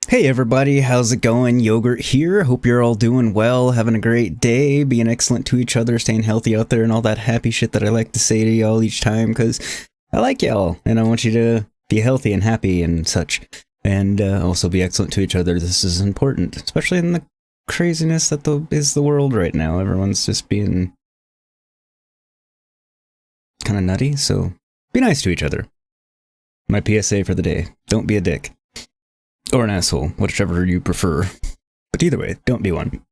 Hey everybody, how's it going? Yogurt here. Hope you're all doing well, having a great day, being excellent to each other, staying healthy out there, and all that happy shit that I like to say to y'all each time, because I like y'all, and I want you to be healthy and happy and such, and also be excellent to each other. This is important, especially in the craziness that is the world right now. Everyone's just being kind of nutty, so be nice to each other. My PSA for the day, don't be a dick. Or an asshole, whichever you prefer. But either way, don't be one.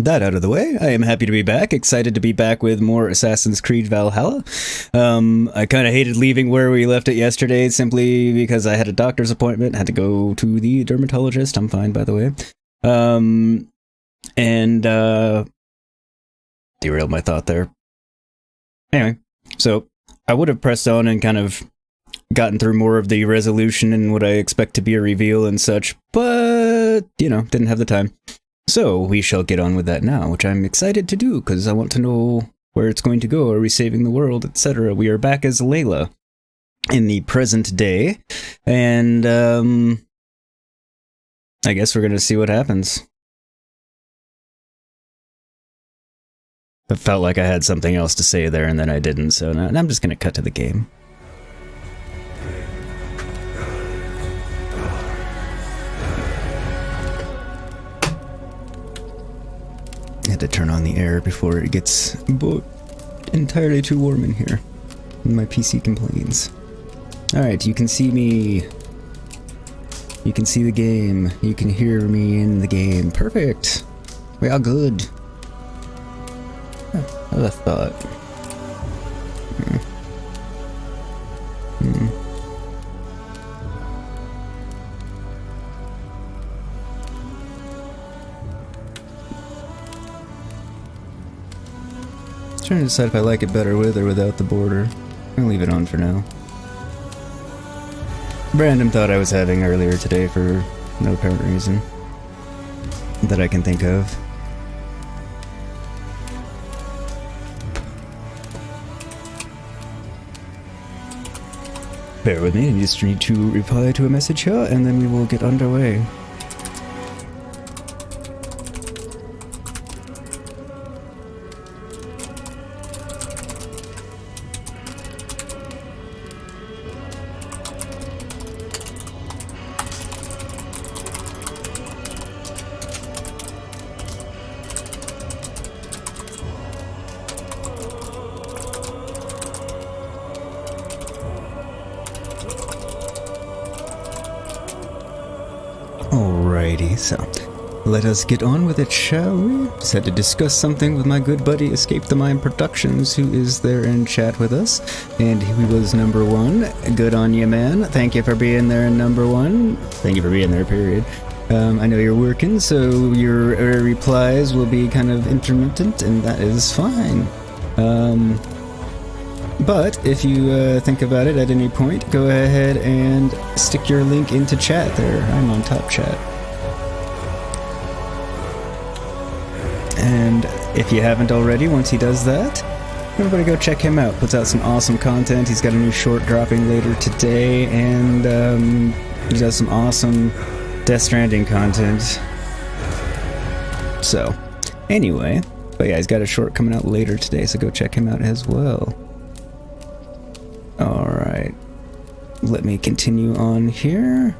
that out of the way, I am happy to be back. Excited to be back with more Assassin's Creed Valhalla. I kind of hated leaving where we left it yesterday simply because I had a doctor's appointment. Had to go to the dermatologist. I'm fine, by the way. Derailed my thought there. Anyway, so I would have pressed on and kind of gotten through more of the resolution and what I expect to be a reveal and such, but, you know, didn't have the time. So we shall get on with that now, which I'm excited to do, because I want to know where it's going to go. Are we saving the world, etc.? We are back as Layla in the present day, and I guess we're going to see what happens. I felt like I had something else to say there, and then I didn't, so now I'm just going to cut to the game. I had to turn on the air before it gets entirely too warm in here. And my PC complains. Alright, you can see me. You can see the game. You can hear me in the game. Perfect. We are good. I would have thought. Trying to decide if I like it better with or without the border. I'll leave it on for now. Random thought I was having earlier today for no apparent reason that I can think of. Bear with me, I just need to reply to a message here, and then we will get underway. Alrighty, so let us get on with it, shall we? Just had to discuss something with my good buddy Escape the Mind Productions, who is there in chat with us, and he was number one. Good on you, man. Thank you for being there in number one. Thank you for being there, period. I know you're working, so your replies will be kind of intermittent, and that is fine. But if you think about it at any point, go ahead and stick your link into chat there. I'm on top chat. And if you haven't already, once he does that, everybody go check him out. Puts out some awesome content. He's got a new short dropping later today, and he does some awesome Death Stranding content. So, anyway, but yeah, he's got a short coming out later today, so go check him out as well. Alright, let me continue on here.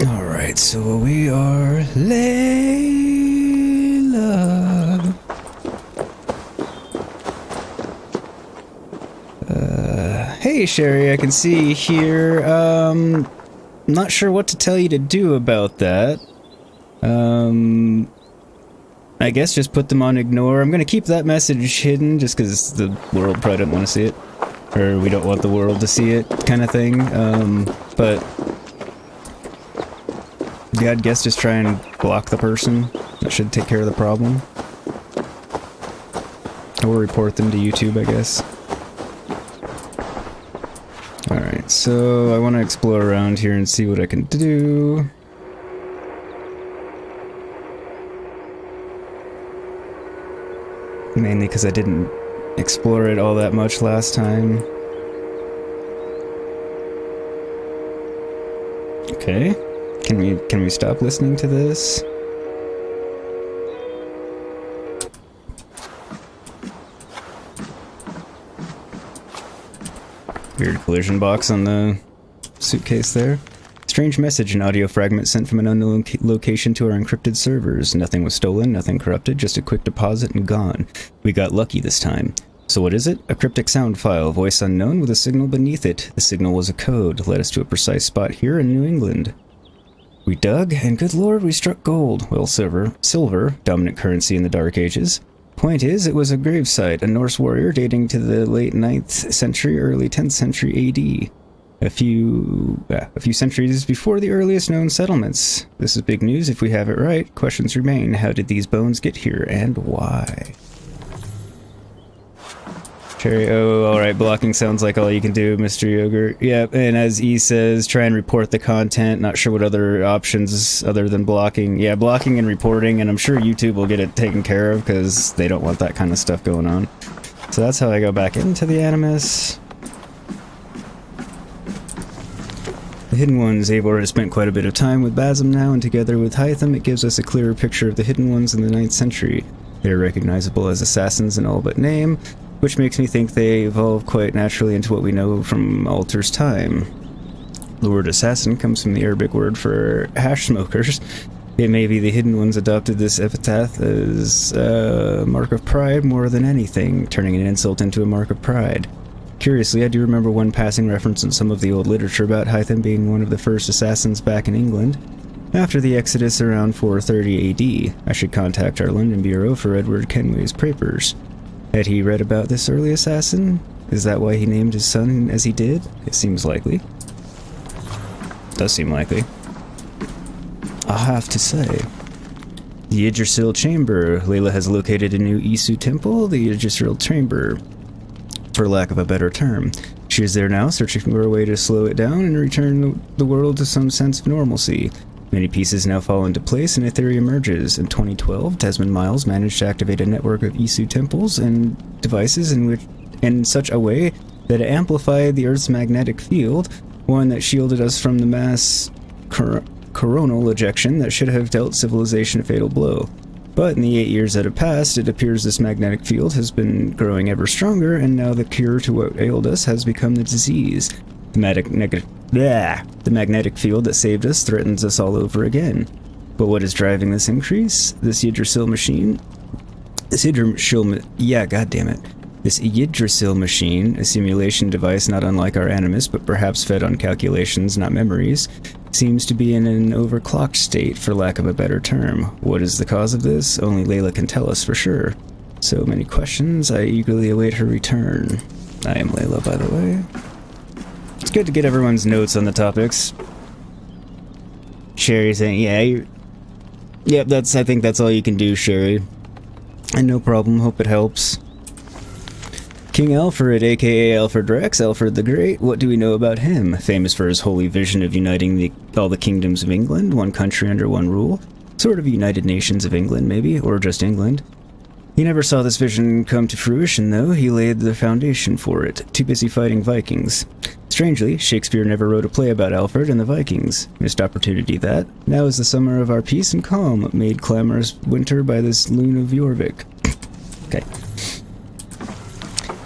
Alright, so we are Layla. Hey Sherry, I can see here. Not sure what to tell you to do about that. I guess just put them on ignore. I'm gonna keep that message hidden just because the world probably doesn't want to see it. Or we don't want the world to see it, kind of thing. But yeah, I'd guess just try and block the person. That should take care of the problem. Or report them to YouTube, I guess. Alright, so I want to explore around here and see what I can do. Mainly because I didn't explore it all that much last time. Okay. Can we stop listening to this? Weird collision box on the suitcase there. Let's Strange message and audio fragment sent from an unknown location to our encrypted servers. Nothing was stolen, nothing corrupted, just a quick deposit and gone. We got lucky this time. So what is it? A cryptic sound file, voice unknown with a signal beneath it. The signal was a code, led us to a precise spot here in New England. We dug, and good lord, we struck gold. Well, silver, dominant currency in the Dark Ages. Point is, it was a gravesite, a Norse warrior dating to the late 9th century, early 10th century AD. A few centuries before the earliest known settlements. This is big news if we have it right. Questions remain. How did these bones get here, and why? Cherry, oh, alright, blocking sounds like all you can do, Mr. Yogurt. Yep, and as E says, try and report the content. Not sure what other options other than blocking. Yeah, blocking and reporting, and I'm sure YouTube will get it taken care of, because they don't want that kind of stuff going on. So that's how I go back into the Animus. The Hidden Ones. Eivor has spent quite a bit of time with Basim now, and together with Hytham, it gives us a clearer picture of the Hidden Ones in the 9th century. They are recognizable as assassins in all but name, which makes me think they evolved quite naturally into what we know from Alter's time. The word assassin comes from the Arabic word for hash smokers. It may be the Hidden Ones adopted this epithet as a mark of pride more than anything, turning an insult into a mark of pride. Curiously, I do remember one passing reference in some of the old literature about Hytham being one of the first assassins back in England. After the Exodus around 430 AD, I should contact our London Bureau for Edward Kenway's papers. Had he read about this early assassin? Is that why he named his son as he did? It seems likely. Does seem likely. I'll have to say. The Yggdrasil Chamber. Layla has located a new Isu temple, the Yggdrasil Chamber, for lack of a better term. She is there now, searching for a way to slow it down and return the world to some sense of normalcy. Many pieces now fall into place, and a theory emerges. In 2012, Desmond Miles managed to activate a network of Isu temples and devices in such a way that it amplified the Earth's magnetic field, one that shielded us from the mass coronal ejection that should have dealt civilization a fatal blow. But in the 8 years that have passed, it appears this magnetic field has been growing ever stronger, and now the cure to what ailed us has become the disease. The magnetic field that saved us threatens us all over again. But what is driving this increase? This Yggdrasil machine? This Yggdrasil machine, a simulation device not unlike our Animus, but perhaps fed on calculations, not memories, seems to be in an overclocked state, for lack of a better term. What is the cause of this? Only Layla can tell us for sure. So many questions, I eagerly await her return. I am Layla, by the way. It's good to get everyone's notes on the topics. Sherry saying, yeah, yep, I think that's all you can do, Sherry. And no problem, hope it helps. King Alfred, aka Alfred Rex, Alfred the Great, what do we know about him? Famous for his holy vision of uniting all the kingdoms of England, one country under one rule. Sort of United Nations of England, maybe, or just England. He never saw this vision come to fruition, though. He laid the foundation for it, too busy fighting Vikings. Strangely, Shakespeare never wrote a play about Alfred and the Vikings. Missed opportunity that. Now is the summer of our peace and calm, made clamorous winter by this loon of Jorvik. Okay.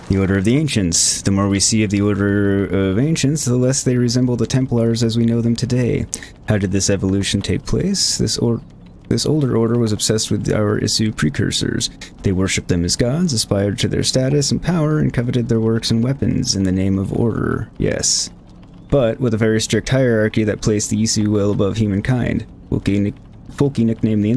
The Order of the Ancients. The more we see of the Order of Ancients, the less they resemble the Templars as we know them today. How did this evolution take place? This older order was obsessed with our Isu precursors. They worshipped them as gods, aspired to their status and power, and coveted their works and weapons in the name of order, yes. But with a very strict hierarchy that placed the Isu well above humankind. Folky nicknamed the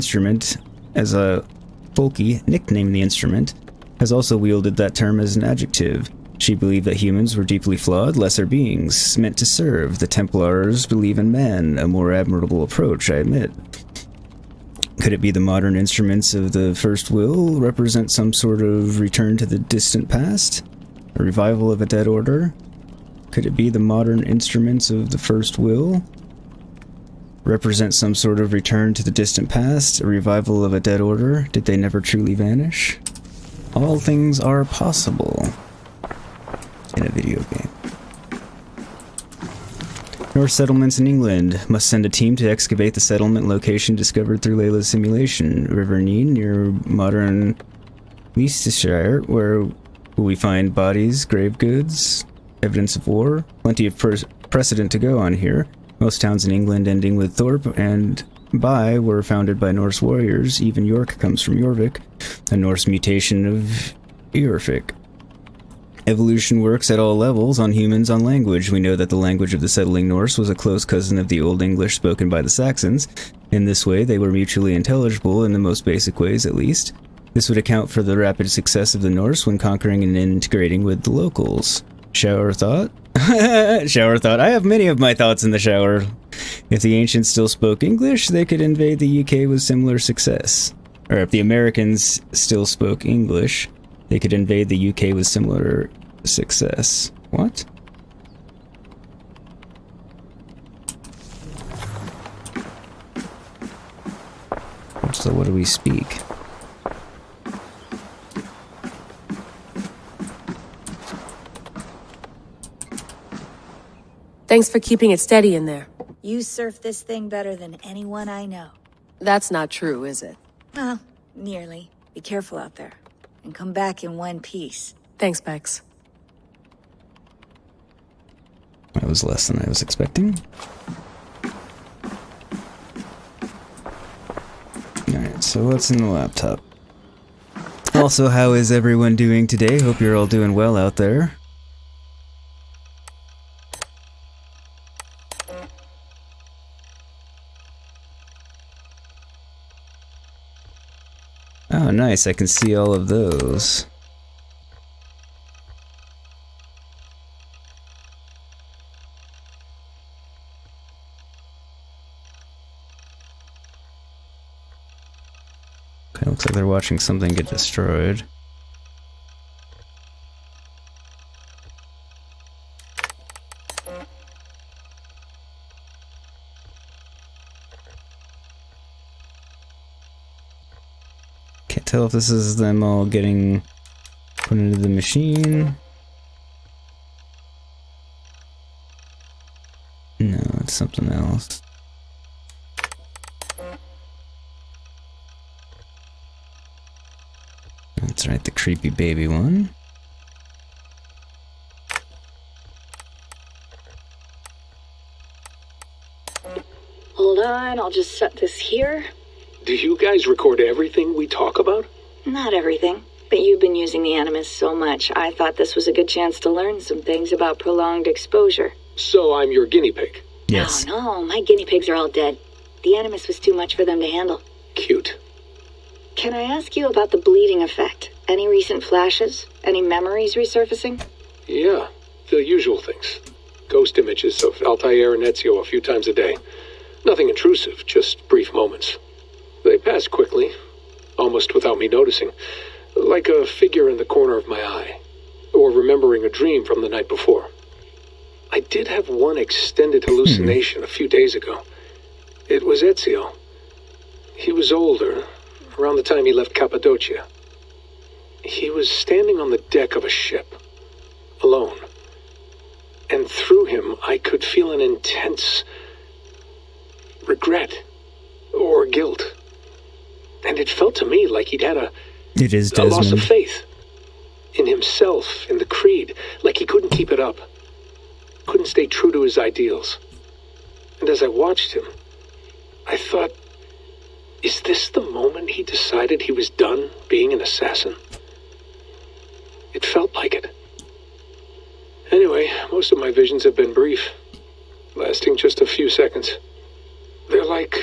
instrument has also wielded that term as an adjective. She believed that humans were deeply flawed, lesser beings, meant to serve. The Templars believe in man, a more admirable approach, I admit. Could it be the modern instruments of the First Will represent some sort of return to the distant past? A revival of a dead order? Could it be the modern instruments of the First Will represent some sort of return to the distant past? A revival of a dead order? Did they never truly vanish? All things are possible in a video game. Norse settlements in England. Must send a team to excavate the settlement location discovered through Layla's simulation. River Nene near modern Leicestershire, where will we find bodies, grave goods, evidence of war? Plenty of precedent to go on here. Most towns in England ending with Thorpe and by were founded by Norse warriors. Even York comes from Jorvik, a Norse mutation of Eorfic. Evolution works at all levels, on humans, on language. We know that the language of the settling Norse was a close cousin of the Old English spoken by the Saxons. In this way, they were mutually intelligible, in the most basic ways at least. This would account for the rapid success of the Norse when conquering and integrating with the locals. Shower thought? Shower thought. I have many of my thoughts in the shower. If the ancients still spoke English, they could invade the UK with similar success. Or if the Americans still spoke English, they could invade the UK with similar success. What? So what do we speak? Thanks for keeping it steady in there. You surf this thing better than anyone I know. That's not true, is it? Well, nearly. Be careful out there. And come back in one piece. Thanks, Bex. That was less than I was expecting. Alright, so what's in the laptop? Also, how is everyone doing today? Hope you're all doing well out there. Oh, nice. I can see all of those. Okay, looks like they're watching something get destroyed. Can't tell if this is them all getting put into the machine. No, it's something else. That's right, the creepy baby one. Hold on, I'll just set this here. Do you guys record everything we talk about? Not everything, but you've been using the Animus so much, I thought this was a good chance to learn some things about prolonged exposure. So I'm your guinea pig? Yes. Oh no, my guinea pigs are all dead. The Animus was too much for them to handle. Cute. Can I ask you about the bleeding effect? Any recent flashes? Any memories resurfacing? Yeah, the usual things. Ghost images of Altair and Ezio a few times a day. Nothing intrusive, just brief moments. They pass quickly, almost without me noticing, like a figure in the corner of my eye, or remembering a dream from the night before. I did have one extended hallucination a few days ago. It was Ezio. He was older, around the time he left Cappadocia. He was standing on the deck of a ship, alone. And through him, I could feel an intense regret or guilt. And it felt to me like he'd had a loss of faith in himself, in the Creed, like he couldn't keep it up, couldn't stay true to his ideals. And as I watched him, I thought, is this the moment he decided he was done being an assassin? It felt like it. Anyway, most of my visions have been brief, lasting just a few seconds. They're like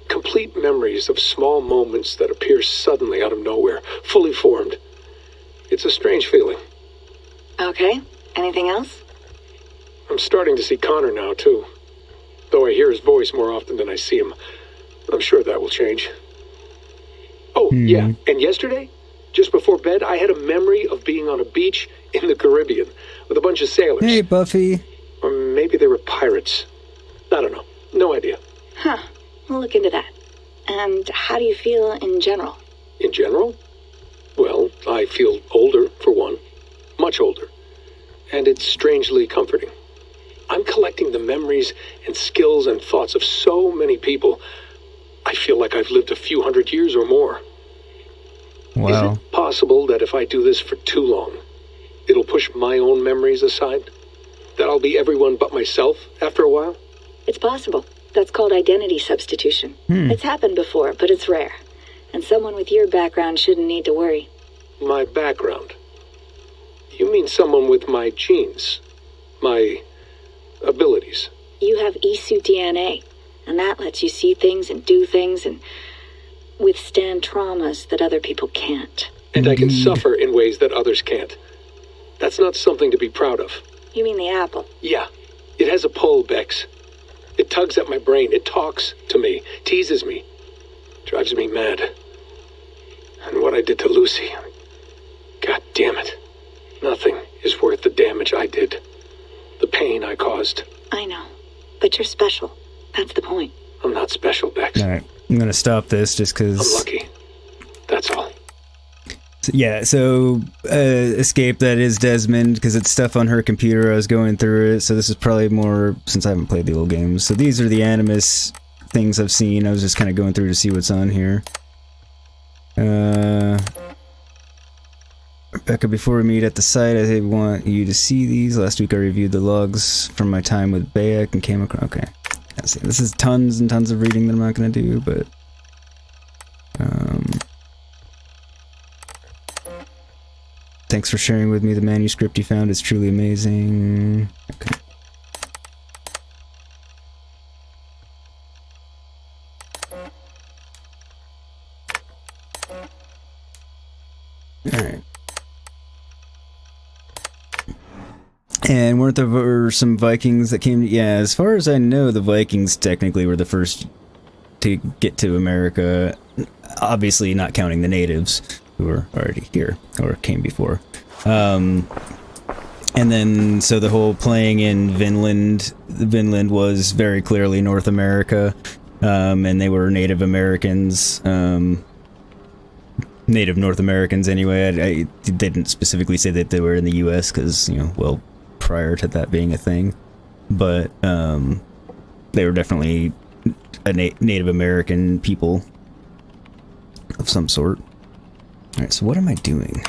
complete memories of small moments that appear suddenly out of nowhere, fully formed. It's a strange feeling. Okay, anything else? I'm starting to see Connor now, too. Though I hear his voice more often than I see him. I'm sure that will change. Oh, yeah, and yesterday, just before bed, I had a memory of being on a beach in the Caribbean with a bunch of sailors. Hey, Buffy. Or maybe they were pirates. I don't know. No idea. Huh. We'll look into that. And how do you feel in general? In general? Well, I feel older, for one. Much older. And it's strangely comforting. I'm collecting the memories and skills and thoughts of so many people. I feel like I've lived a few hundred years or more. Wow. Is it possible that if I do this for too long, it'll push my own memories aside? That I'll be everyone but myself after a while? It's possible. That's called identity substitution. It's happened before, but it's rare. And someone with your background shouldn't need to worry. My background? You mean someone with my genes? My abilities? You have Isu DNA, and that lets you see things and do things and withstand traumas that other people can't. And I can suffer in ways that others can't. That's not something to be proud of. You mean the apple? Yeah. It has a pull, Bex. It tugs at my brain. It talks to me. Teases me. Drives me mad. And what I did to Lucy... God damn it. Nothing is worth the damage I did. The pain I caused. I know. But you're special. That's the point. I'm not special, Bex. Alright, I'm gonna stop this just because... I'm lucky. That's all. So Escape, that is Desmond, because it's stuff on her computer. I was going through it, so this is probably more since I haven't played the old games. So these are the Animus things I've seen. I was just kind of going through to see what's on here. Rebecca, before we meet at the site, I want you to see these. Last week I reviewed the logs from my time with Bayek and came across... Okay. This is tons and tons of reading that I'm not going to do, but... Thanks for sharing with me the manuscript you found. It's truly amazing. Okay. Alright. And weren't there some Vikings that came... Yeah, as far as I know, the Vikings technically were the first to get to America. Obviously not counting the natives, who were already here, or came before. And then, so the whole playing in Vinland was very clearly North America, and they were Native Americans, Native North Americans anyway. They didn't specifically say that they were in the US, because, you know, well, prior to that being a thing, but they were definitely a Native American people of some sort. Alright, so what am I doing?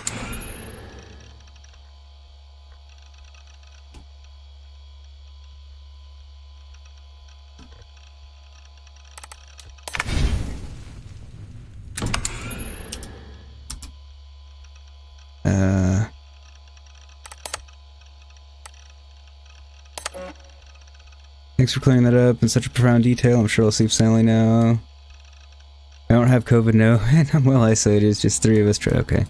Thanks for clearing that up in such a profound detail. I'm sure I'll sleep soundly now. I don't have COVID, no, and I'm well isolated. It's just 3 of us. Okay.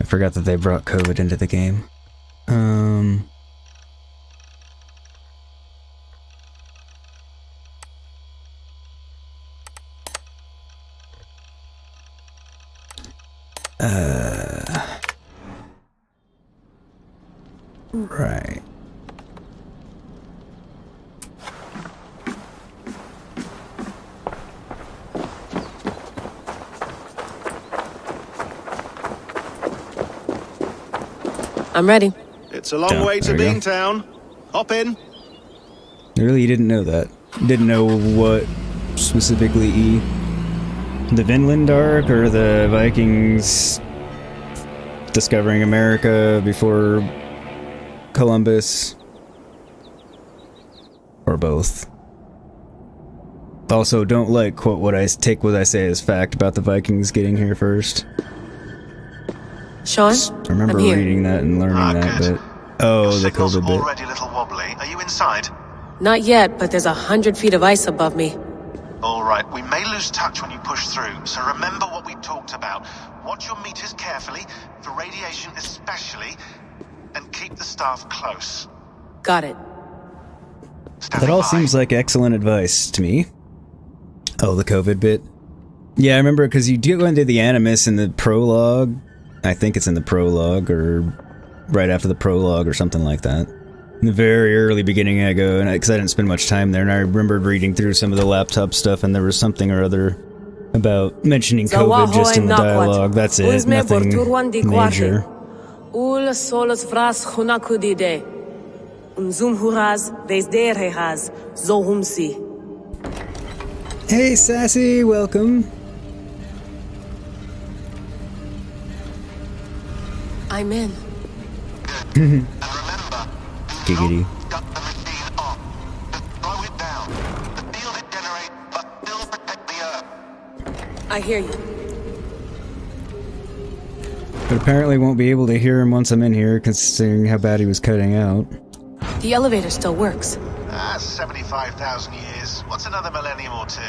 I forgot that they brought COVID into the game. Right. I'm ready. It's a long way to Beantown. Hop in. Really, you didn't know that? Didn't know what specifically the Vinland arc or the Vikings discovering America before Columbus, or both. Also, don't quote what I say as fact about the Vikings getting here first. Sean, I remember reading that and learning that, good. but oh, Your the signal's COVID bit. already a little wobbly. Are you inside? not yet, but there's 100 feet of ice above me. All right, we may lose touch when you push through, so remember what we talked about. Watch your meters carefully, for radiation especially, and keep the staff close. Got it. That all seems like excellent advice to me. Oh, the COVID bit. Yeah, I remember, because you do go into the Animus in the prologue. I think it's in the prologue, or right after the prologue, or something like that. In the very early beginning, I go, and because I didn't spend much time there, and I remembered reading through some of the laptop stuff, and there was something or other about mentioning COVID just in the dialogue. That's it, nothing major. Hey, Sassy, welcome. I'm in. Giggity. Got the machine off. Just throw it down. I hear you. But apparently won't be able to hear him once I'm in here, considering how bad he was cutting out. The elevator still works. 75,000 years. What's another millennium or two?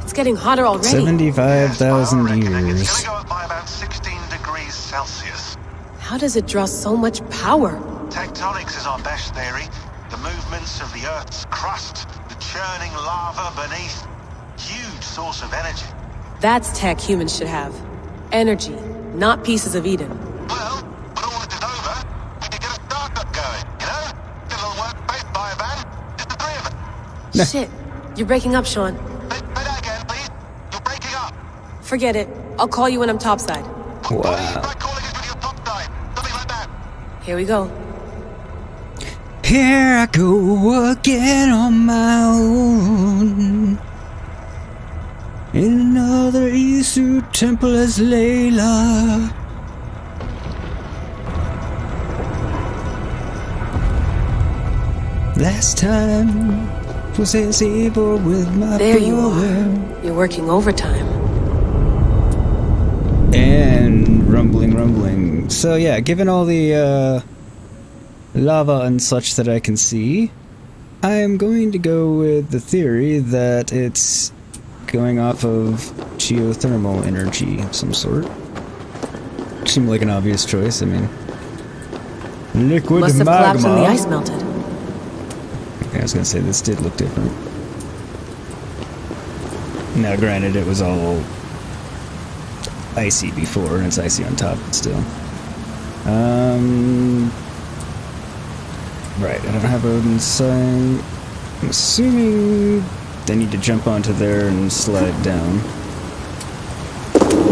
It's getting hotter already. 75,000 It's years. going to go up by about 16 degrees Celsius. How does it draw so much power? Tectonics is our best theory. The movements of the Earth's crust, the churning lava beneath. Huge source of energy. That's tech humans should have. Energy, not pieces of Eden. Well, when all this is over, we can get a startup going, you know? Get a little workspace, buy a van, just the three of us. Shit, you're breaking up, Sean. Say that again, please. You're breaking up. Forget it. I'll call you when I'm topside. Wow. Try calling us with your top side. Something like that. Here we go. Here I go again on my own. In another Isu temple as Layla. Last time was as Eivor with my There you brother. are. You're working overtime. And rumbling. So yeah, given all the lava and such that I can see, I am going to go with the theory that it's going off of geothermal energy of some sort. Seemed like an obvious choice. I mean, liquid Must have magma. collapsed when the ice melted. Okay, I was gonna say this did look different. Now, granted, it was all icy before, and it's icy on top still. Right, I don't have Odin's sign. I'm assuming I need to jump onto there and slide down.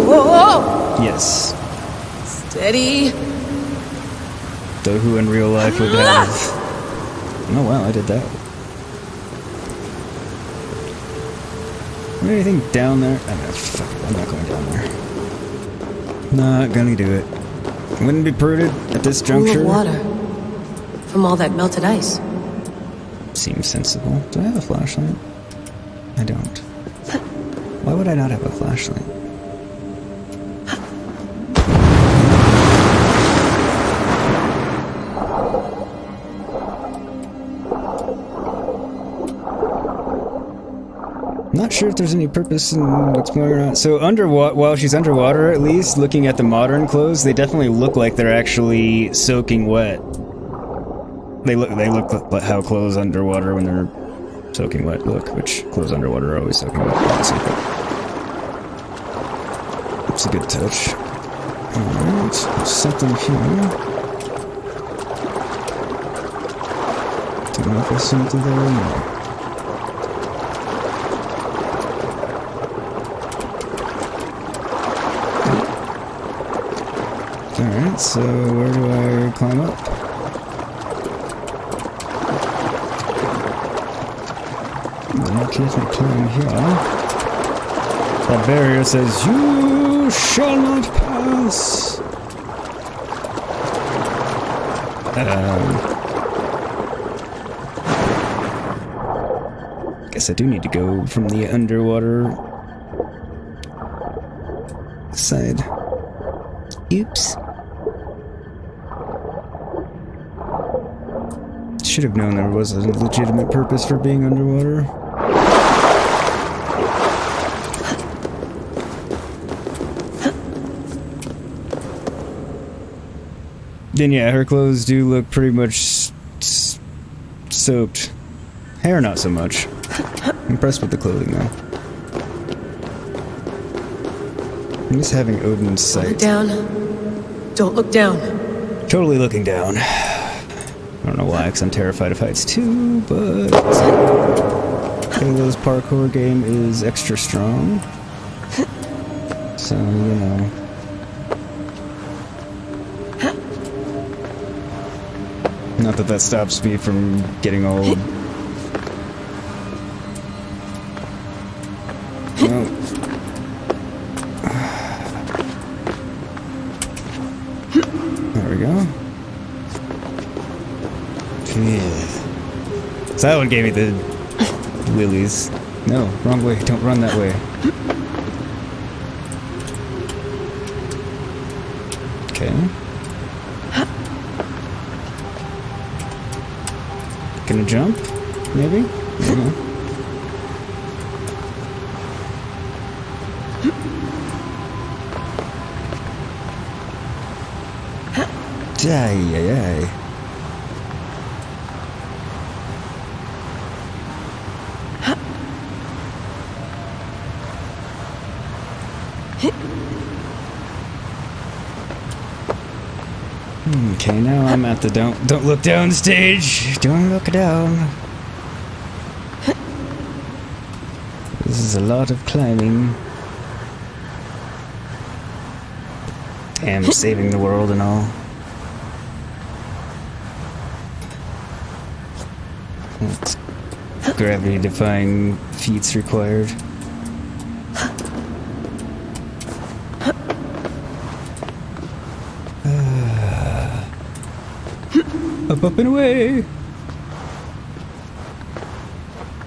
Whoa! Yes. Steady. Though who in real life would have... Oh wow, I did that. Is there anything down there? Fuck it, I'm not going down there. Not gonna do it. Wouldn't be prudent at this Pool juncture. of water. From all that melted ice. Seems sensible. Do I have a flashlight? I don't. Why would I not have a flashlight? Not sure if there's any purpose in exploring or not. So while she's underwater, at least, looking at the modern clothes, they definitely look like they're actually soaking wet. They look like how clothes underwater when they're soaking wet look, which clothes underwater are always soaking wet, obviously, but it's a good touch. Alright, something here. Don't know if there's something there or not. Alright, so where do I climb up? Not let me climb here. That barrier says, "You shall not pass." Guess I do need to go from the underwater side. Oops. Should have known there was a legitimate purpose for being underwater. Then yeah, her clothes do look pretty much soaked. Hair not so much. Impressed with the clothing though. I'm just having Odin's sight. Look down. Don't look down. Totally looking down. I don't know why, because I'm terrified of heights too, but Layla's parkour game is extra strong. So, you know. Not that that stops me from getting old. No. There we go. So that one gave me the willies. No, wrong way. Don't run that way. Okay. Gonna jump? Maybe? Maybe. Ay, ay, ay. Okay, now I'm at the don't look down stage. Don't look down. This is a lot of climbing. Damn, saving the world and all. What gravity-defying feats required? Up and away!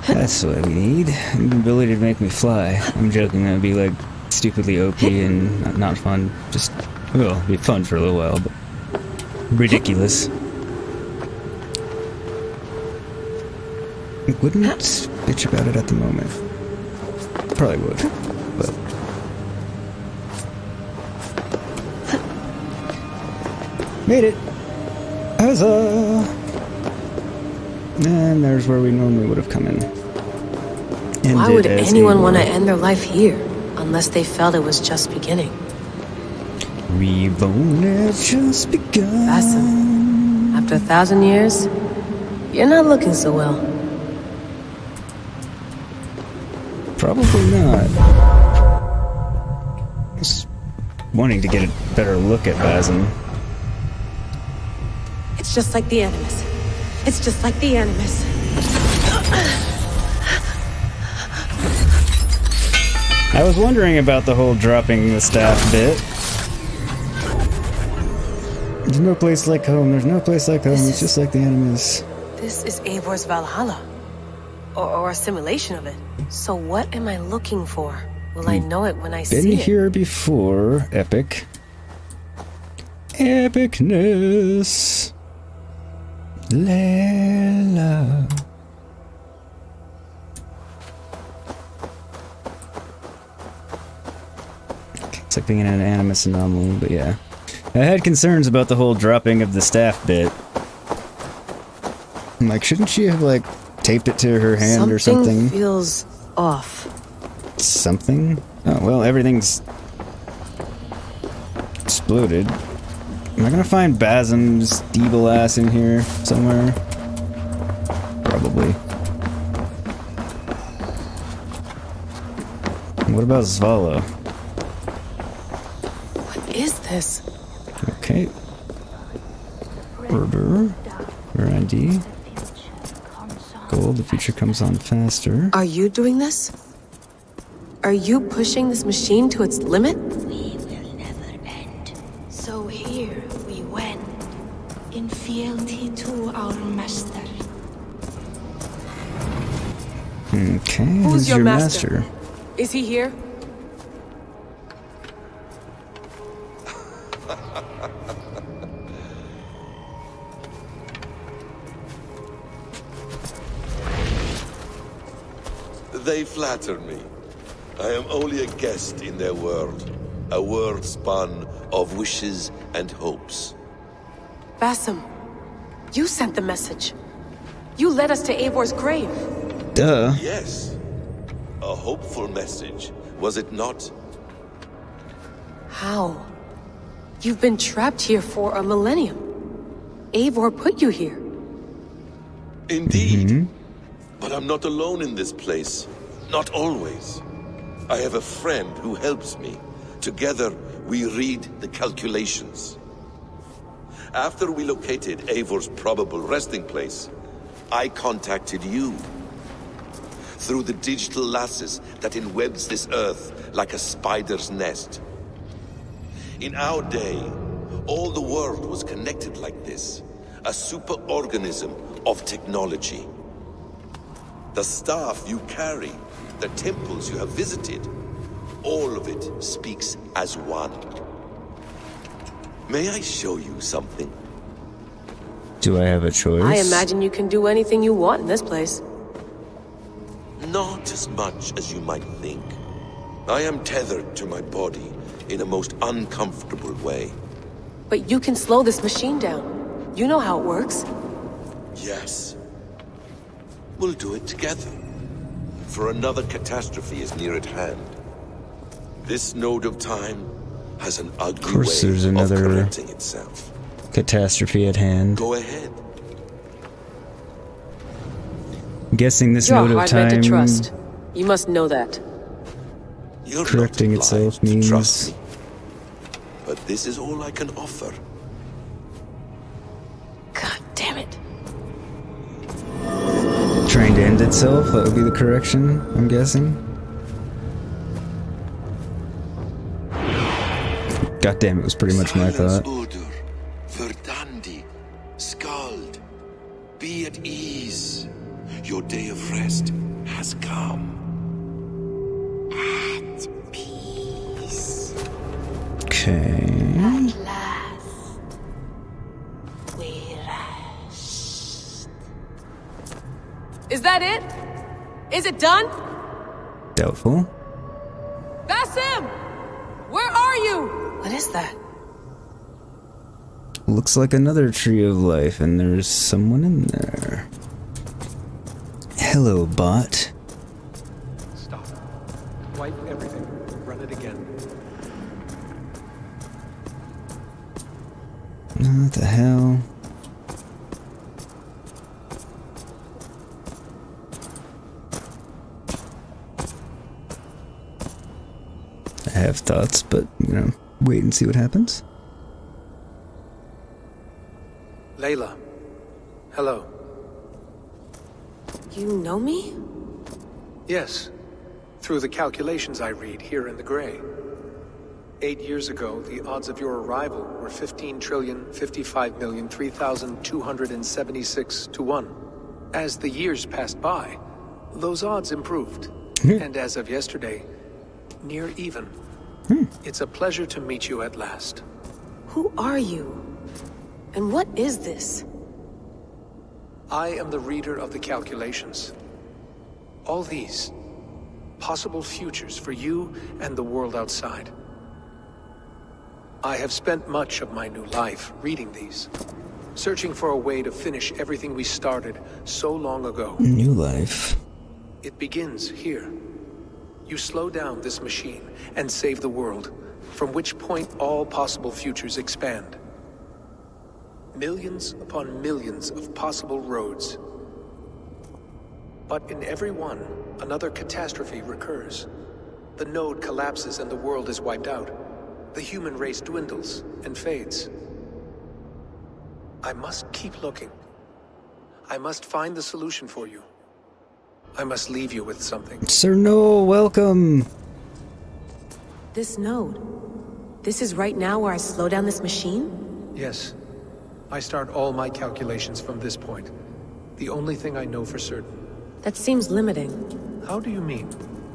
That's what we need. An ability to make me fly. I'm joking, that would be like stupidly OP and not fun. Just, well, it'd be fun for a little while, but ridiculous. I wouldn't bitch about it at the moment. Probably would, but... Made it! Huzzah! And there's where we normally would have come in. Why would anyone want to end their life here, unless they felt it was just beginning? We've only just begun. Basim, after 1,000 years, you're not looking so well. Probably not. I was wanting to get a better look at Basim. It's just like the Animus. It's just like the Animus. I was wondering about the whole dropping the staff bit. There's no place like home. There's no place like home. It's just like the Animus. This is Eivor's Valhalla. Or a simulation of it. So what am I looking for? Will I know it when I see it? Been here before. Epic. Epicness. Layla. It's like being in an Animus anomaly, but yeah. I had concerns about the whole dropping of the staff bit. I'm like, shouldn't she have, like, taped it to her hand or something? Something feels off. Something? Oh, well, everything's exploded. Am I gonna find Basim's evil ass in here somewhere? Probably. What about Zvala? What is this? Okay. Order. R&D. Gold, the future comes on faster. Are you doing this? Are you pushing this machine to its limit? We will never end. So here we went, in fealty to our master. Okay, Who's your master? Is he here? They flatter me. I am only a guest in their world. A world spun of wishes and hopes. Basim, you sent the message. You led us to Eivor's grave. Duh. Yes. A hopeful message, was it not? How? You've been trapped here for a millennium. Eivor put you here. Indeed. But I'm not alone in this place. Not always. I have a friend who helps me. Together, we read the calculations. After we located Eivor's probable resting place, I contacted you. Through the digital lasses that enwebs this earth like a spider's nest. In our day, all the world was connected like this. A superorganism of technology. The staff you carry, the temples you have visited, all of it speaks as one. May I show you something? Do I have a choice? I imagine you can do anything you want in this place. Not as much as you might think. I am tethered to my body in a most uncomfortable way. But you can slow this machine down. You know how it works. Yes. We'll do it together. For another catastrophe is near at hand. This node of time has an ugly way there's another of correcting itself. catastrophe at hand. Go ahead. I'm guessing this You're a node of hard man time to trust. You must know that. You're correcting not obliged itself to means... trust me. But this is all I can offer. God damn it. trying to end itself, that would be the correction, I'm guessing. God damn, it was pretty much my thought. Odor, verdandi, scald. Be at ease. Your day of rest has come. At peace. Okay. At last. We rest. Is that it? Is it done? Doubtful. Basim! Where are you? What is that? Looks like another tree of life, and there's someone in there. Hello, bot. Stop. Wipe everything. Run it again. What the hell? I have thoughts, but, you know, wait and see what happens. Layla. Hello. You know me? Yes. Through the calculations I read here in the gray. 8 years ago, the odds of your arrival were 15,055,003,276 to 1. As the years passed by, those odds improved. And as of yesterday, near even. It's a pleasure to meet you at last. Who are you? And what is this? I am the reader of the calculations. All these possible futures for you and the world outside. I have spent much of my new life reading these, searching for a way to finish everything we started so long ago. New life. It begins here. You slow down this machine and save the world, from which point all possible futures expand. Millions upon millions of possible roads. But in every one, another catastrophe recurs. The node collapses and the world is wiped out. The human race dwindles and fades. I must keep looking. I must find the solution for you. I must leave you with something. Sir Noel, welcome! This node. This is right now where I slow down this machine? Yes. I start all my calculations from this point. The only thing I know for certain. That seems limiting. How do you mean?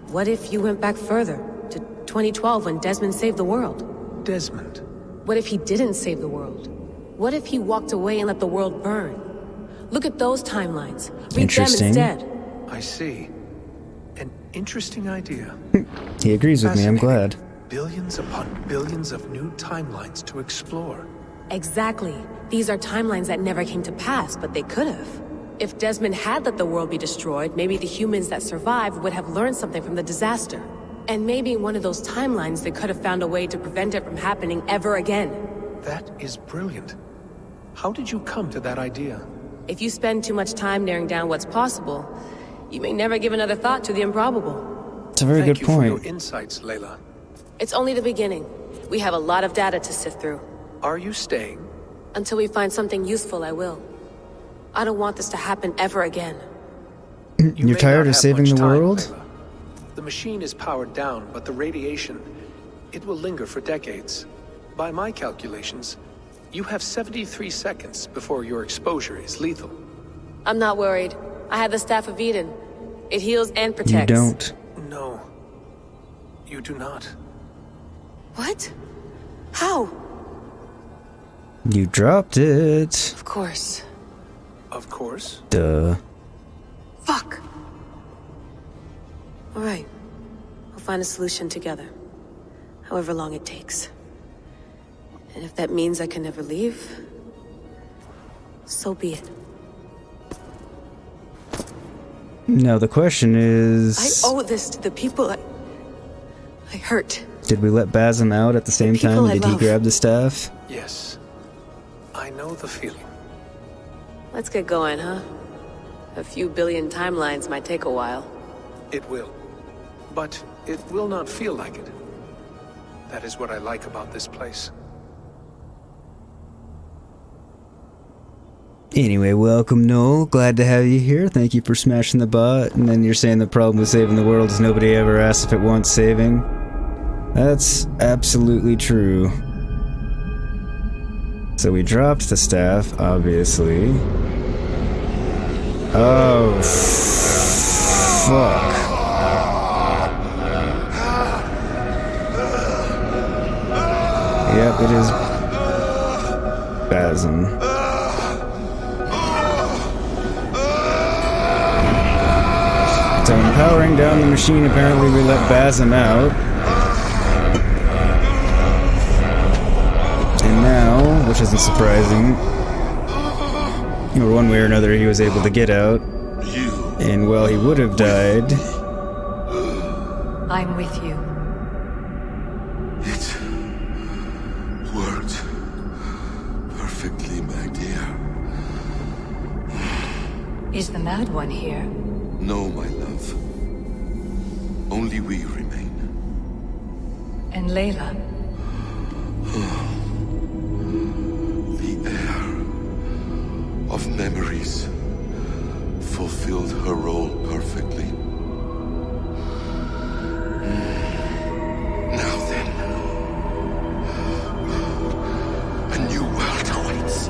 What if you went back further, to 2012 when Desmond saved the world? Desmond. What if he didn't save the world? What if he walked away and let the world burn? Look at those timelines. Read them instead. I see. An interesting idea. He agrees with me, I'm glad. Billions upon billions of new timelines to explore. Exactly. These are timelines that never came to pass, but they could have. If Desmond had let the world be destroyed, maybe the humans that survived would have learned something from the disaster. And maybe in one of those timelines they could have found a way to prevent it from happening ever again. That is brilliant. How did you come to that idea? If you spend too much time narrowing down what's possible, you may never give another thought to the improbable. It's a very good Thank you for point. your insights, Layla. It's only the beginning. We have a lot of data to sift through. Are you staying? Until we find something useful, I will. I don't want this to happen ever again. You You're may tired not of have saving much the time, world? Layla. The machine is powered down, but the radiation, it will linger for decades. By my calculations, you have 73 seconds before your exposure is lethal. I'm not worried. I have the Staff of Eden. It heals and protects. You don't. No. You do not. What? How? You dropped it. Of course. Of course. Duh. Fuck! Alright. We'll find a solution together. However long it takes. And if that means I can never leave, so be it. Now the question is... I owe this to the people I hurt. Did we let Basim out at the same people time? I Did he love. grab the staff? Yes. I know the feeling. Let's get going, huh? A few billion timelines might take a while. It will. But it will not feel like it. That is what I like about this place. Anyway, welcome Noel. Glad to have you here. Thank you for smashing the bot. And then you're saying the problem with saving the world is nobody ever asks if it wants saving. That's absolutely true. So we dropped the staff, obviously. Oh, fuck. Yep, it is Basim. So in powering down the machine, apparently we let Basim out. And now, which isn't surprising, or one way or another he was able to get out. And while he would have died... I'm with you. It worked perfectly, my dear. Is the mad one here? No, my love. Only we remain. And Layla? The air of memories fulfilled her role perfectly. Now then, a new world awaits.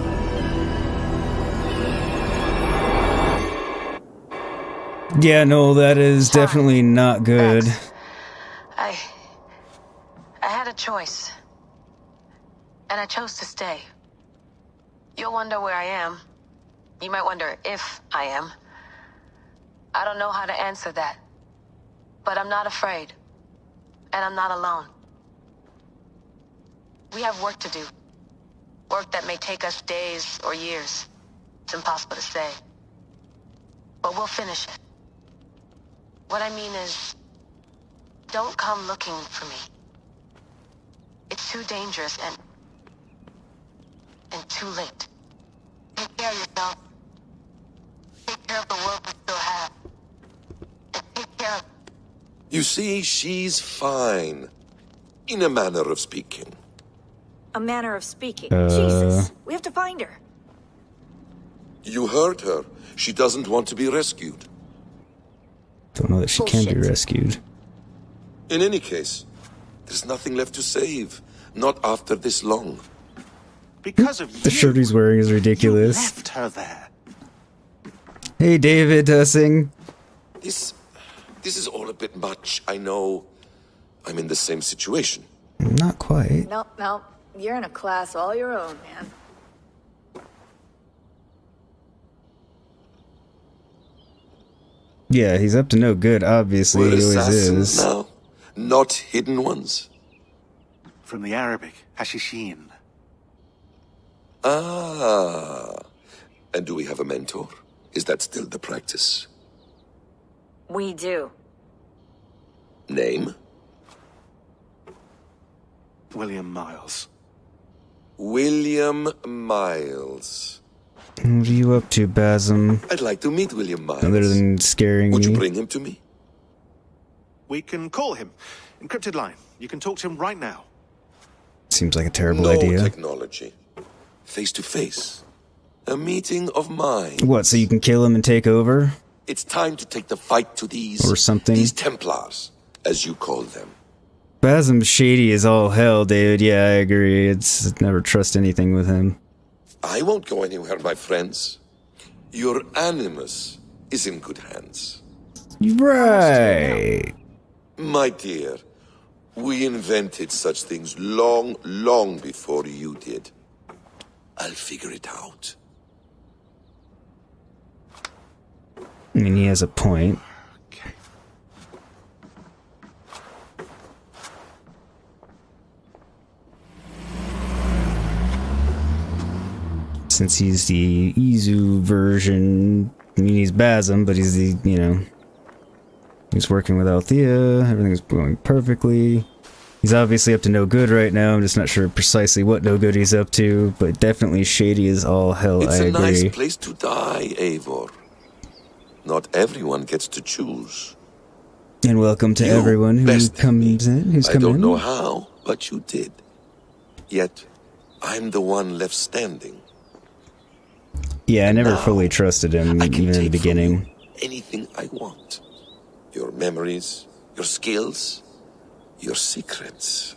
Yeah, no, that is definitely not good. I had a choice. And I chose to stay. You'll wonder where I am. You might wonder if I am. I don't know how to answer that. But I'm not afraid. And I'm not alone. We have work to do. Work that may take us days or years. It's impossible to say. But we'll finish it. What I mean is, don't come looking for me. It's too dangerous and too late. Take care of yourself. Take care of the world we still have. And take care of... You see, she's fine. In a manner of speaking. A manner of speaking. Jesus, we have to find her. You heard her. She doesn't want to be rescued. Don't know that she can be Bullshit. rescued. In any case, there's nothing left to save. Not after this long. Because of The you, shirt he's wearing is you ridiculous. left her there. Hey, David Hussing. This is all a bit much, I know. I'm in the same situation. Not quite. No, you're in a class all your own, man. Yeah, he's up to no good, obviously. We're He always assassins is. now, not hidden ones. From the Arabic, Hashishin. Ah. And do we have a mentor? Is that still the practice? We do. Name? William Miles. William Miles. What are you up to, Basim? I'd like to meet William Miles. Other than scaring Would me? you bring him to me? We can call him. Encrypted line. You can talk to him right now. Seems like a terrible No idea. technology. Face to face. A meeting of minds. What, so you can kill him and take over? It's time to take the fight to these... Or something. These Templars, as you call them. Basim's shady as all hell, David. Yeah, I agree. It's never trust anything with him. I won't go anywhere, my friends. Your animus is in good hands. Right. My dear, we invented such things long, long before you did. I'll figure it out. I mean, he has a point. Okay. Since he's the Izu version, I mean, he's Basim, but he's the, you know, he's working with Althea, everything's going perfectly. He's obviously up to no good right now, I'm just not sure precisely what no good he's up to, but definitely shady as all hell, It's I a agree. nice place to die, Eivor. Not everyone gets to choose. And welcome to You everyone who bested comes me. in, who's I come don't in. know how, but you did. Yet, I'm the one left standing. Yeah, I never Now, fully trusted him, I can even in the take from beginning. you anything I want. Your memories, your skills, your secrets.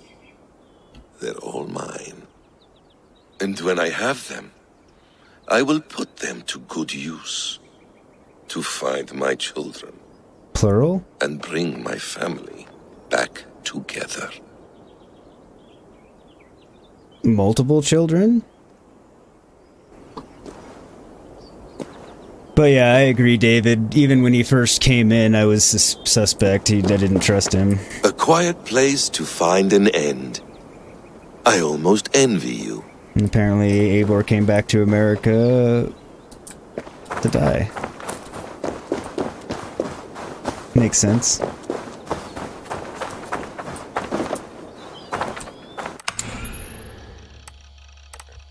They're all mine. And when I have them, I will put them to good use. To find my children. Plural? And bring my family back together. Multiple children? But yeah, I agree, David. Even when he first came in, I was suspect. I didn't trust him. A quiet place to find an end. I almost envy you. And apparently, Eivor came back to America to die. Makes sense.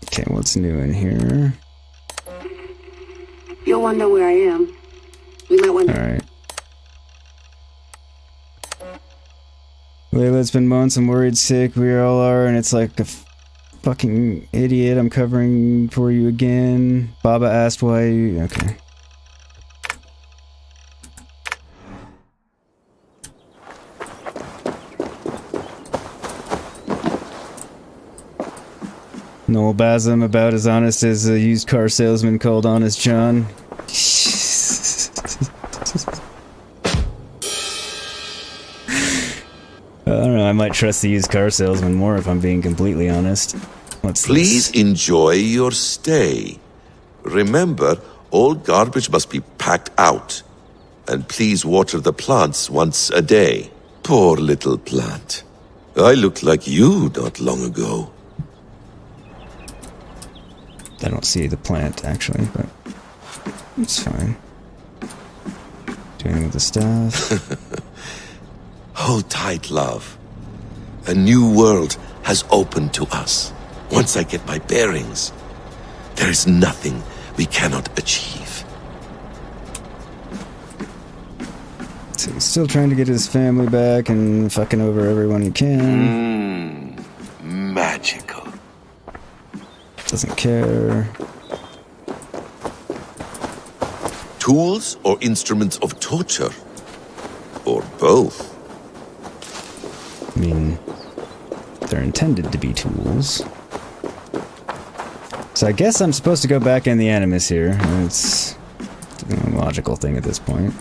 Okay, what's new in here? You'll want to know where I am. We might want to... Alright. Layla's been months, I'm worried sick, we all are, and it's like a fucking idiot. I'm covering for you again. Baba asked why you... Okay. Noel Basim, about as honest as a used car salesman called Honest John. I don't know, I might trust the used car salesman more if I'm being completely honest. What's Please this? enjoy your stay. Remember, all garbage must be packed out. And please water the plants once a day. Poor little plant. I looked like you not long ago. I don't see the plant, actually, but it's fine. Doing with the stuff. Hold tight, love. A new world has opened to us. Once I get my bearings, there is nothing we cannot achieve. So he's still trying to get his family back and fucking over everyone he can. Magical. Doesn't care. Tools or instruments of torture? Or both? I mean, they're intended to be tools. So I guess I'm supposed to go back in the Animus here. It's a logical thing at this point.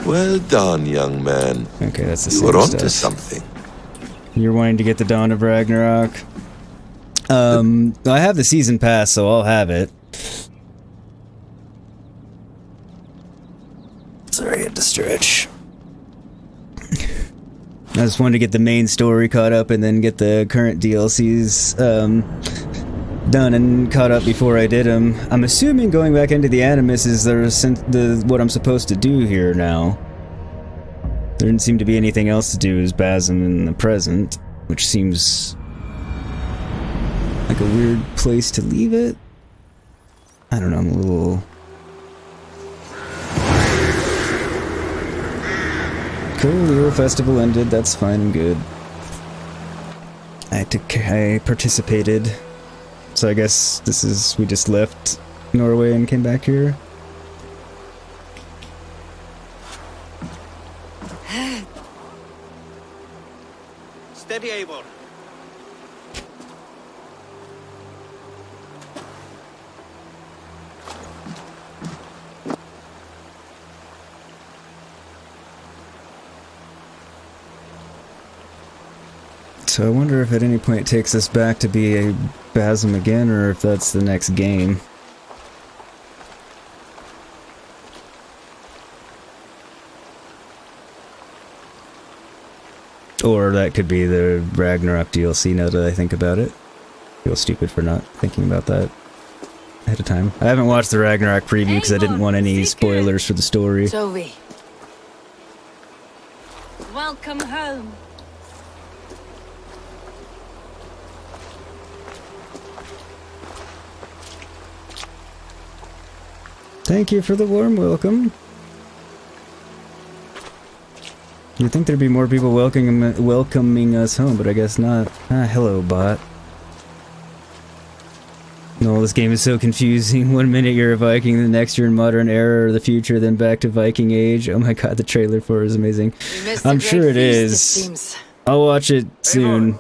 Well done, young man. Okay, that's the You same are onto stuff. something. You're wanting to get the Dawn of Ragnarok? I have the season pass, so I'll have it. Sorry, I had to stretch. I just wanted to get the main story caught up and then get the current DLCs done and caught up before I did them. I'm assuming going back into the Animus is what I'm supposed to do here now. There didn't seem to be anything else to do as Basim in the present, which seems like a weird place to leave it. I don't know, I'm a little... Cool, the Euro Festival ended, that's fine and good. I participated. So I guess this is, we just left Norway and came back here. Steady, Eivor. So I wonder if at any point it takes us back to be a Basim again, or if that's the next game. Or that could be the Ragnarok DLC, now that I think about it. I feel stupid for not thinking about that ahead of time. I haven't watched the Ragnarok preview because I didn't want any spoilers for the story. Toby. Welcome home. Thank you for the warm welcome. You'd think there'd be more people welcoming us home, but I guess not. Ah, hello, bot. No, this game is so confusing. One minute you're a Viking, the next you're in modern era or the future, then back to Viking age. Oh my god, the trailer for it is amazing. I'm sure it is. I'll watch it soon.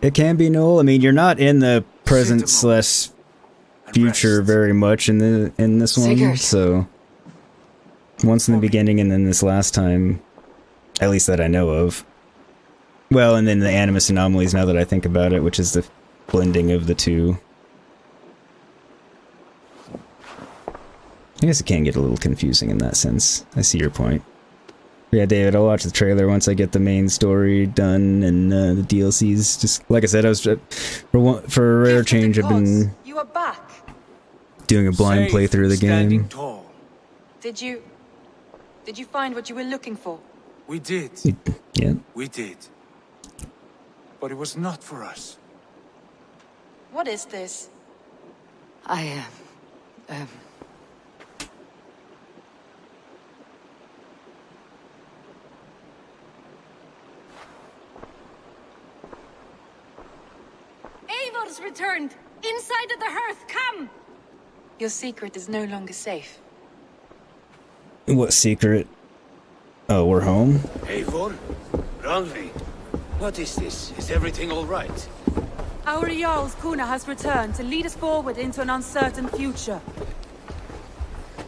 It can be Noel. I mean, you're not in the present slash future very much in this one, Sigurd. so once in the beginning and then this last time, at least that I know of. Well, and then the animus anomalies, now that I think about it, which is the blending of the two. I guess it can get a little confusing in that sense. I see your point. But yeah, David, I'll watch the trailer once I get the main story done and the DLCs. Just like I said, I was for a rare change, I've been You are back. doing a blind playthrough of the game. Tall. Did you find what you were looking for? We did. Yeah. We did. But it was not for us. What is this? Eivor's returned! Inside of the hearth, come! Your secret is no longer safe. What secret? Oh, we're home? Eivor? Rangvi? What is this? Is everything all right? Our Jarl's Kuna has returned to lead us forward into an uncertain future.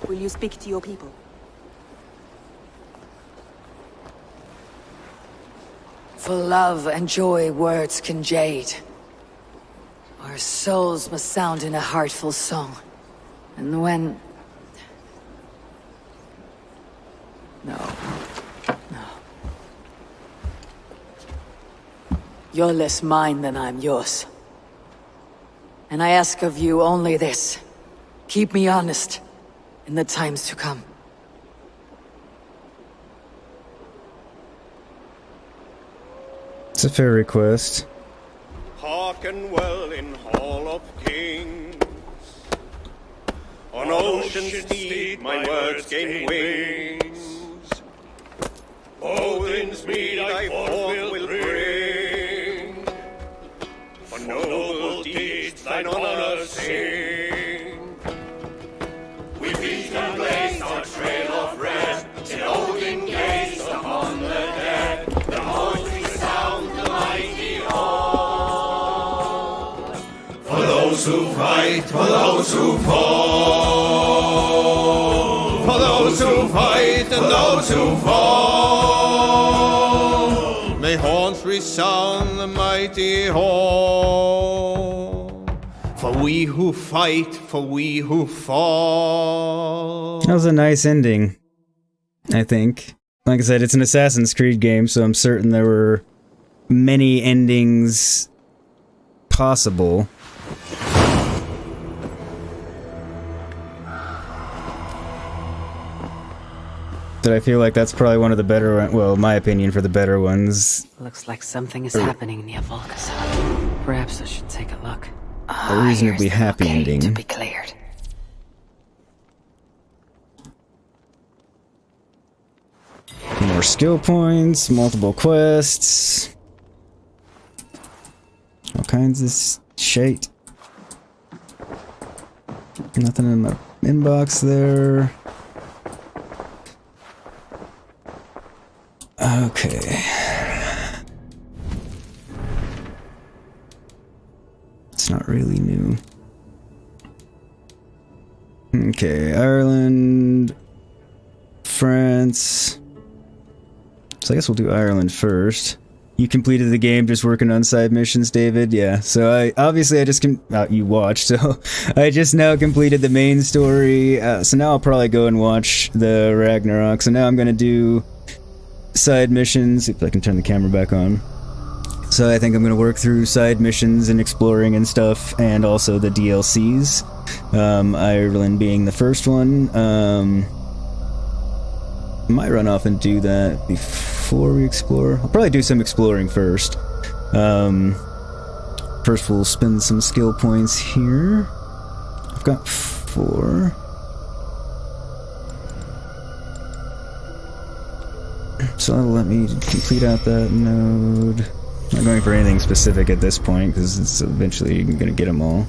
Will you speak to your people? For love and joy words can jade. Our souls must sound in a heartful song. And when... No. You're less mine than I'm yours. And I ask of you only this. Keep me honest in the times to come. It's a fair request. Hearken well in Hall of Kings. On ocean's steed my words gain wings. Odin's mead I forth will bring. For noble deeds thine honor sing. We beat and blaze our trail of red. In Odin gazed upon the dead. The voice resound the mighty hall. For those who fight, for those who fall. For those who fight and those who fall. May horns resound the mighty hall. For we who fight, for we who fall. That was a nice ending, I think. Like I said, it's an Assassin's Creed game, so I'm certain there were many endings possible. But I feel like that's probably one of the better ones. Well, my opinion for the better ones. Looks like something is happening near Volkasar. Perhaps I should take a look. A reasonably happy ending. To be cleared. More skill points, multiple quests. All kinds of shit. Nothing in my inbox there. Okay. It's not really new. Okay, Ireland, France, So I guess we'll do Ireland first. You completed the game just working on side missions, David? Yeah, so I just you watched, so I just now completed the main story, so now I'll probably go and watch the Ragnarok. So now I'm gonna do side missions, if I can turn the camera back on. So I think I'm gonna work through side missions and exploring and stuff, and also the DLCs. Ireland being the first one. I might run off and do that before we explore. I'll probably do some exploring first. First we'll spend some skill points here. I've got 4. So that'll let me complete out that node. I'm not going for anything specific at this point, because it's eventually going to get them all.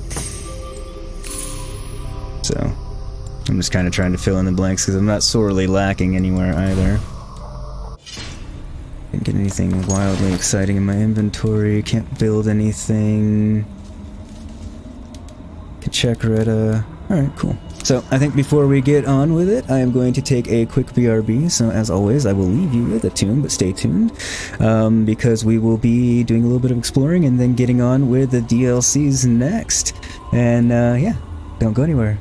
So I'm just kind of trying to fill in the blanks because I'm not sorely lacking anywhere either. Didn't get anything wildly exciting in my inventory. Can't build anything. Can check Retta. Alright, cool. So I think before we get on with it, I am going to take a quick BRB. So as always, I will leave you with a tune, but stay tuned. Because we will be doing a little bit of exploring and then getting on with the DLCs next. And yeah, don't go anywhere.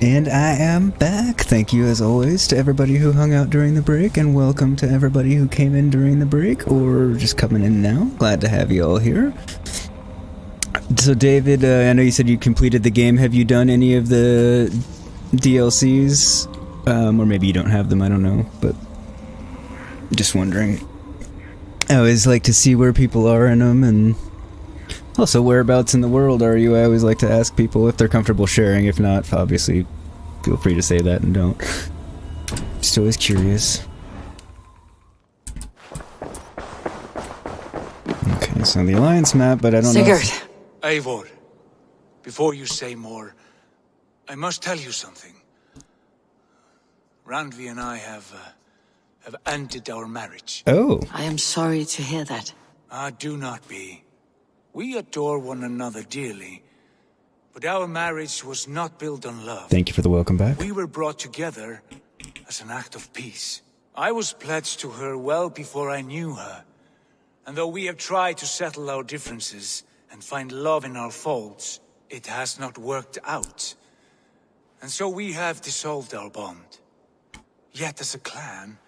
And I am back. Thank you as always to everybody who hung out during the break, and welcome to everybody who came in during the break or just coming in now. Glad to have you all here. So David, I know you said you completed the game. Have you done any of the DLCs? Or maybe you don't have them, I don't know, but just wondering. I always like to see where people are in them, and also whereabouts in the world are you? I always like to ask people if they're comfortable sharing. If not, obviously feel free to say that and don't. Just always curious. Okay, so the Alliance map, but I don't know. Sigurd! Eivor, before you say more, I must tell you something. Randvi and I have ended our marriage. Oh. I am sorry to hear that. Do not be. We adore one another dearly, but our marriage was not built on love. Thank you for the welcome back. We were brought together as an act of peace. I was pledged to her well before I knew her, and though we have tried to settle our differences and find love in our faults, it has not worked out. And so we have dissolved our bond. Yet as a clan,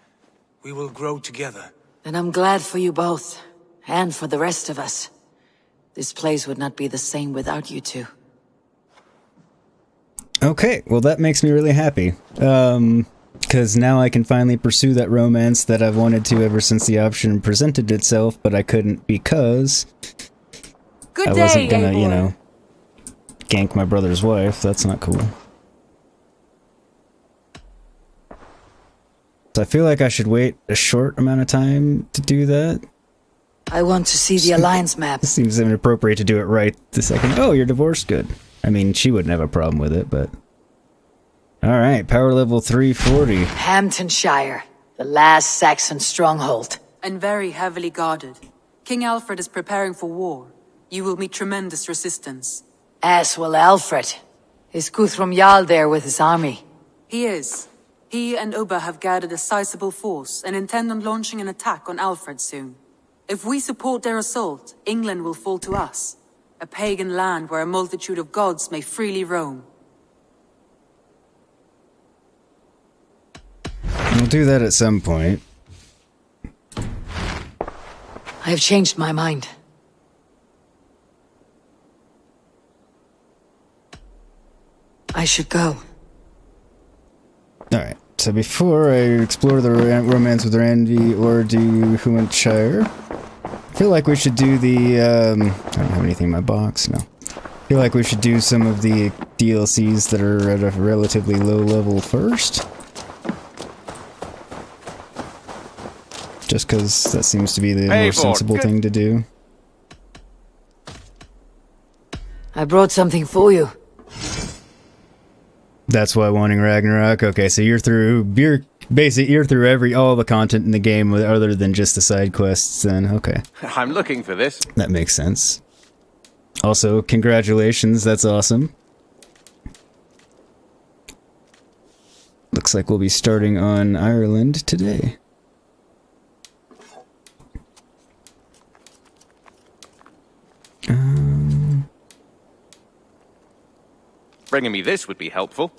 we will grow together. And I'm glad for you both, and for the rest of us. This place would not be the same without you two. Okay, well that makes me really happy. Because now I can finally pursue that romance that I've wanted to ever since the option presented itself, but I couldn't because I wasn't gonna, you know, gank my brother's wife. That's not cool. So I feel like I should wait a short amount of time to do that. I want to see the Alliance map. It seems inappropriate to do it right the second. Oh, you're divorced? Good. I mean, she wouldn't have a problem with it, but... Alright, power level 340. Hamptonshire, the last Saxon stronghold. And very heavily guarded. King Alfred is preparing for war. You will meet tremendous resistance. As will Alfred. Is Guthrum Jarl there with his army? He is. He and Ubba have gathered a sizable force and intend on launching an attack on Alfred soon. If we support their assault, England will fall to us. A pagan land where a multitude of gods may freely roam. We'll do that at some point. I have changed my mind. I should go. Alright, so before I explore the romance with Randvi or do Huntshire, I feel like we should do the, I don't have anything in my box, no. I feel like we should do some of the DLCs that are at a relatively low level first. Just because that seems to be the more sensible thing to do. I brought something for you. That's why wanting Ragnarok. Okay, so you're through all the content in the game other than just the side quests then. Okay. I'm looking for this. That makes sense. Also, congratulations, that's awesome. Looks like we'll be starting on Ireland today. Bringing me this would be helpful.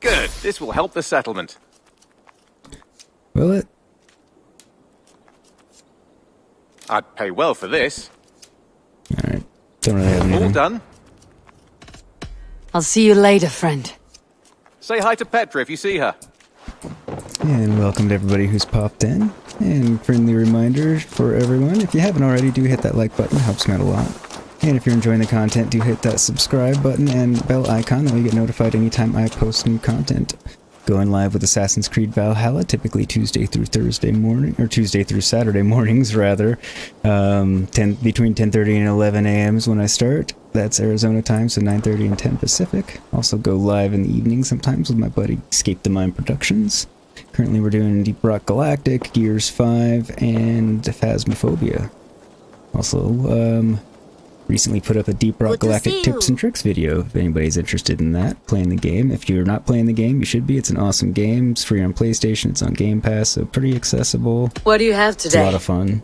Good. This will help the settlement. Will it? I'd pay well for this. Alright. Don't really have anything. All done. I'll see you later, friend. Say hi to Petra if you see her. And welcome to everybody who's popped in. And friendly reminder for everyone, if you haven't already, do hit that like button, it helps me out a lot. And if you're enjoying the content, do hit that subscribe button and bell icon, that way you get notified anytime I post new content. Going live with Assassin's Creed Valhalla, typically Tuesday through Thursday morning, or Tuesday through Saturday mornings, rather. Between 10:30 and 11 a.m. is when I start. That's Arizona time, so 9:30 and 10 Pacific. Also go live in the evening sometimes with my buddy Escape the Mind Productions. Currently we're doing Deep Rock Galactic, Gears 5, and Phasmophobia. Also, recently put up a Deep Rock Galactic tips and tricks video if anybody's interested in that, playing the game. If you're not playing the game, you should be. It's an awesome game. It's free on PlayStation. It's on Game Pass, so pretty accessible. What do you have today? It's a lot of fun.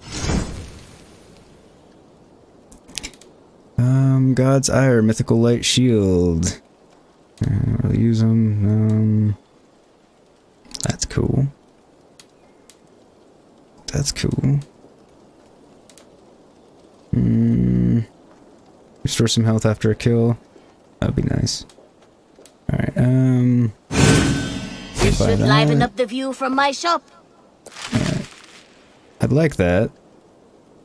God's Ire, mythical light shield. I'll use them. That's cool. That's cool. Restore some health after a kill. That'd be nice. Alright, This should liven up the view from my shop. Alright. I'd like that.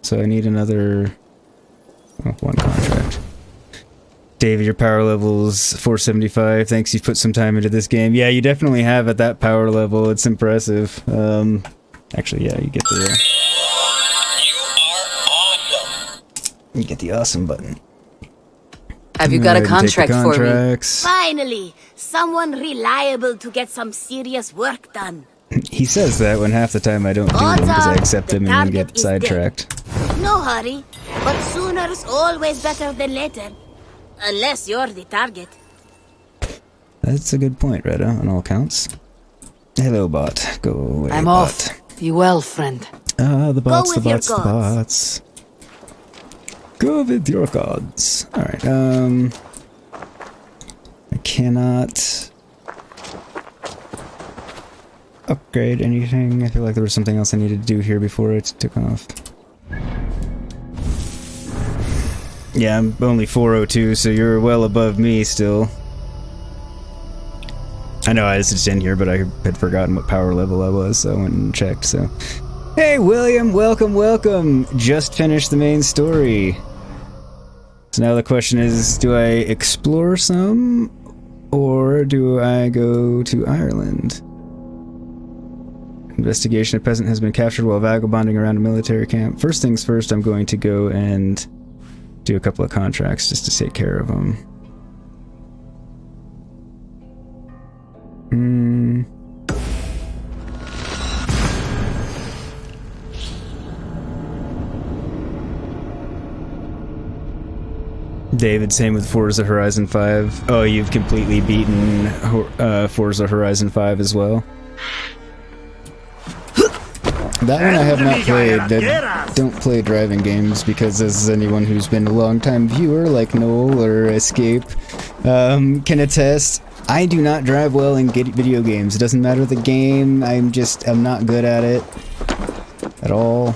So I need another... Oh, one contract. David, your power level's 475. Thanks, you've put some time into this game. Yeah, you definitely have at that power level. It's impressive. Actually, yeah, you get the... You are awesome. You get the awesome button. Have you got a contract for me? Finally, someone reliable to get some serious work done. He says that when half the time I don't do them because I accept them and then get sidetracked. No hurry, but sooner's always better than later. Unless you're the target. That's a good point, Retta, on all counts. Hello, bot. Go away, I'm bot. off. Be well, friend. Ah, the bots, the with your bots, the bots. Go with your gods. Alright, I cannot upgrade anything. I feel like there was something else I needed to do here before it took off. Yeah, I'm only 402, so you're well above me still. I know I was just in here, but I had forgotten what power level I was, so I went and checked, so... Hey, William! Welcome, welcome! Just finished the main story. So now the question is, do I explore some, or do I go to Ireland? Investigation: a peasant has been captured while vagabonding around a military camp. First things first, I'm going to go and do a couple of contracts just to take care of them. David, same with Forza Horizon 5. Oh, you've completely beaten Forza Horizon 5 as well? That one I have not played. I don't play driving games because, as anyone who's been a long-time viewer like Noel or Escape can attest, I do not drive well in video games. It doesn't matter the game, I'm not good at it at all.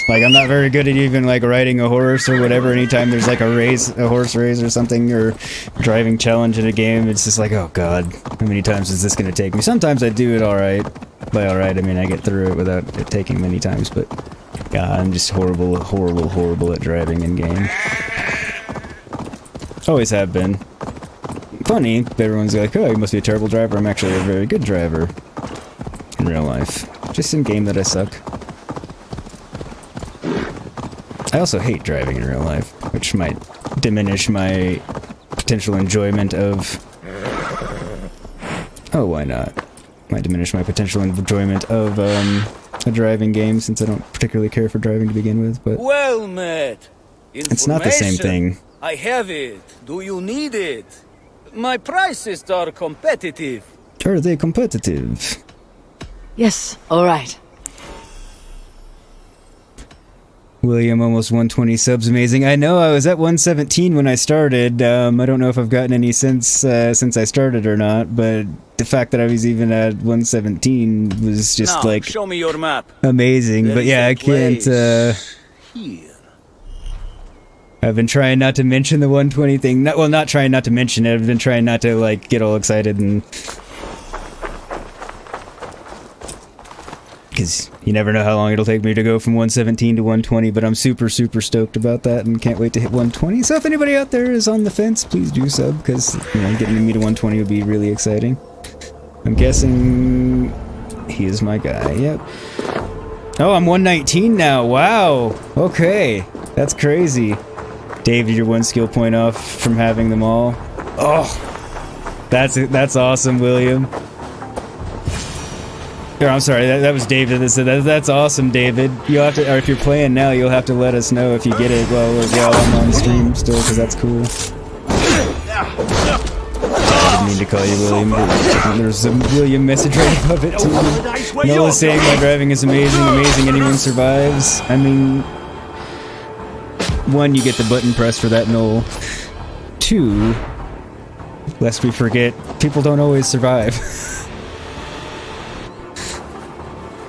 Like, I'm not very good at even, like, riding a horse or whatever. Anytime there's, like, a horse race or something, or driving challenge in a game, it's just like, oh god, how many times is this gonna take me? Sometimes I do it alright. By alright, I mean I get through it without it taking many times, but god, I'm just horrible at driving in game. Always have been. Funny, everyone's like, oh, you must be a terrible driver. I'm actually a very good driver. In real life. Just in game that I suck. I also hate driving in real life, which might diminish my potential enjoyment of... Oh, why not? Might diminish my potential enjoyment of a driving game, since I don't particularly care for driving to begin with, but... Well met. It's not the same thing. I have it. Do you need it? My prices are competitive. Are they competitive? Yes, alright. William, almost 120 subs, amazing. I know, I was at 117 when I started. I don't know if I've gotten any since I started or not, but the fact that I was even at 117 was just now, like... show me your map. Amazing, There but is yeah, a I can't... Here. I've been trying not to mention the 120 thing. Not trying not to mention it, I've been trying not to, like, get all excited and... Because you never know how long it'll take me to go from 117 to 120, but I'm super stoked about that and can't wait to hit 120. So if anybody out there is on the fence, please do sub, because, you know, getting me to 120 would be really exciting. I'm guessing he is my guy, yep. Oh, I'm 119 now, wow! Okay, that's crazy. David, you're one skill point off from having them all. Oh, that's awesome, William. Oh, I'm sorry, that was David that said that. That's awesome, David. You'll have to, or if you're playing now, you'll have to let us know if you get it while I'm on stream still, because that's cool. I didn't mean to call you William, but there's a William message right above it too. Noah's saying my driving is amazing, anyone survives. I mean... one, you get the button press for that knoll. Two, lest we forget, people don't always survive.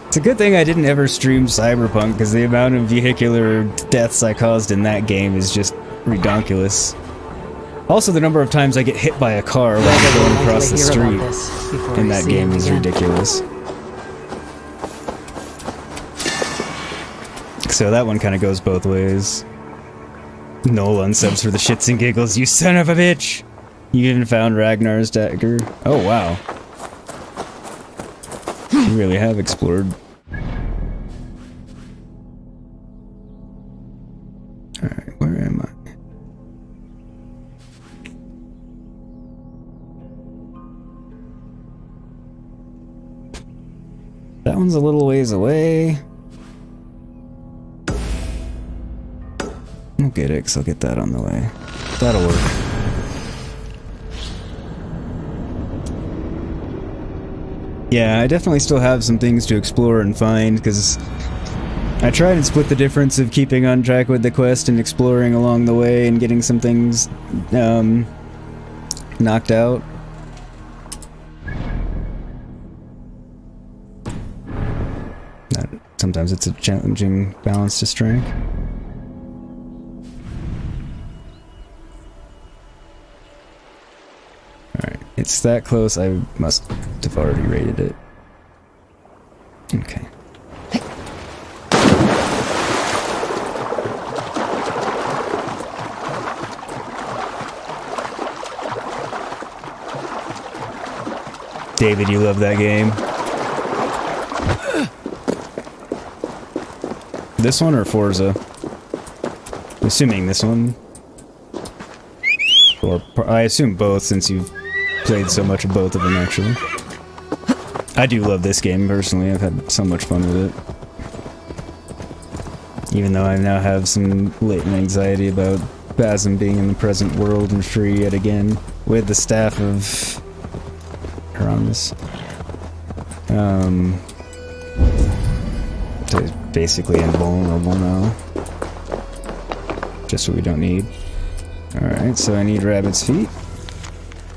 It's a good thing I didn't ever stream Cyberpunk, because the amount of vehicular deaths I caused in that game is just redonkulous. Also, the number of times I get hit by a car while I'm going across the street in that game is ridiculous. So that one kind of goes both ways. Noel unsubs for the shits and giggles, you son of a bitch! You even found Ragnar's dagger. Oh wow. You really have explored. Alright, where am I? That one's a little ways away. I'll get it, because I'll get that on the way. That'll work. Yeah, I definitely still have some things to explore and find, because I tried and split the difference of keeping on track with the quest and exploring along the way and getting some things knocked out. Sometimes it's a challenging balance to strike. Alright, it's that close, I must have already rated it. Okay. David, you love that game. This one or Forza? I'm assuming this one. Or I assume both, since you've played so much of both of them, actually. I do love this game, personally. I've had so much fun with it. Even though I now have some latent anxiety about Basim being in the present world and free yet again, with the staff of Haramis. Basically invulnerable now. Just what we don't need. Alright, so I need rabbit's feet.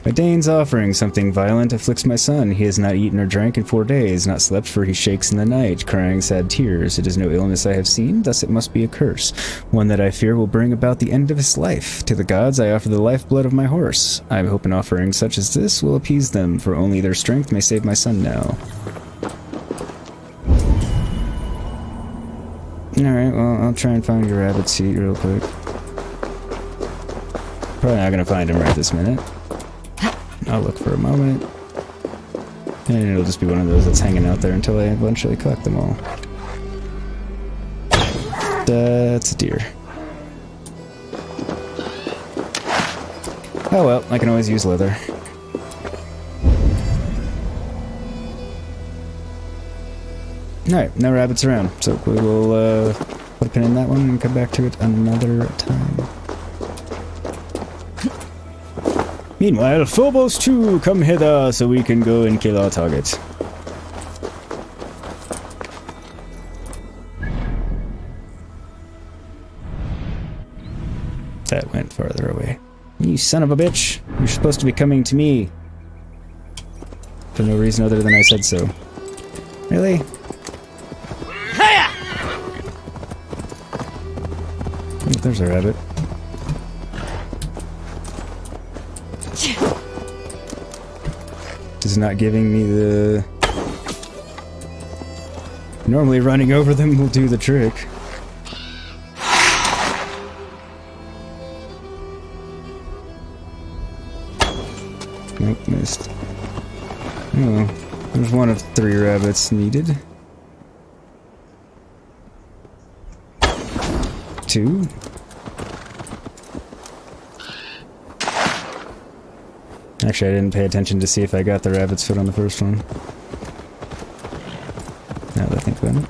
A Dane's offering, something violent afflicts my son. He has not eaten or drank in 4 days, not slept, for he shakes in the night, crying sad tears. It is no illness I have seen, thus it must be a curse, one that I fear will bring about the end of his life. To the gods I offer the lifeblood of my horse. I hope an offering such as this will appease them, for only their strength may save my son now. Alright, well, I'll try and find your rabbit's feet real quick. Probably not gonna find him right this minute. I'll look for a moment. And it'll just be one of those that's hanging out there until I eventually collect them all. That's a deer. Oh well, I can always use leather. Alright, no rabbits around, so we will put a pin in that one and come back to it another time. Meanwhile, Phobos 2, come hither so we can go and kill our target. That went farther away. You son of a bitch! You're supposed to be coming to me. For no reason other than I said so. Really? Oh, there's a rabbit. Just not giving me the... Normally running over them will do the trick. Nope, missed. Oh, there's one of 3 rabbits needed. 2. Actually, I didn't pay attention to see if I got the rabbit's foot on the first one. Now that I think about it.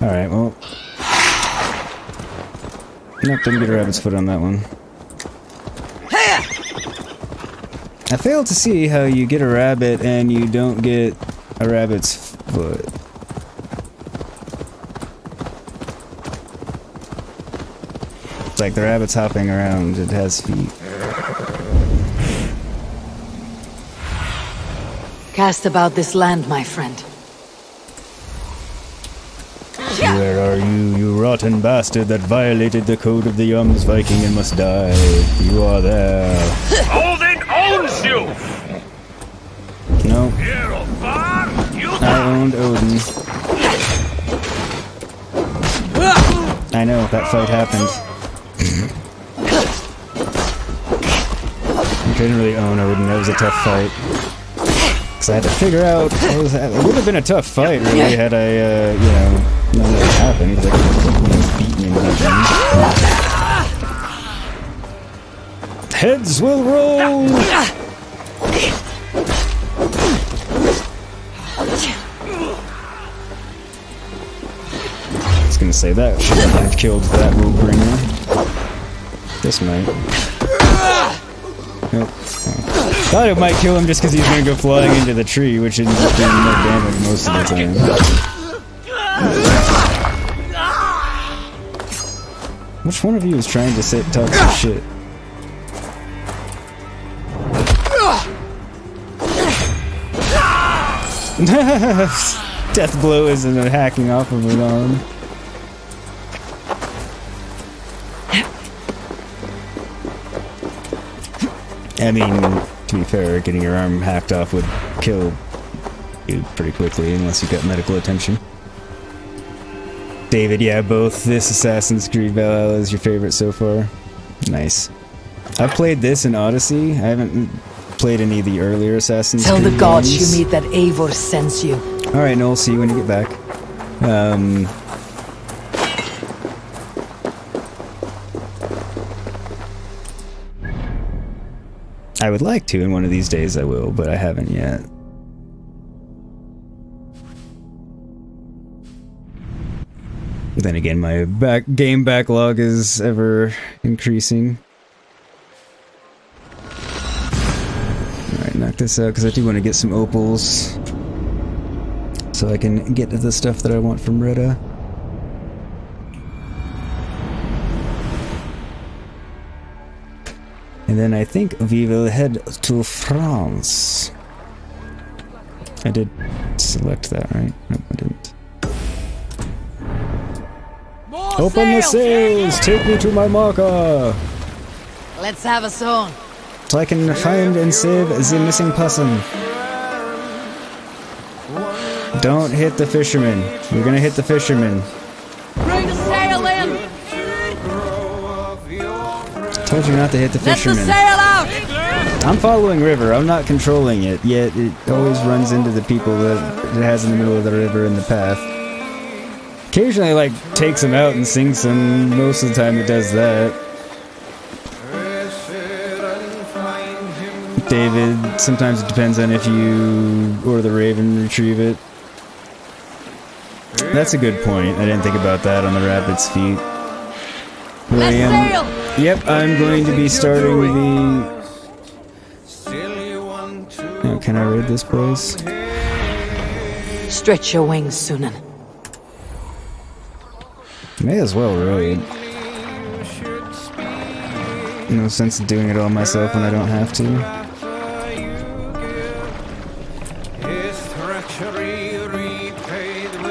Alright, well... Nope, didn't get a rabbit's foot on that one. I failed to see how you get a rabbit and you don't get a rabbit's foot. like the rabbit's hopping around. It has feet. Cast about this land, my friend. Where are you, you rotten bastard that violated the code of the Yums Viking and must die? You are there. Odin owns you! No. I owned Odin. I know, that fight happened. I couldn't really own Odin, that was a tough fight. Because I had to figure out, it would have been a tough fight really had I, you know, known what happened, because I could have beaten him. Heads will roll! I was gonna say that should have killed that Willbringer. This might. Nope. Thought it might kill him just because he's gonna go flying into the tree, which ends up doing more damage most of the time. Which one of you is trying to talk some shit? Death blow isn't a hacking off of an arm. I mean, to be fair, getting your arm hacked off would kill you pretty quickly unless you got medical attention. David, yeah, both this Assassin's Creed Valhalla is your favorite so far. Nice. I've played this in Odyssey. I haven't played any of the earlier Assassin's Creed Tell the gods games. you meet that Eivor sends you. Alright, Noel, see you when you get back. I would like to, and one of these days I will, but I haven't yet. But then again, my game backlog is ever increasing. Alright, knock this out, because I do want to get some opals. So I can get to the stuff that I want from Rita. And then I think we will head to France. I did select that, right? Nope, I didn't. Open the sails! Take me to my marker! Let's have a song. So I can find and save the missing possum. Don't hit the fisherman. You're gonna hit the fisherman. Bring the sail in! Told you not to hit the fisherman. Let the sail out! I'm following river. I'm not controlling it, yet it always runs into the people that it has in the middle of the river in the path. Occasionally, like, takes them out and sinks them. Most of the time it does that. David, sometimes it depends on if you or the raven retrieve it. That's a good point. I didn't think about that on the rabbit's feet. William. Yep, I'm going to be starting the... Oh, can I raid this place? Stretch your wings, Sunan. May as well raid. No sense in doing it all myself when I don't have to.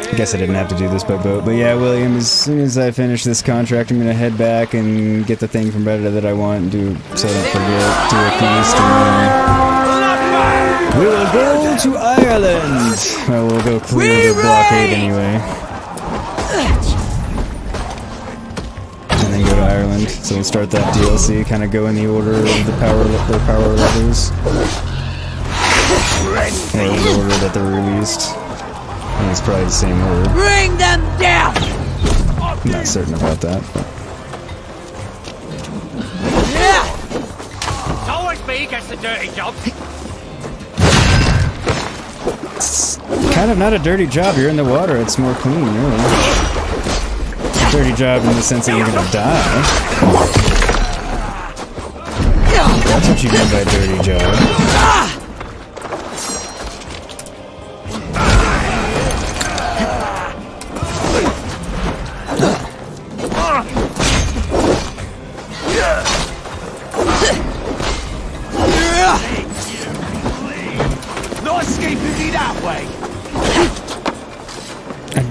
I guess I didn't have to do this by boat, but yeah, William, as soon as I finish this contract, I'm gonna head back and get the thing from Reddit that I want and do, so I don't forget, do a feast, and then we will go to Ireland! Well, we'll go clear the blockade anyway. And then go to Ireland, so we'll start that DLC, kind of go in the order of their power levels. Or the order that they're released. I think it's probably the same order. Bring them down! I'm not certain about that. It's always me gets the dirty job. It's kind of not a dirty job. You're in the water. It's more clean, really. It's a dirty job in the sense that you're gonna die. That's what you mean by dirty job.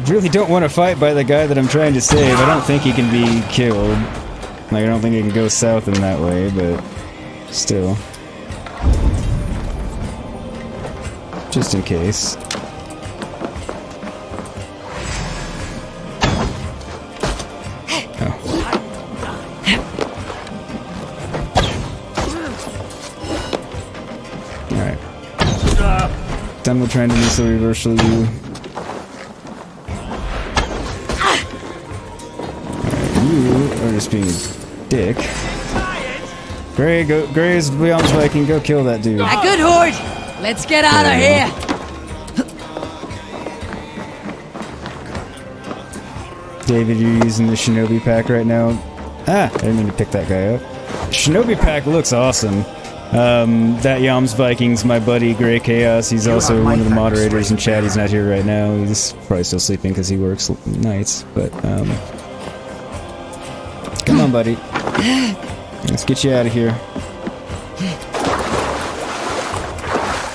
really don't want to fight by the guy that I'm trying to save. I don't think he can be killed. Like, I don't think he can go south in that way, but still. Just in case. Done with trying to miss the reversal you. Alright, you are just being a dick. Gray, go, Gray's beyond Viking, go kill that dude. A good horde! Let's get out of here! David, you're using the Shinobi pack right now. Ah, I didn't mean to pick that guy up. Shinobi pack looks awesome. That Yams Vikings, my buddy Grey Chaos, he's also one of the moderators in chat. He's not here right now. He's probably still sleeping because he works nights, but, come on, buddy. Let's get you out of here.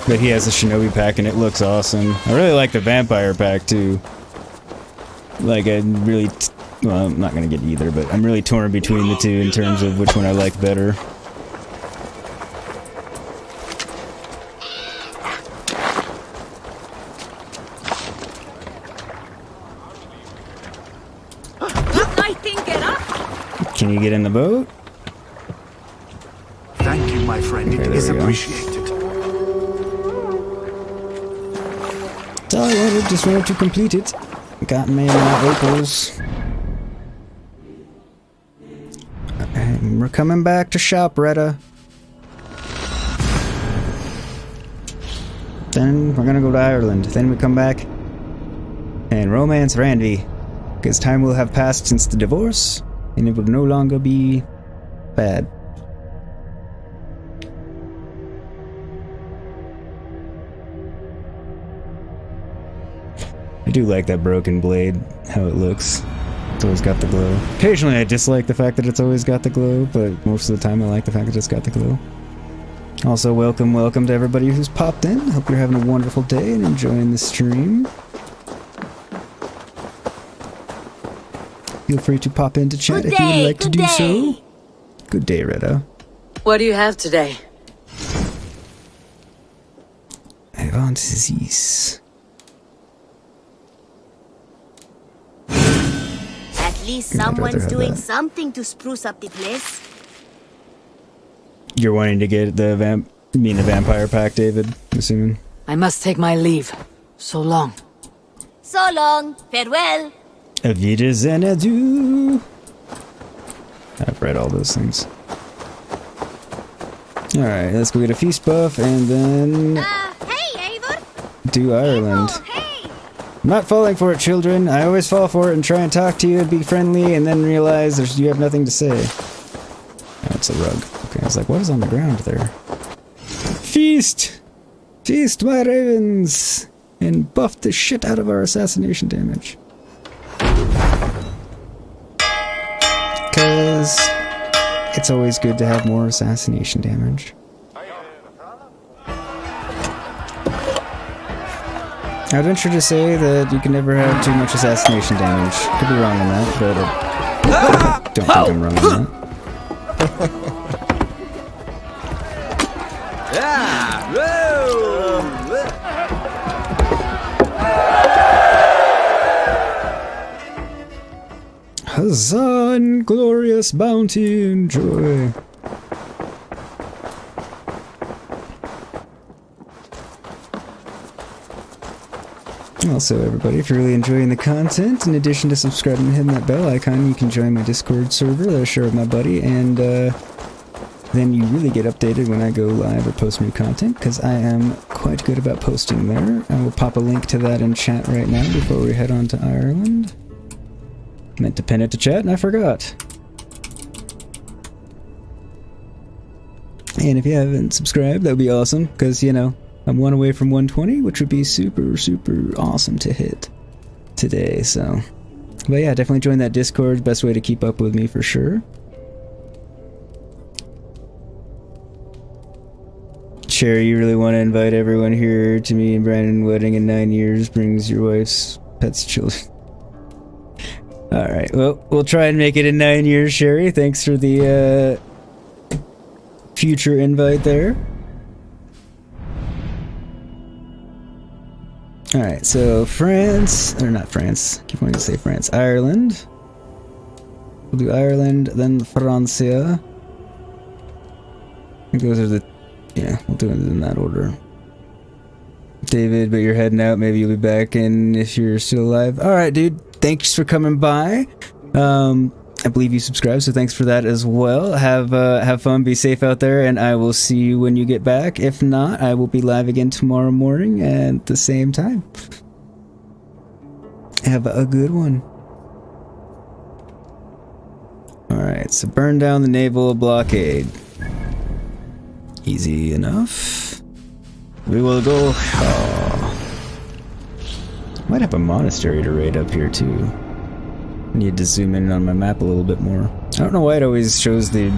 But he has the Shinobi pack and it looks awesome. I really like the Vampire pack, too. Like, I'm really... well, I'm not gonna get either, but I'm really torn between the two in terms of which one I like better. Can you get in the boat? Thank you, my friend. Okay, it is we go. appreciated. That's all I wanted, just wanted to complete it. Got me my opals. And we're coming back to shop, Retta. Then we're gonna go to Ireland. Then we come back and romance Randy. Because time will have passed since the divorce, and it will no longer be bad. I do like that broken blade, how it looks. It's always got the glow. Occasionally I dislike the fact that it's always got the glow, but most of the time I like the fact that it's got the glow. Also, welcome to everybody who's popped in. Hope you're having a wonderful day and enjoying the stream. Feel free to pop into chat if you would like to do so. Good day, Retta. What do you have today? I want this. At least someone's doing something to spruce up the place. You're wanting to get the the vampire pack, David, I'm assuming? I must take my leave. So long. So long. Farewell. Auf Wiedersehen, adieu. I've read all those things. Alright, let's go get a feast buff and then... hey, Eivor. do Ireland. Eivor, hey. I'm not falling for it, children. I always fall for it and try and talk to you and be friendly and then realize you have nothing to say. That's a rug. Okay, I was like, what is on the ground there? Feast! Feast, my ravens! And buff the shit out of our assassination damage. Because it's always good to have more assassination damage. I'd venture to say that you can never have too much assassination damage. Could be wrong on that, but I don't think I'm wrong on that. Huzzah and glorious bounty and joy. Also, everybody, if you're really enjoying the content, in addition to subscribing and hitting that bell icon, you can join my Discord server that I share with my buddy, and then you really get updated when I go live or post new content, because I am quite good about posting there. I will pop a link to that in chat right now before we head on to Ireland. Meant to pin it to chat and I forgot. And if you haven't subscribed, that would be awesome, because, you know, I'm one away from 120, which would be super, super awesome to hit today, so. But yeah, definitely join that Discord. Best way to keep up with me for sure. Sherry, you really want to invite everyone here to me and Brandon wedding in 9 years, brings your wife's pets children. Alright, well, we'll try and make it in 9 years, Sherry. Thanks for the future invite there. Alright, so France, or not France, I keep wanting to say France, Ireland. We'll do Ireland, then Francia. I think those are the, yeah, we'll do it in that order. David, but you're heading out, maybe you'll be back in if you're still alive. Alright, dude, thanks for coming by. I believe you subscribed, so thanks for that as well. Have fun, be safe out there, and I will see you when you get back. If not, I will be live again tomorrow morning at the same time. Have a good one. Alright, so burn down the naval blockade. Easy enough. We will go. Oh. Might have a monastery to raid up here too. Need to zoom in on my map a little bit more. I don't know why it always shows the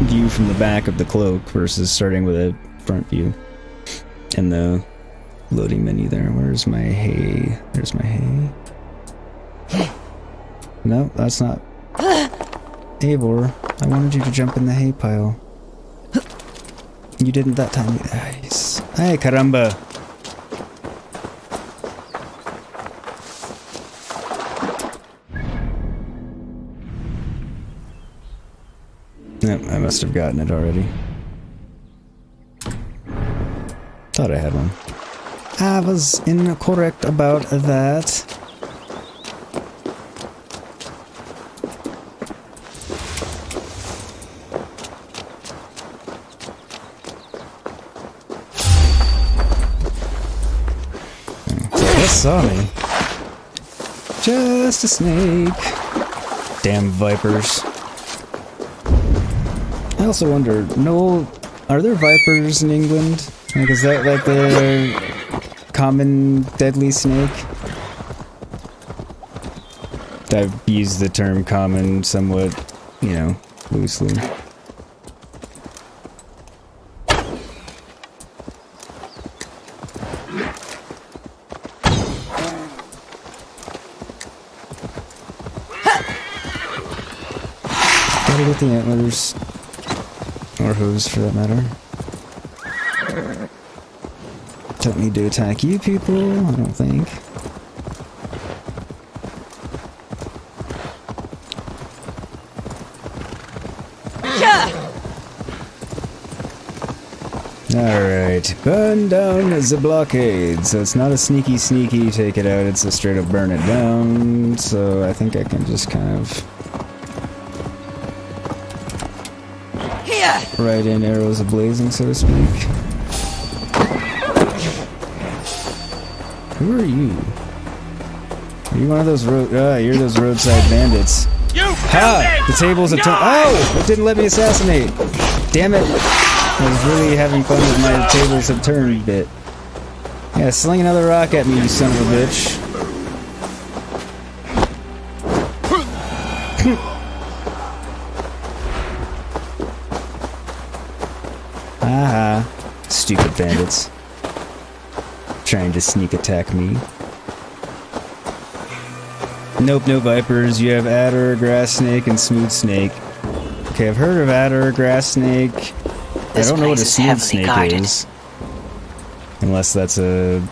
view from the back of the cloak versus starting with a front view. And the loading menu there. Where's my hay? There's my hay. No, that's not. Eivor, I wanted you to jump in the hay pile. You didn't that time. Nice. Hey, caramba. Yep, I must have gotten it already. Thought I had one. I was incorrect about that. Saw me. Just a snake. Damn vipers. I also wonder, Noel, are there vipers in England? Like, is that like the common deadly snake? I've used the term common somewhat, you know, loosely. Get the antlers, or hooves for that matter. Don't need to attack you people, I don't think. Alright, burn down the blockade. So it's not a sneaky take it out, it's a straight up burn it down. So I think I can just kind of right in arrows ablazing, so to speak. Who are you? Are you one of those you're those roadside bandits. Ha! The tables have turned. Oh! It didn't let me assassinate. Damn it! I was really having fun with my tables have turned bit. Yeah, sling another rock at me, you son of a bitch. Aha. Stupid bandits. Trying to sneak attack me. Nope, no vipers. You have adder, grass snake, and smooth snake. Okay, I've heard of adder, grass snake. I don't know what a smooth snake is. Unless that's a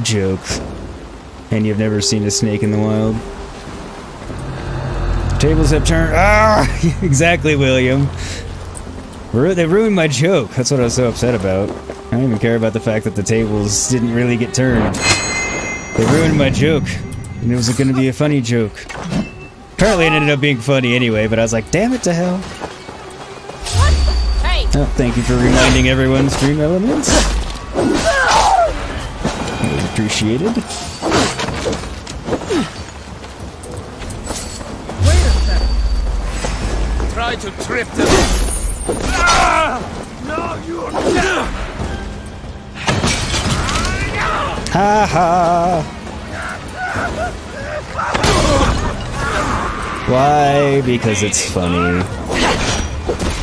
joke. And you've never seen a snake in the wild. Tables have turned. Ah! Exactly, William. They ruined my joke. That's what I was so upset about. I don't even care about the fact that the tables didn't really get turned. They ruined my joke. And it was going to be a funny joke. Apparently it ended up being funny anyway, but I was like, damn it to hell. Hey. Oh, thank you for reminding everyone stream elements. That was appreciated. Wait a second. Try to trip them. No, you're dead. Ha ha! Why? Because it's funny.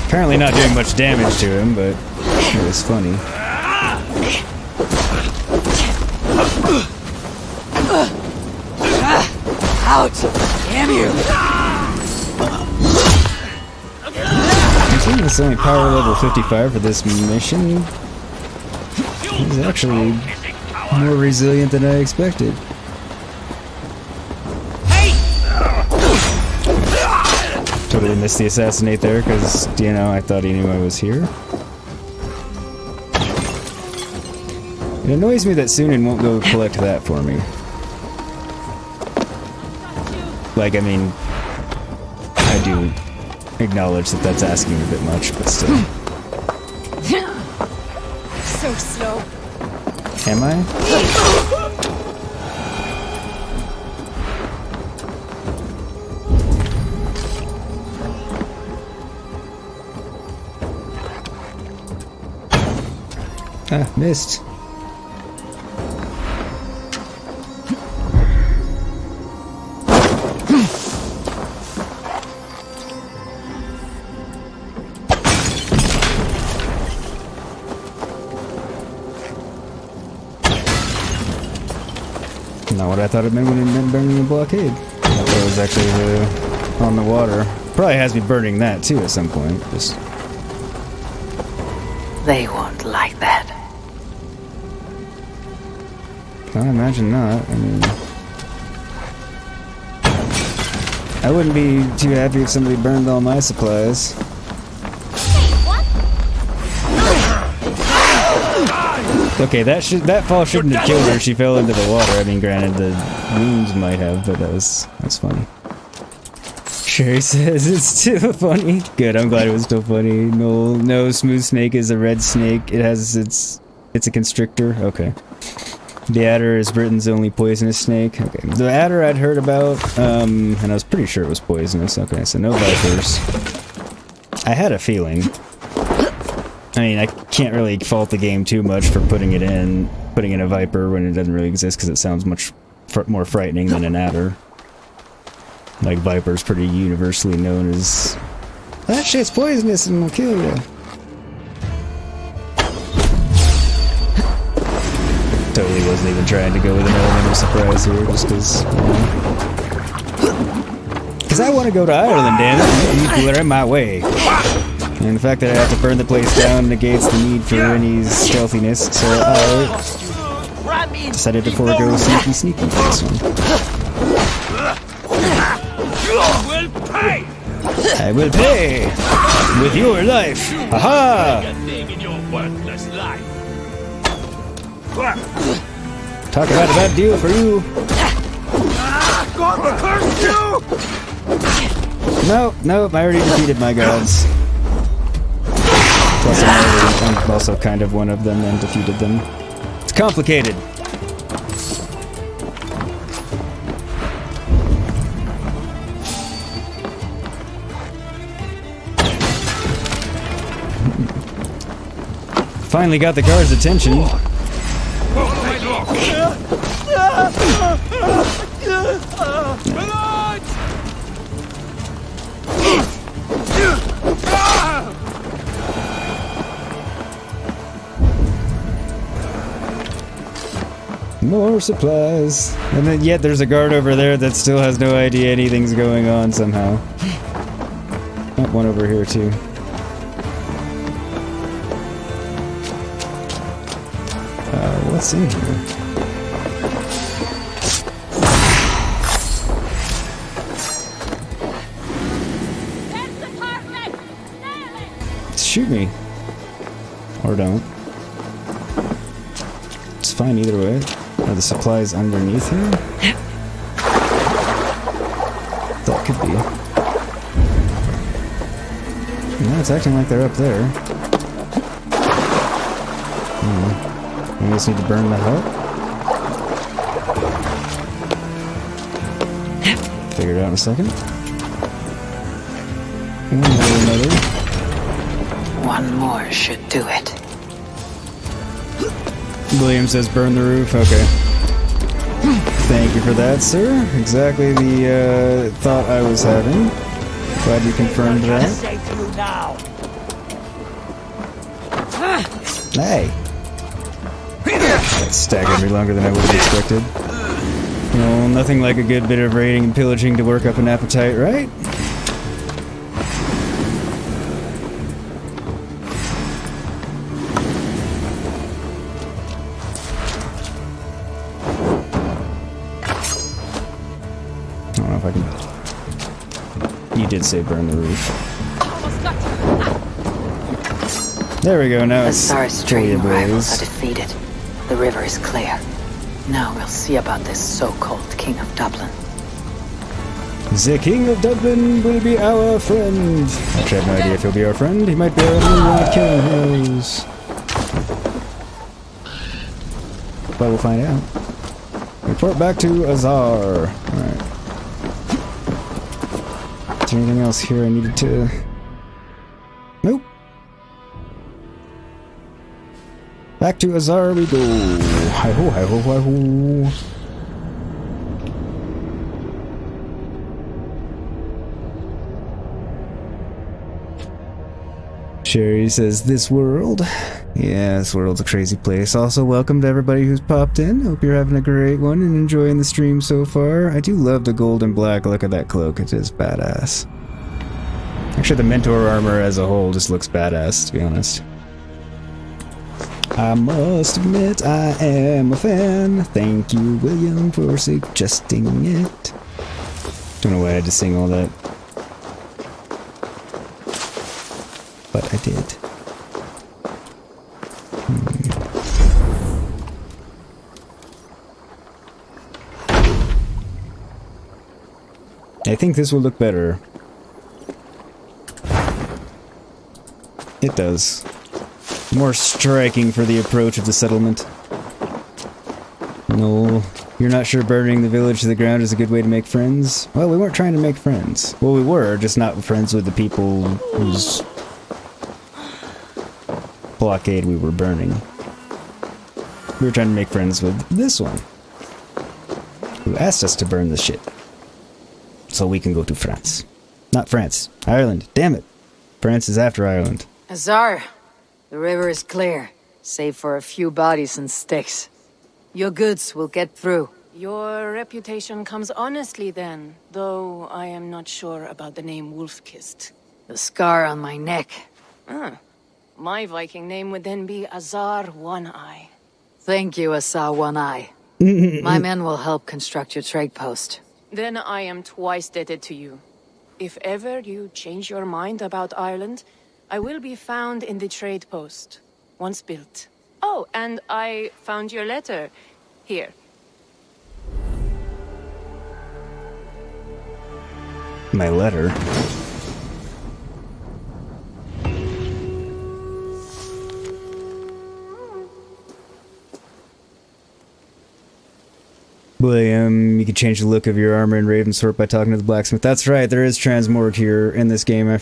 Apparently not doing much damage to him, but it was funny. Out! Damn you! I think it's only power level 55 for this mission. He's actually more resilient than I expected. Totally missed the assassinate there because, you know, I thought he knew I was here. It annoys me that Sunan won't go collect that for me. Like, I mean, I do acknowledge that that's asking a bit much, but still. So slow. Am I? Ah, missed. Not what I thought it meant when it meant burning the blockade. I thought it was actually on the water. Probably has me burning that too at some point. Just They won't like that. I imagine not. I mean, I wouldn't be too happy if somebody burned all my supplies. Okay, that fall shouldn't have killed her. She fell into the water. I mean, granted, the wounds might have, but that's funny. Sherry says it's still funny. Good, I'm glad it was still funny. No, smooth snake is a red snake. It's a constrictor. Okay. The adder is Britain's only poisonous snake. Okay. The adder I'd heard about, and I was pretty sure it was poisonous. Okay, so no vipers. I had a feeling. I mean, I can't really fault the game too much for putting in a viper when it doesn't really exist, because it sounds much more frightening than an adder. Like, viper's pretty universally known as, that shit's poisonous and will kill you. Totally wasn't even trying to go with an element of surprise here, just because, you know. Because I want to go to Ireland, damn it. You people are in my way. And the fact that I have to burn the place down negates the need for any stealthiness, so I decided to forego sneaky for this one. I will pay with your life. Aha! Talk about a bad deal for you. Nope, I already defeated my gods. Plus I'm also kind of one of them and defeated them. It's complicated. Finally got the guard's attention. More supplies. And then yet there's a guard over there that still has no idea anything's going on somehow. Oh, one over here too. What's in here? Shoot me. Or don't. It's fine either way. Are the supplies underneath here? That could be. No, it's acting like they're up there. I just need to burn the hut. Figure it out in a second. And another. One more should do it. William says burn the roof. Okay. Thank you for that, sir. Exactly the thought I was having. Glad you confirmed that. Hey. That staggered me longer than I would have expected. nothing like a good bit of raiding and pillaging to work up an appetite, right? I don't know if I can... You did say burn the roof. There we go, now it's Azar's trading rivals are defeated. The river is clear. Now we'll see about this so-called King of Dublin. The King of Dublin will be our friend. Actually, I have no idea if he'll be our friend. He might be our enemy. We're not killing him. Who knows? But we'll find out. Report back to Azar. Alright. Is there anything else here I needed to... Nope. Back to Azar we go. Hi-ho, hi-ho, hi-ho. Sherry says, this world? Yeah, this world's a crazy place. Also, welcome to everybody who's popped in. Hope you're having a great one and enjoying the stream so far. I do love the gold and black look of that cloak. It is badass. Actually, the Mentor armor as a whole just looks badass, to be honest. I must admit I am a fan. Thank you, William, for suggesting it. Don't know why I had to sing all that. But I did. I think this will look better. It does. More striking for the approach of the settlement. No, you're not sure burning the village to the ground is a good way to make friends? Well, we weren't trying to make friends. Well, we were, just not friends with the people whose blockade we were burning. We were trying to make friends with this one, who asked us to burn this shit. So we can go to France. Not France, Ireland. Damn it. France is after Ireland. Azar, the river is clear, save for a few bodies and sticks. Your goods will get through. Your reputation comes honestly then, though I am not sure about the name Wolf-Kissed. The scar on my neck. My Viking name would then be Azar One-Eye. Thank you, Azar One-Eye. My men will help construct your trade post. Then I am twice indebted to you. If ever you change your mind about Ireland, I will be found in the trade post, once built. Oh, and I found your letter. Here. My letter? William, you can change the look of your armor in Ravensthorpe by talking to the blacksmith. That's right, there is transmorg here in this game. I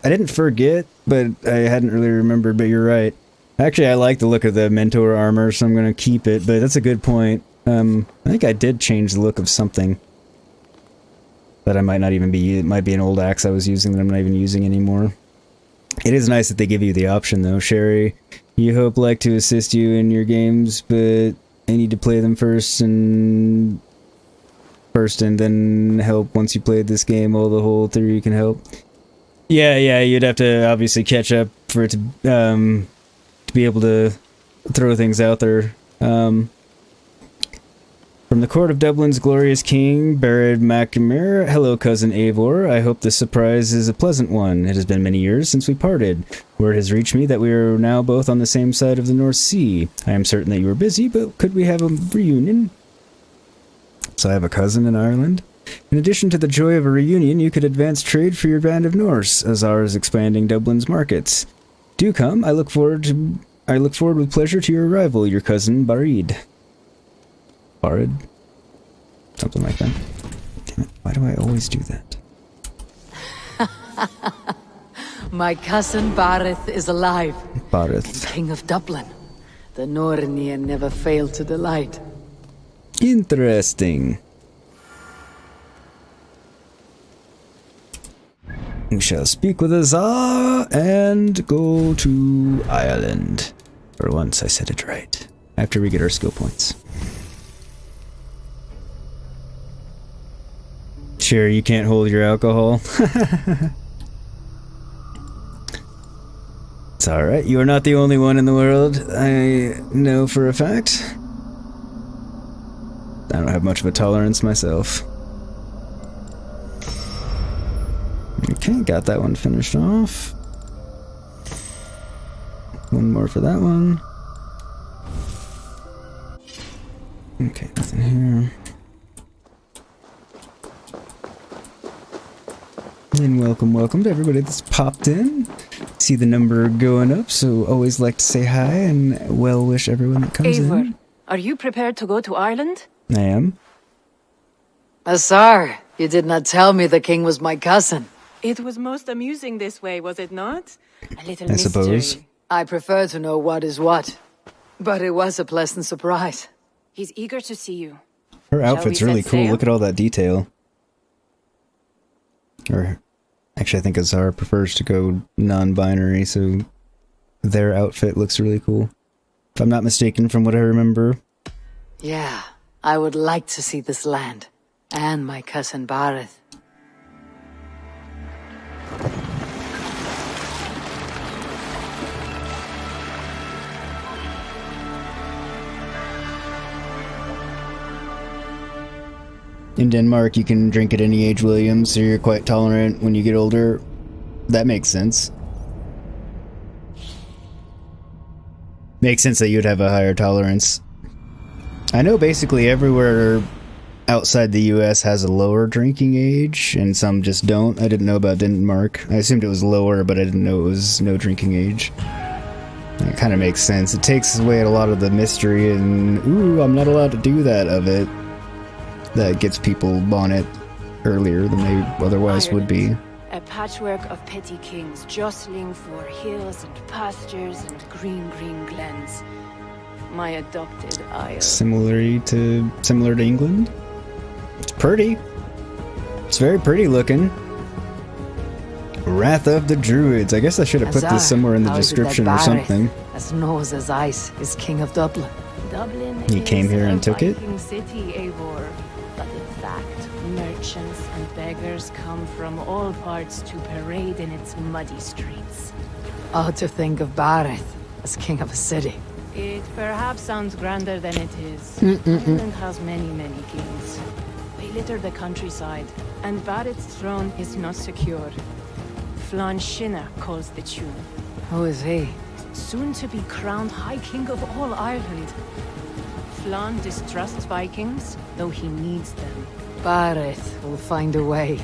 didn't forget, but I hadn't really remembered, but you're right. Actually, I like the look of the Mentor armor, so I'm going to keep it, but that's a good point. I think I did change the look of something that I might not even be... It might be an old axe I was using that I'm not even using anymore. It is nice that they give you the option, though. Sherry, you hope like to assist you in your games, but I need to play them first and then help once you played this game. All the whole through you can help. Yeah, you'd have to obviously catch up for it to be able to throw things out there. From the court of Dublin's glorious king, Baron MacNamara, hello cousin Eivor. I hope this surprise is a pleasant one. It has been many years since we parted. Word has reached me that we are now both on the same side of the North Sea. I am certain that you are busy, but could we have a reunion? So I have a cousin in Ireland. In addition to the joy of a reunion, you could advance trade for your band of Norse. Azar is expanding Dublin's markets. Do come. I look forward with pleasure to your arrival, your cousin Barid. Barid? Something like that. Damn it, why do I always do that? My cousin Barith is alive. Barith. King of Dublin. The Nornir never fail to delight. Interesting. We shall speak with Azar and go to Ireland. For once I said it right. After we get our skill points. Sure, you can't hold your alcohol. It's alright, you are not the only one in the world, I know for a fact. I don't have much of a tolerance myself. Okay, got that one finished off. One more for that one. Okay, nothing here. And welcome to everybody that's popped in. See the number going up, so always like to say hi and well wish everyone that comes Eivor, in. are you prepared to go to Ireland? I am. Asar, you did not tell me the king was my cousin. It was most amusing this way, was it not? A little I mystery. suppose. I prefer to know what is what. But it was a pleasant surprise. He's eager to see you. Her Shall outfit's we really set cool. sail? Look at all that detail. Or, actually, I think Azar prefers to go non-binary, so their outfit looks really cool. If I'm not mistaken from what I remember. Yeah, I would like to see this land. And my cousin Bareth. In Denmark, you can drink at any age, William, so you're quite tolerant when you get older. That makes sense. Makes sense that you'd have a higher tolerance. I know basically everywhere outside the US has a lower drinking age, and some just don't. I didn't know about Denmark. I assumed it was lower, but I didn't know it was no drinking age. It kind of makes sense. It takes away a lot of the mystery and, ooh, I'm not allowed to do that of it. That gets people on it earlier than they otherwise would be. A patchwork of petty kings jostling for hills and pastures and green glens. My adopted isle. Similar to England. It's pretty. It's very pretty looking. Wrath of the Druids. I guess I should have put this somewhere in the description or something. As nose as ice is king of Dublin. Dublin He came here and took it? Viking city, Eivor. But in fact, merchants and beggars come from all parts to parade in its muddy streets. Oh, to think of Bareth as king of a city. It perhaps sounds grander than it is. Ireland has many kings. They litter the countryside, and Bareth's throne is not secure. Flann Shinna calls the tune. Who is he? Soon to be crowned High King of all Ireland. Flann distrusts Vikings, though he needs them. Bareth will find a way.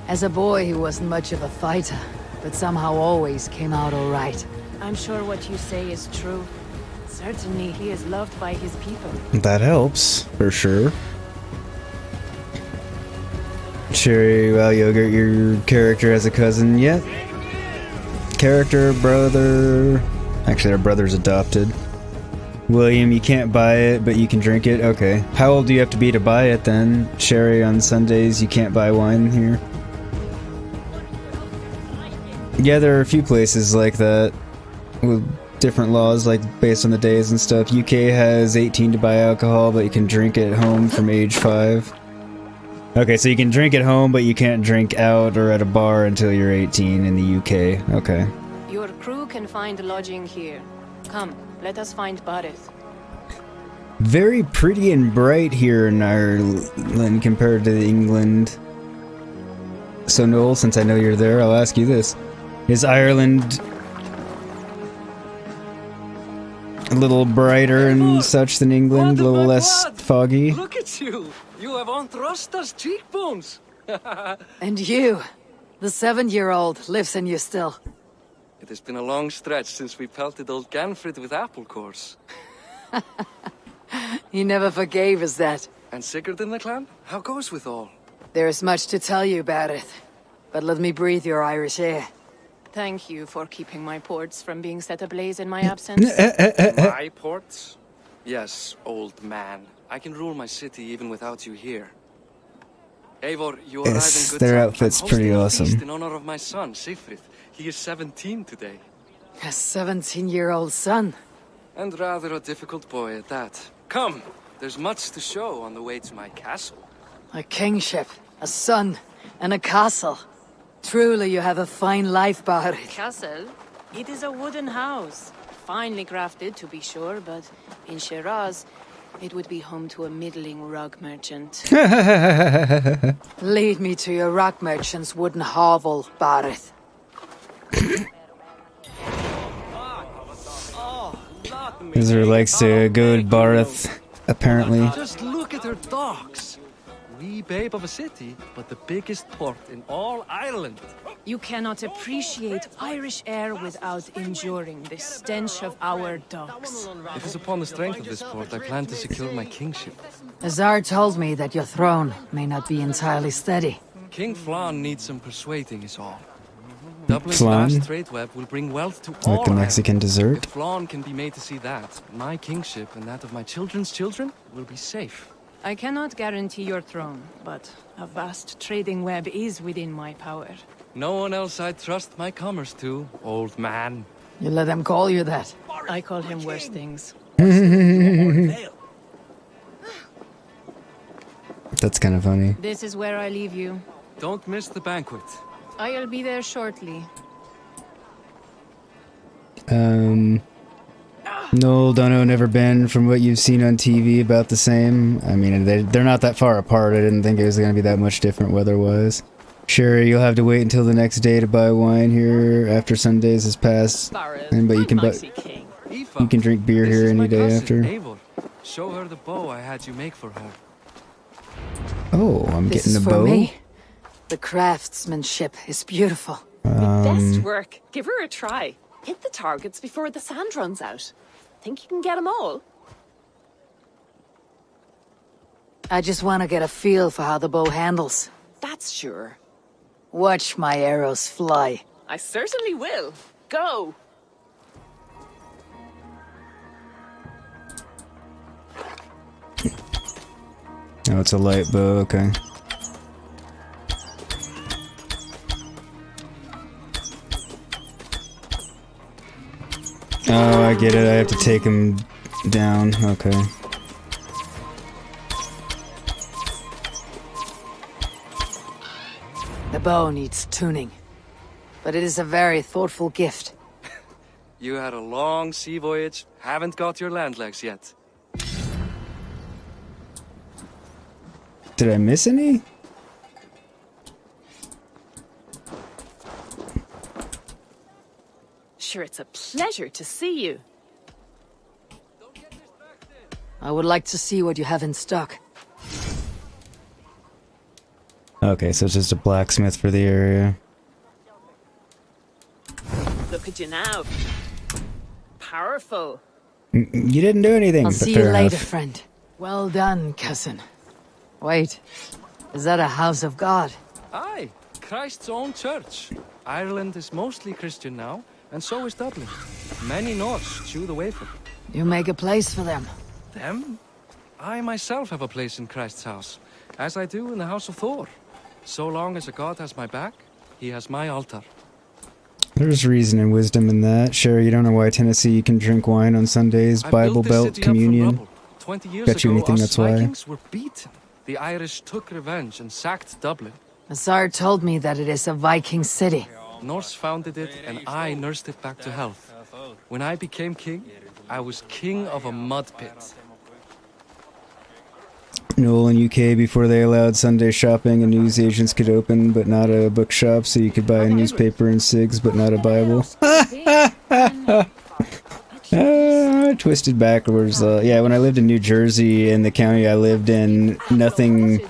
As a boy, he wasn't much of a fighter, but somehow always came out all right. I'm sure what you say is true. Certainly, he is loved by his people. That helps, for sure. Cherry, well, Yogurt, your character has a cousin yet? Character, brother... Actually, our brother's adopted. William, you can't buy it, but you can drink it? Okay. How old do you have to be to buy it, then? Sherry, on Sundays, you can't buy wine here? Yeah, there are a few places like that. With different laws, like, based on the days and stuff. UK has 18 to buy alcohol, but you can drink at home from age 5. Okay, so you can drink at home, but you can't drink out or at a bar until you're 18 in the UK. Okay. Your crew can find lodging here. Come, let us find Bareth. Very pretty and bright here in Ireland compared to England. So Noel, since I know you're there, I'll ask you this. Is Ireland a little brighter and such than England? A little less foggy? Look at you! You have Aunt Rosta's cheekbones! And you, the 7-year-old, lives in you still. It has been a long stretch since we pelted old Ganfrid with apple cores. He never forgave us that. And Sigurd in the clan? How goes with all? There is much to tell you, Bareth. But let me breathe your Irish air. Thank you for keeping my ports from being set ablaze in my absence. My ports? Yes, old man. I can rule my city even without you here. Eivor, you arrive in good their time. outfit's I'm pretty hosting a feast awesome. in honor of my son, Sigfrid. He is 17 today. A 17-year-old son. And rather a difficult boy at that. Come, there's much to show on the way to my castle. A kingship. a son, and a castle. Truly, you have a fine life, Barith. Castle? It is a wooden house. Finely crafted, to be sure, but in Shiraz, it would be home to a middling rug merchant. Lead me to your rock merchant's wooden hovel, Barith. Wizard likes to go to Barith, apparently. Just look at her docks. Wee babe of a city, but the biggest port in all Ireland. You cannot appreciate Irish air without enduring the stench of our docks. It is upon the strength of this port I plan to secure my kingship. Azar told me that your throne may not be entirely steady. King Flan needs some persuading is all. Dublin's Flan? vast trade web will bring wealth to all Like the Mexican dessert. If Flan can be made to see that, my kingship and that of my children's children will be safe. I cannot guarantee your throne, but a vast trading web is within my power. No one else I'd trust my commerce to, old man. You let them call you that. I call him worse things. That's kind of funny. This is where I leave you. Don't miss the banquet. I'll be there shortly. No, don't know, never been. From what you've seen on TV, about the same. I mean, they're not that far apart. I didn't think it was going to be that much different weather-wise. Sure, you'll have to wait until the next day to buy wine here after Sundays has passed. But you can you can drink beer here any day after. Eivor. Show her the bow I had you make for her. Oh, I'm This getting is a for bow. me. The craftsmanship is beautiful. Best work. Give her a try. Hit the targets before the sand runs out. Think you can get them all? I just want to get a feel for how the bow handles. That's sure. Watch my arrows fly. I certainly will. Go! Oh, it's a light bow, okay. Oh, I get it. I have to take him down. Okay. The bow needs tuning, but it is a very thoughtful gift. You had a long sea voyage, haven't got your land legs yet. Did I miss any? Sure, it's a pleasure to see you. I would like to see what you have in stock. Okay, so it's just a blacksmith for the area. Look at you now. Powerful. You didn't do anything. I'll but see fair you later, enough. friend. Well done, cousin. Wait, is that a house of God? Aye, Christ's own church. Ireland is mostly Christian now, and so is Dublin. Many Norse chew the wafer. You make a place for them. Them? I myself have a place in Christ's house, as I do in the house of Thor. So long as a god has my back, he has my altar. There's reason and wisdom in that. Sure, you don't know why Tennessee you can drink wine on Sundays, Bible Belt, communion. 20 years Bet you ago, anything us that's why. Vikings were beaten. The Irish took revenge and sacked Dublin. Azar told me that it is a Viking city. Norse founded it, and I nursed it back to health. When I became king, I was king of a mud pit. Noel in UK, before they allowed Sunday shopping, and newsagents could open, but not a bookshop, so you could buy a newspaper and cigs, but not a Bible. Twisted backwards. Yeah, when I lived in New Jersey, in the county I lived in, nothing...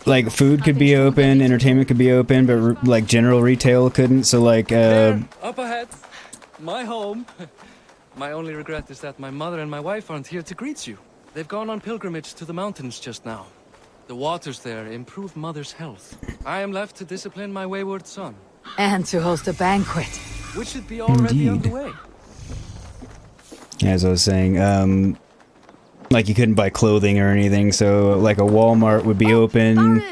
Like, food could be open, entertainment could be open, but, like, general retail couldn't, so, like, There, up ahead, my home. My only regret is that my mother and my wife aren't here to greet you. They've gone on pilgrimage to the mountains just now. The waters there improve mother's health. I am left to discipline my wayward son. And to host a banquet. Which should be already Indeed. underway. As I was saying, like, you couldn't buy clothing or anything, so, like, a Walmart would be open,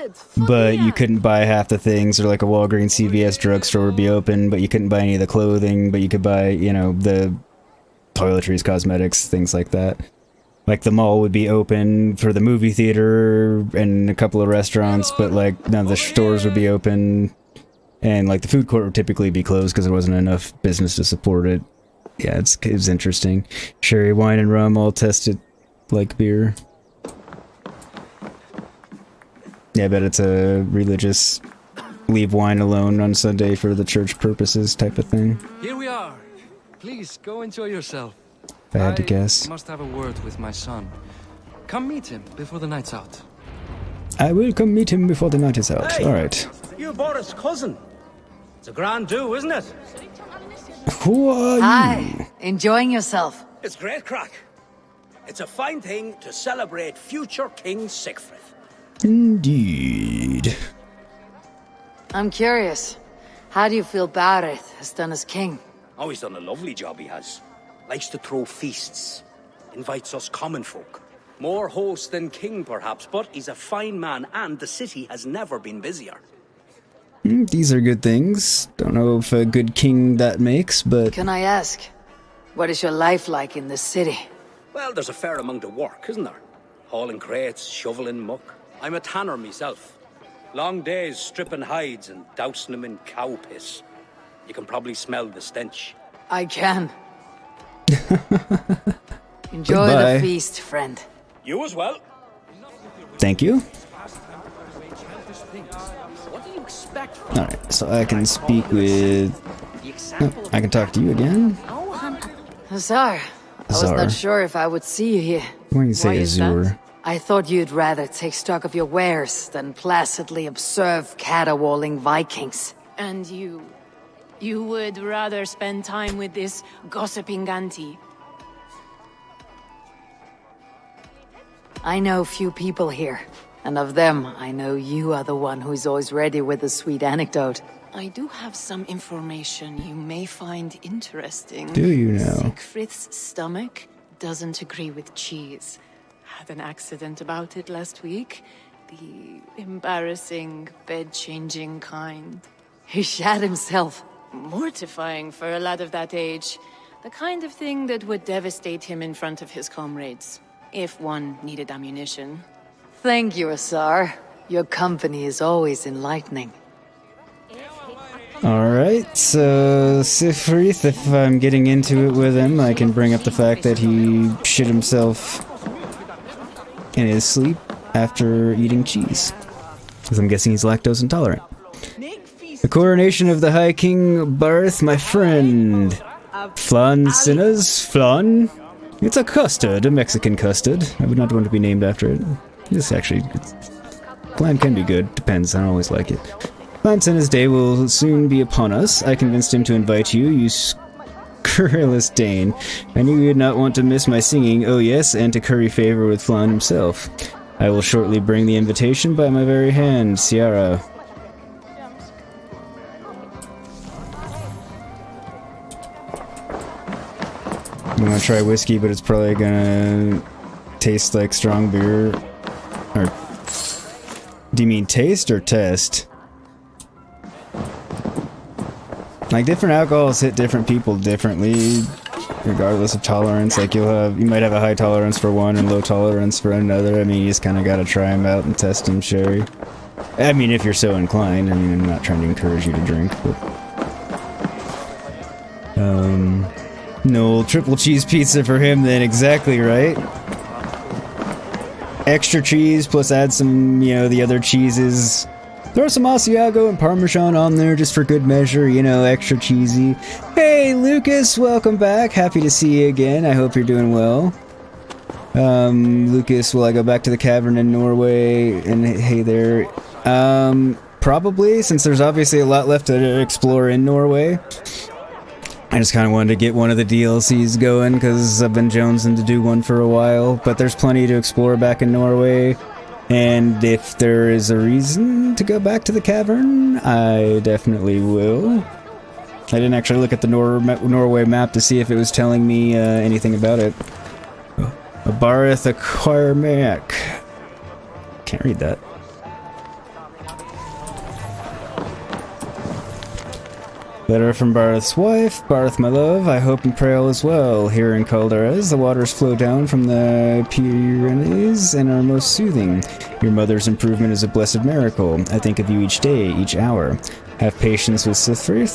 but you couldn't buy half the things, or, like, a Walgreens CVS drugstore would be open, but you couldn't buy any of the clothing, but you could buy, you know, the toiletries, cosmetics, things like that. like the mall would be open for the movie theater and a couple of restaurants, but like none of the stores would be open, and like the food court would typically be closed because there wasn't enough business to support it. Yeah, it's interesting. Sherry, wine, and rum all tested like beer. Yeah, I bet it's a religious leave wine alone on Sunday for the church purposes type of thing. Here we are. Please go enjoy yourself. If I had to guess. I must have a word with my son. Come meet him before the night's out. I will come meet him before the night is out. Hey, alright. You Boris' cousin. It's a grand do, isn't it? Who are you? Hi. Enjoying yourself? It's great crack. It's a fine thing to celebrate future King Sigfrid. Indeed. I'm curious. How do you feel Bareth has done as king? Oh, he's done a lovely job, he has. Likes to throw feasts. Invites us common folk. More host than king, perhaps, but he's a fine man, and the city has never been busier. These are good things. Don't know if a good king that makes, but... Can I ask, what is your life like in this city? Well, there's a fair amount of work, isn't there? Hauling crates, shoveling muck. I'm a tanner myself. Long days stripping hides and dousing them in cow piss. You can probably smell the stench. I can. Enjoy the feast, friend. You as well. Thank you. What do you expect? Alright, so I can speak with... Oh, I can talk to you again? Azar. I was not sure if I would see you here. Why do you say Azur? I thought you'd rather take stock of your wares than placidly observe caterwauling Vikings. And you would rather spend time with this gossiping auntie? I know few people here, and of them, I know you are the one who's always ready with a sweet anecdote. I do have some information you may find interesting. Do you know? Sigfrid's stomach doesn't agree with cheese. Had an accident about it last week. The embarrassing, bed-changing kind. He shat himself. Mortifying for a lad of that age. The kind of thing that would devastate him in front of his comrades. If one needed ammunition. Thank you, Azar. Your company is always enlightening. Alright, so Sigfrid, if I'm getting into it with him, I can bring up the fact that he shit himself in his sleep after eating cheese. Because I'm guessing he's lactose intolerant. The coronation of the High King Barth, my friend. Flan Sinas? Flan? It's a custard, a Mexican custard. I would not want to be named after it. This actually... Flan can be good, depends, I don't always like it. Flan Sinas Day will soon be upon us. I convinced him to invite you, you scurrilous Dane. I knew you would not want to miss my singing, oh yes, and to curry favor with Flan himself. I will shortly bring the invitation by my very hand, Ciara. I'm gonna try whiskey, but it's probably gonna taste like strong beer. Or... Do you mean taste or test? Like, different alcohols hit different people differently, regardless of tolerance. Like, you might have a high tolerance for one and low tolerance for another. I mean, you just kind of gotta try them out and test them, Sherry. I mean, if you're so inclined. I mean, I'm not trying to encourage you to drink, but... No, triple cheese pizza for him then, exactly right. Extra cheese, plus add some, you know, the other cheeses. Throw some Asiago and Parmesan on there just for good measure, you know, extra cheesy. Hey, Lucas, welcome back. Happy to see you again. I hope you're doing well. Lucas, will I go back to the cavern in Norway? And hey there. Probably, since there's obviously a lot left to explore in Norway. I just kind of wanted to get one of the DLCs going, because I've been jonesing to do one for a while, but there's plenty to explore back in Norway, and if there is a reason to go back to the cavern, I definitely will. I didn't actually look at the Norway map to see if it was telling me anything about it. A Barith Acquiremac. Can't read that. Letter from Barth's wife. Barth, my love, I hope and pray all is well. Here in Calderes, the waters flow down from the Pyrenees and are most soothing. Your mother's improvement is a blessed miracle. I think of you each day, each hour. Have patience with Sigurd.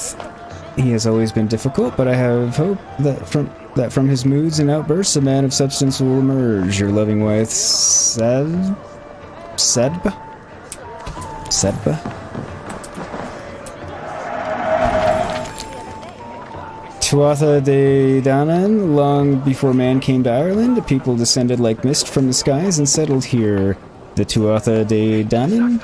He has always been difficult, but I have hope that from his moods and outbursts, a man of substance will emerge. Your loving wife, Sedba? Tuatha de Danann. Long before man came to Ireland, a people descended like mist from the skies and settled here. The Tuatha de Danann?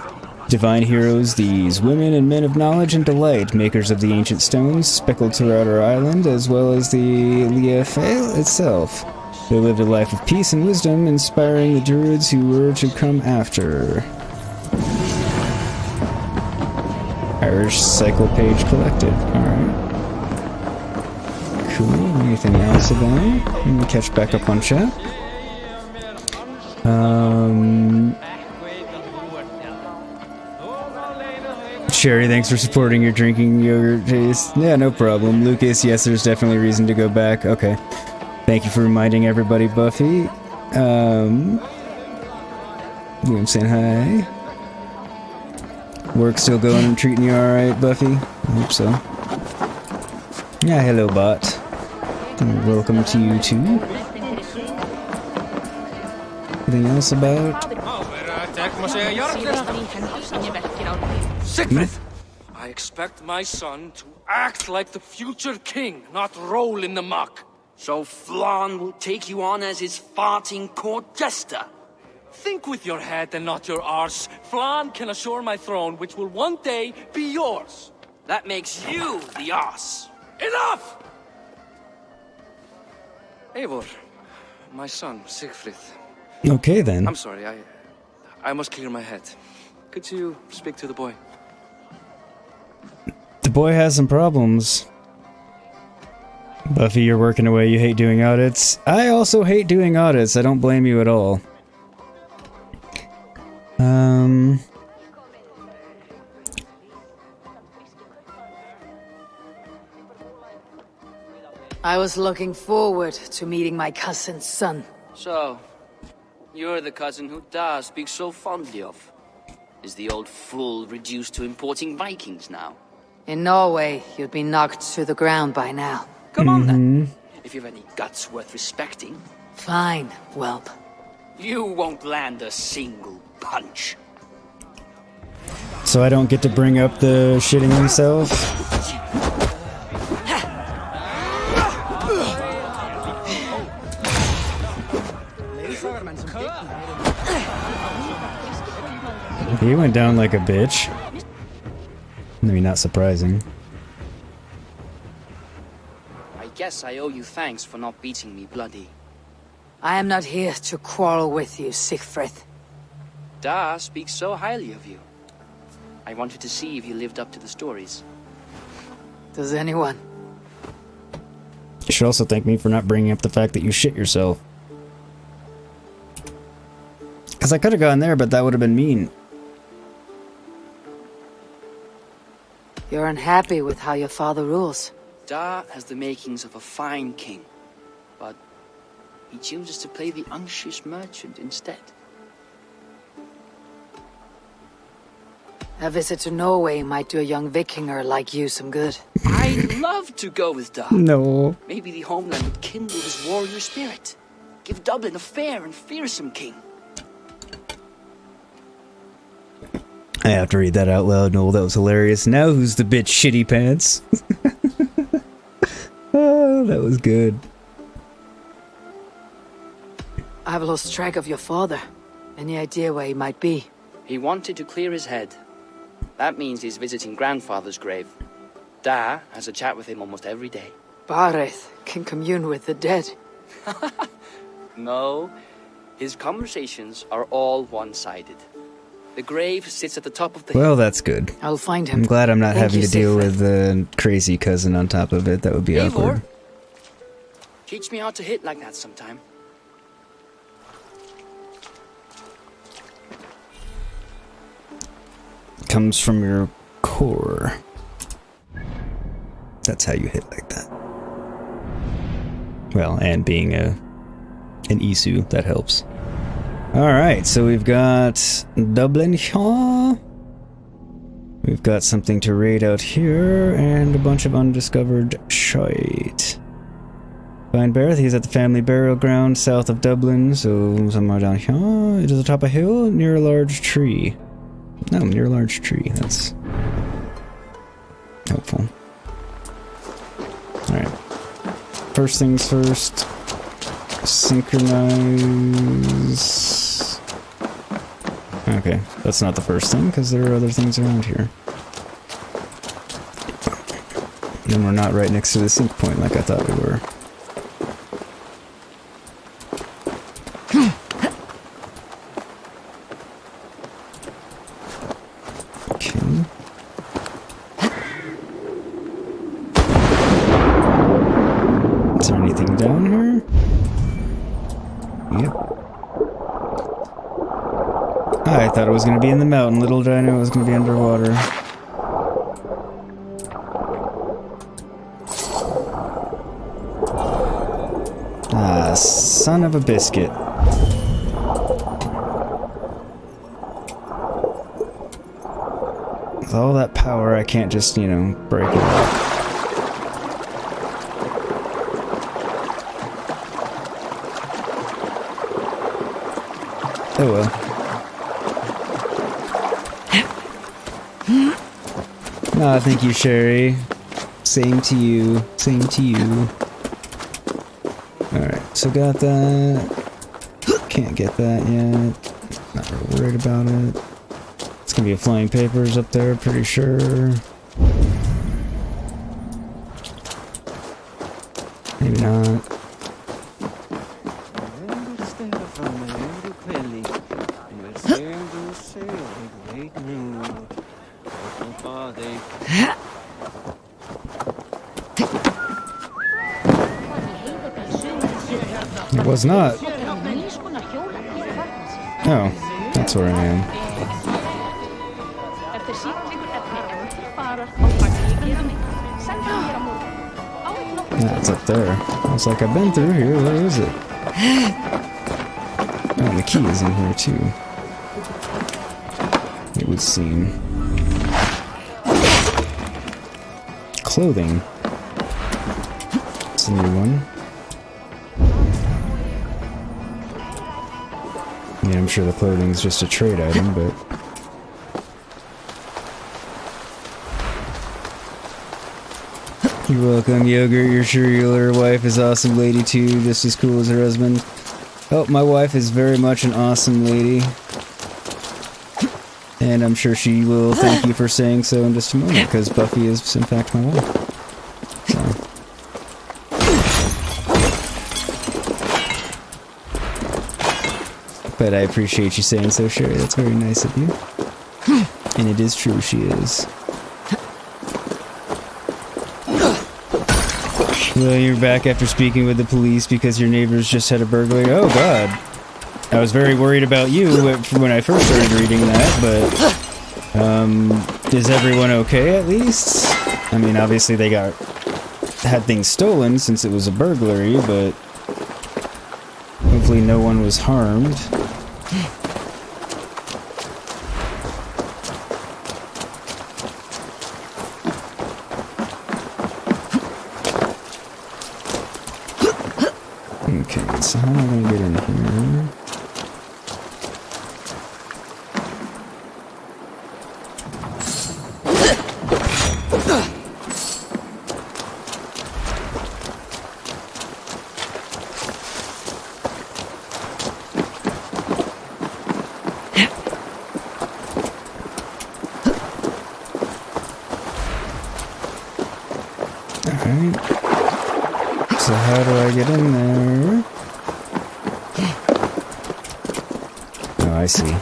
Divine heroes these, women and men of knowledge and delight, makers of the ancient stones speckled throughout our island, as well as the Liafail itself. They lived a life of peace and wisdom, inspiring the druids who were to come after. Irish cycle page collected. Alright. Cool. Anything else about? Let me catch back up on chat. Sherry, thanks for supporting your drinking yogurt taste. Yeah, no problem. Lucas, yes, there's definitely reason to go back. Okay. Thank you for reminding everybody, Buffy. I'm saying hi. Work still going and treating you alright, Buffy? I hope so. Yeah, hello, bot. And welcome to you too. Anything else about? Sigurd! I expect my son to act like the future king, not roll in the muck. So Flann will take you on as his farting court jester? Think with your head and not your arse. Flann can assure my throne, which will one day be yours. That makes you the arse. Enough! Eivor, my son, Sigfrid. Okay, then. I'm sorry, I must clear my head. Could you speak to the boy? The boy has some problems. Buffy, you're working away. You hate doing audits. I also hate doing audits. I don't blame you at all. I was looking forward to meeting my cousin's son. So, you're the cousin who Da speaks so fondly of. Is the old fool reduced to importing Vikings now? In Norway, you'd be knocked to the ground by now. Come on then, if you've any guts worth respecting. Fine, whelp. You won't land a single punch. So I don't get to bring up the shitting himself? He went down like a bitch. Maybe not surprising. I guess I owe you thanks for not beating me bloody. I am not here to quarrel with you, Sigfrid. Da speaks so highly of you. I wanted to see if you lived up to the stories. Does anyone? You should also thank me for not bringing up the fact that you shit yourself. Because I could have gone there, but that would have been mean. You're unhappy with how your father rules. Da has the makings of a fine king, but he chooses to play the unctuous merchant instead. A visit to Norway might do a young Vikinger like you some good. I'd love to go with Da. No. Maybe the homeland would kindle his warrior spirit. Give Dublin a fair and fearsome king. I have to read that out loud. No, that was hilarious. Now who's the bitch shitty pants? Oh, that was good. I've lost track of your father. Any idea where he might be? He wanted to clear his head. That means he's visiting grandfather's grave. Da has a chat with him almost every day. Bareth can commune with the dead. No, his conversations are all one-sided. The grave sits at the top of the hill. Well, that's good. I'll find him. I'm glad I'm not Thank having you, to deal Sigfrid. with a crazy cousin on top of it. That would be Eivor, awkward. teach me how to hit like that sometime. Comes from your core. That's how you hit like that. Well, and being an Isu, that helps. Alright, so we've got Dublin here. We've got something to raid out here, and a bunch of undiscovered shite. Find Barrett, he's at the family burial ground south of Dublin, so somewhere down here. It is atop a hill near a large tree. No, near a large tree. That's helpful. Alright. First things first. Synchronize. Okay, that's not the first thing, because there are other things around here. And we're not right next to the sync point like I thought we were. Okay. Is there anything down here? Yep. I thought it was going to be in the mountain. Little did I know it was going to be underwater. Ah, son of a biscuit. With all that power, I can't just, you know, break it up. Oh well. Ah, thank you, Sherry. Same to you. Same to you. Alright, so got that. Can't get that yet. Not real worried about it. It's gonna be a flying papers up there, pretty sure. Maybe not. It was not. Oh, that's where I am. Yeah, it's up there. I was like, I've been through here. Where is it? Oh, and the key is in here too. It would seem. Clothing. It's a new one. Yeah, I'm sure the clothing's just a trade item, but... You're welcome, Yogurt. You're sure your wife is awesome lady too, just as cool as her husband. Oh, my wife is very much an awesome lady. And I'm sure she will thank you for saying so in just a moment, because Buffy is in fact my wife. So... But I appreciate you saying so, Sherry. That's very nice of you. And it is true, she is. Well, you're back after speaking with the police because your neighbors just had a burglary. Oh, God. I was very worried about you when I first started reading that, but... is everyone okay, at least? I mean, obviously they had things stolen since it was a burglary, but... Hopefully no one was harmed. Okay, so how am I gonna get in here? Alright. So how do I get in there? Oh, I see.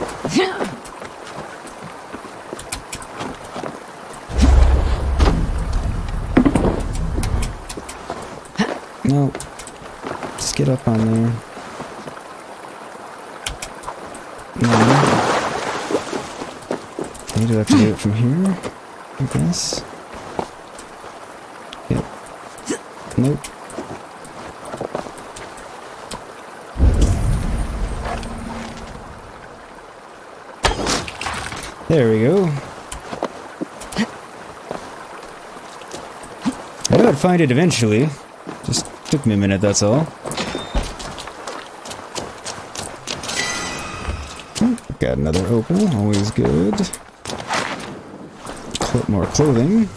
No. Just get up on there. No. I do have to do it from here, I guess. Yep. Nope. There we go. I knew I'd find it eventually. Just took me a minute, that's all. Got another opal, always good. More clothing.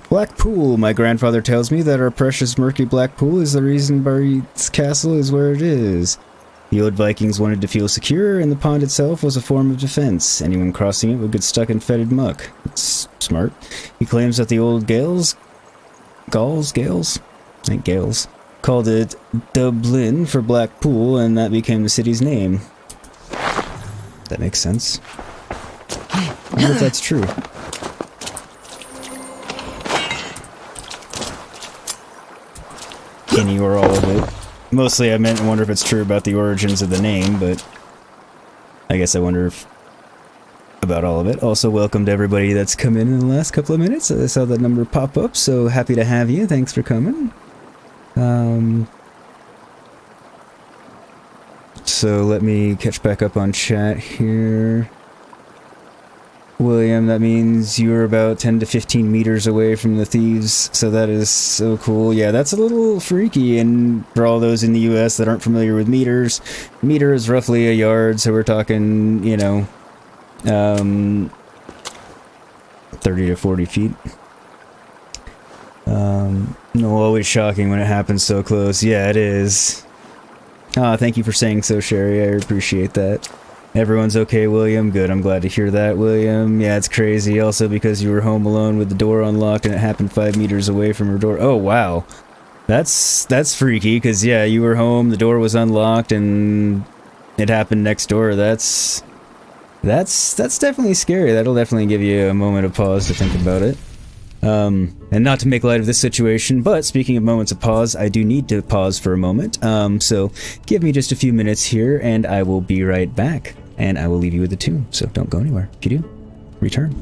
Black Pool. My grandfather tells me that our precious murky Black Pool is the reason Barit's castle is where it is. The old Vikings wanted to feel secure, and the pond itself was a form of defense. Anyone crossing it would get stuck in fetid muck. It's smart. He claims that the old Gales, I think Gales, called it Dublin for Black Pool, and that became the city's name. That makes sense. I wonder if that's true. Any or all of it. Mostly I meant I wonder if it's true about the origins of the name, but I guess I wonder if about all of it. Also, welcome to everybody that's come in the last couple of minutes. I saw that number pop up, so happy to have you. Thanks for coming. So let me catch back up on chat here. William, that means you're about 10 to 15 meters away from the thieves, so that is so cool. Yeah, that's a little freaky, and for all those in the US that aren't familiar with meters, a meter is roughly a yard, so we're talking, you know, 30 to 40 feet. No, always shocking when it happens so close. Yeah, it is. Thank you for saying so, Sherry. I appreciate that. Everyone's okay, William? Good, I'm glad to hear that, William. Yeah, it's crazy. Also, because you were home alone with the door unlocked and it happened 5 meters away from her door. Oh, wow. That's freaky, because, yeah, you were home, the door was unlocked, and it happened next door. That's definitely scary. That'll definitely give you a moment of pause to think about it. And not to make light of this situation, but speaking of moments of pause, I do need to pause for a moment. So give me just a few minutes here, and I will be right back. And I will leave you with the tune, so don't go anywhere. If you do, return.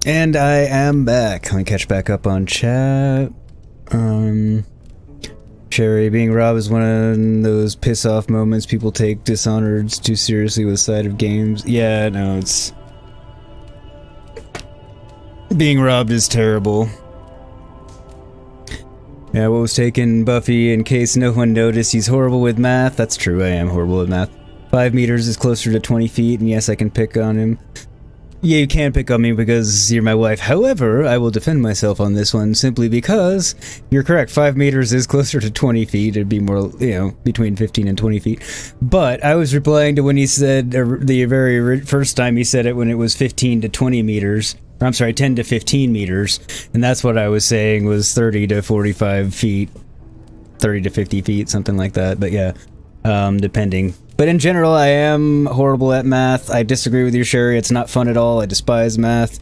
And I am back. Let me catch back up on chat. Cherry, being robbed is one of those piss-off moments people take Dishonored too seriously with the side of games. Yeah, no, it's... Being robbed is terrible. Yeah, what was taken Buffy, in case no one noticed, he's horrible with math. That's true, I am horrible with math. 5 meters is closer to 20 feet, and yes, I can pick on him. Yeah, you can pick on me because you're my wife. However, I will defend myself on this one simply because you're correct. 5 meters is closer to 20 feet. It'd be more, you know, between 15 and 20 feet. But I was replying to when he said, the very first time he said it, when it was 15 to 20 meters. Or, I'm sorry, 10 to 15 meters. And that's what I was saying was 30 to 45 feet. 30 to 50 feet, something like that. But yeah, depending. But in general, I am horrible at math. I disagree with you, Sherry. It's not fun at all. I despise math.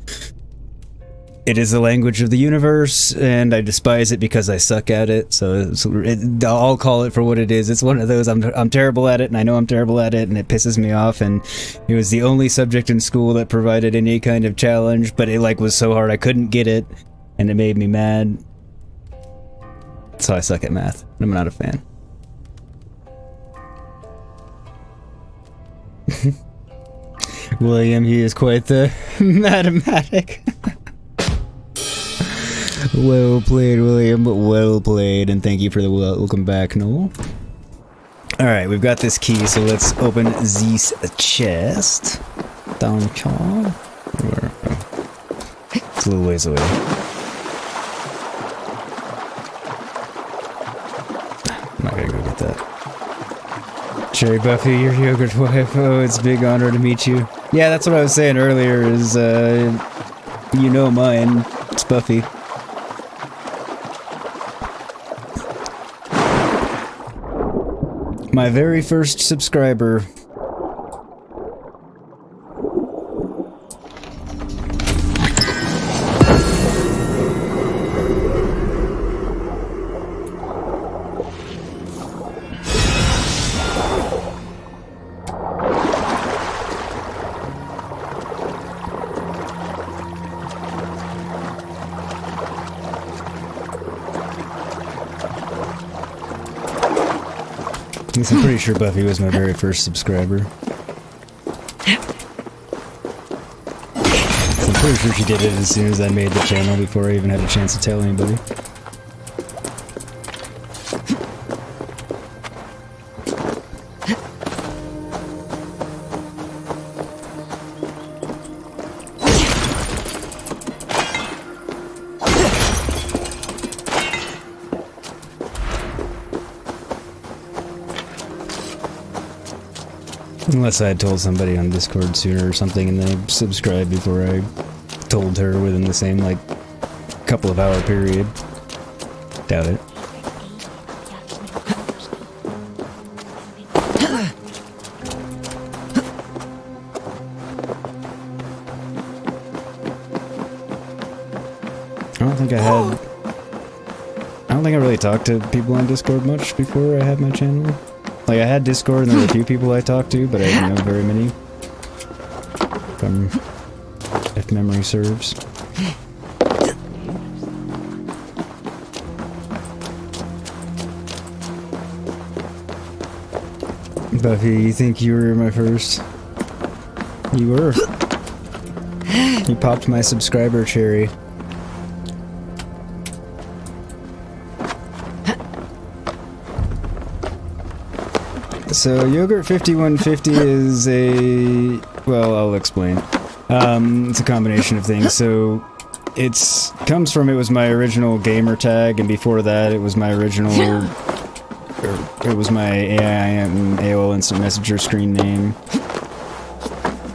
It is the language of the universe, and I despise it because I suck at it. So I'll call it for what it is. It's one of those, I'm terrible at it, and I know I'm terrible at it, and it pisses me off. And it was the only subject in school that provided any kind of challenge, but it was so hard I couldn't get it, and it made me mad. So I suck at math. I'm not a fan. William, he is quite the mathematic. Well played, William. Well played, and thank you for the welcome back, Noel. Alright, we've got this key, so let's open this chest. Down here. It's a little ways away. I'm not gonna go get that. Cherry Buffy, your yogurt wife. Oh, it's a big honor to meet you. Yeah, that's what I was saying earlier, is, you know mine. It's Buffy. My very first subscriber. I'm pretty sure Buffy was my very first subscriber. I'm pretty sure she did it as soon as I made the channel before I even had a chance to tell anybody. Unless I had told somebody on Discord sooner or something and they subscribed before I told her within the same, like, couple of hour period. Doubt it. I don't think I really talked to people on Discord much before I had my channel. Like, I had Discord and there were a few people I talked to, but I didn't know very many. If memory serves. Buffy, you think you were my first? You were. You popped my subscriber cherry. So, Yogurt 5150 is a... well, I'll explain. It's a combination of things. So, it was my original gamer tag, and before that, it was my original... it was my AOL Instant Messenger screen name.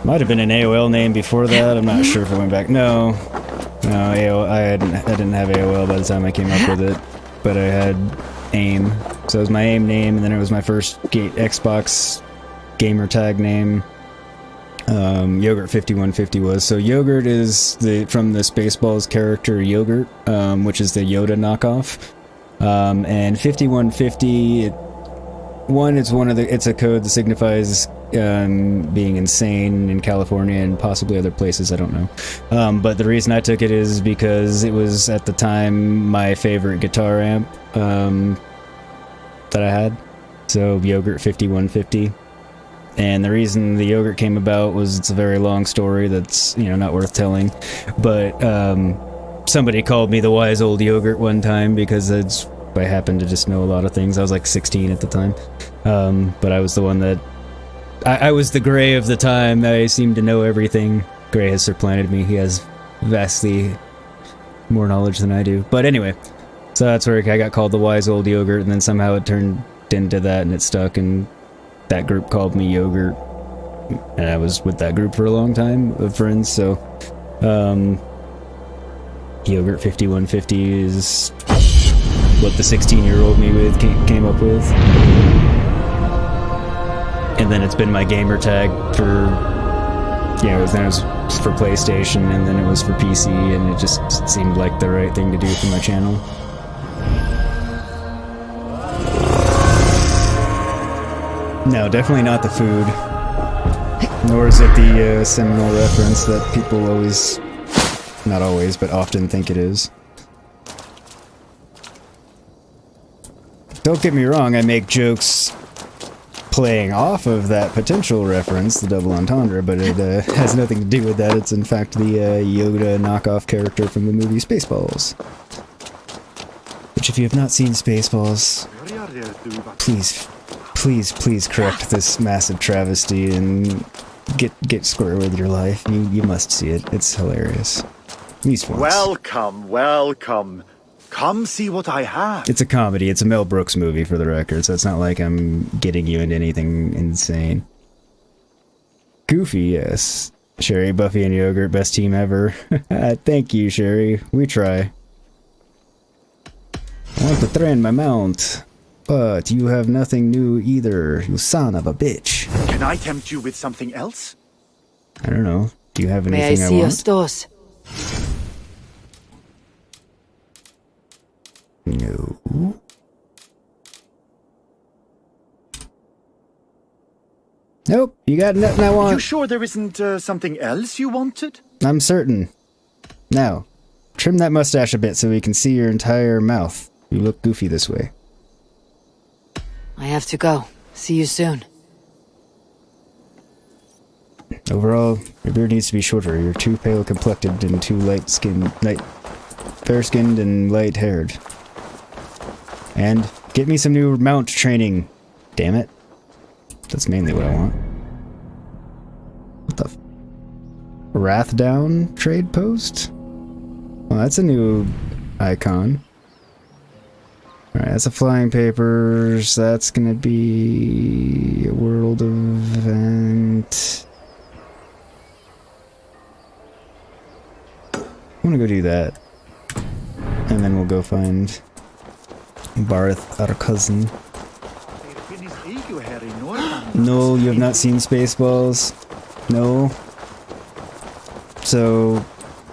Might have been an AOL name before that, I'm not sure if it went back. No, AOL, I didn't have AOL by the time I came up with it, but I had AIM. So it was my AIM name, and then it was my first Xbox gamer tag name. Yogurt 5150 was. So Yogurt is from the Spaceballs character Yogurt, which is the Yoda knockoff. And 5150, one, it's a code that signifies being insane in California and possibly other places, I don't know. But the reason I took it is because it was at the time my favorite guitar amp that I had. So Yogurt 5150. And the reason the Yogurt came about was, it's a very long story that's, you know, not worth telling. But somebody called me the wise old Yogurt one time because I happened to just know a lot of things. I was like 16 at the time. But I was the one that... I was the Gray of the time. I seemed to know everything. Gray has supplanted me. He has vastly more knowledge than I do. But anyway, so that's where I got called the wise old Yogurt, and then somehow it turned into that and it stuck, and that group called me Yogurt. And I was with that group for a long time of friends, so... Yogurt 5150 is what the 16-year-old me came up with. And then it's been my gamer tag for, you know, then it was for PlayStation, and then it was for PC, and it just seemed like the right thing to do for my channel. No, definitely not the food. Nor is it the seminal reference that people always, not always, but often think it is. Don't get me wrong, I make jokes playing off of that potential reference, the double entendre, but it has nothing to do with that. It's in fact the Yoda knockoff character from the movie Spaceballs. Which, if you have not seen Spaceballs, please correct this massive travesty and get square with your life. You must see it. It's hilarious. At least once. Welcome. Come see what I have. It's a comedy. It's a Mel Brooks movie, for the record, so it's not like I'm getting you into anything insane. Goofy, yes. Sherry, Buffy, and Yogurt, best team ever. Thank you, Sherry. We try. I want to train my mount, but you have nothing new either, you son of a bitch. Can I tempt you with something else? I don't know. Do you have anything May I see your stores? No. Nope, you got nothing I want. Are you sure there isn't something else you wanted? I'm certain. Now, trim that mustache a bit so we can see your entire mouth. You look goofy this way. I have to go. See you soon. Overall, your beard needs to be shorter. You're too pale complected and too fair-skinned and light-haired. And get me some new mount training. Damn it. That's mainly what I want. What the Wrathdown trade post? Well, that's a new icon. Alright, that's a flying papers. That's gonna be a world event. I'm gonna go do that. And then we'll go find Barth, our cousin. No, you have not seen Spaceballs? No? So,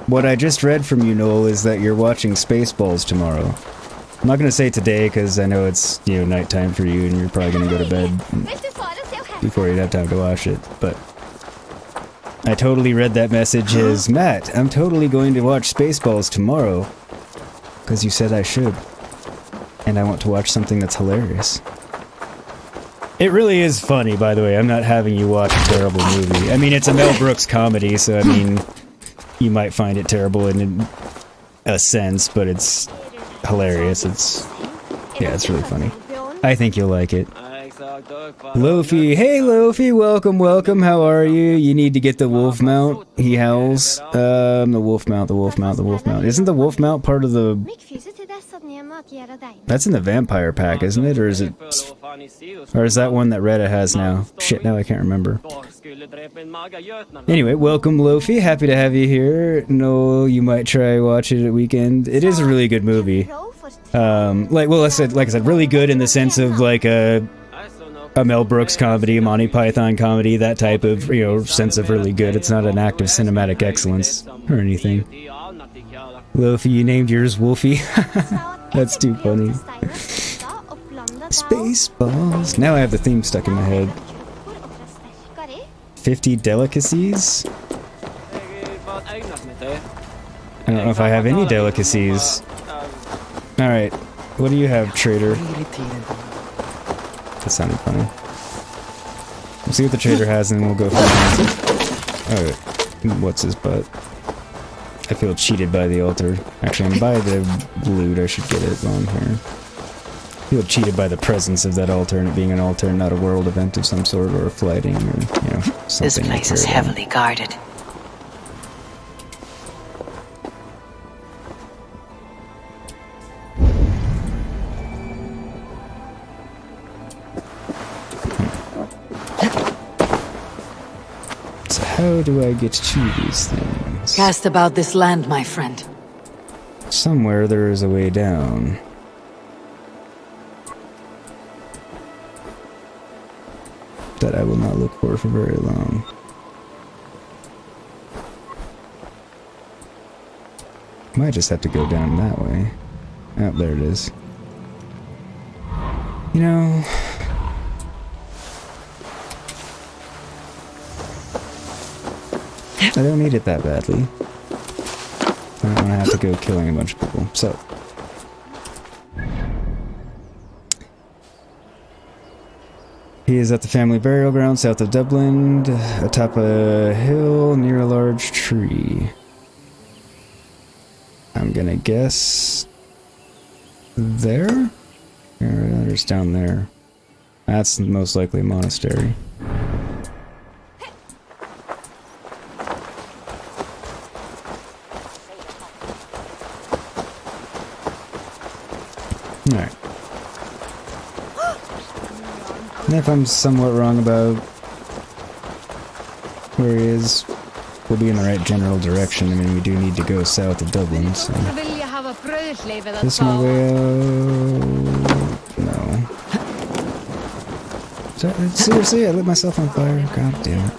what I just read from you, Noel, is that you're watching Spaceballs tomorrow. I'm not gonna say today, because I know it's, you know, nighttime for you, and you're probably gonna go to bed before you'd have time to watch it, but... I totally read that message as, Matt, I'm totally going to watch Spaceballs tomorrow. Because you said I should. And I want to watch something that's hilarious. It really is funny, by the way. I'm not having you watch a terrible movie. I mean, it's a Mel Brooks comedy, so I mean, you might find it terrible in a sense, but it's hilarious. Yeah, it's really funny. I think you'll like it. Lofi, hey Lofi, welcome, how are you? You need to get the wolf mount, he howls. The wolf mount. Isn't the wolf mount part of the... That's in the vampire pack, isn't it? Or is it... Or is that one that Retta has now? Shit, now I can't remember. Anyway, welcome Lofi, happy to have you here. No, you might try watch it at weekend. It is a really good movie. Like I said, really good in the sense of like a Mel Brooks comedy, a Monty Python comedy, that type of, you know, sense of really good. It's not an act of cinematic excellence or anything. Lofi, you named yours Wolfie? That's too funny. Spaceballs. Now I have the theme stuck in my head. 50 delicacies? I don't know if I have any delicacies. Alright, what do you have, trader? That sounded funny. We'll see what the trader has and then we'll go for it. Alright, what's his butt? I feel cheated by the altar. Actually, I'm by the loot, I should get it while I'm here. I feel cheated by the presence of that altar and it being an altar and not a world event of some sort or a flighting or, you know, something. This place is heavily guarded. So how do I get to these things? Cast about this land, my friend. Somewhere there is a way down. That I will not look for very long. Might just have to go down that way. Oh, there it is. You know... I don't need it that badly. I don't want to have to go killing a bunch of people, so... He is at the family burial ground south of Dublin, atop a hill near a large tree. I'm gonna guess... there? Or it's down there. That's most likely a monastery. Alright. And if I'm somewhat wrong about where he is, we'll be in the right general direction. I mean, we do need to go south of Dublin, so... This my way out... No. Seriously, I lit myself on fire? God damn it.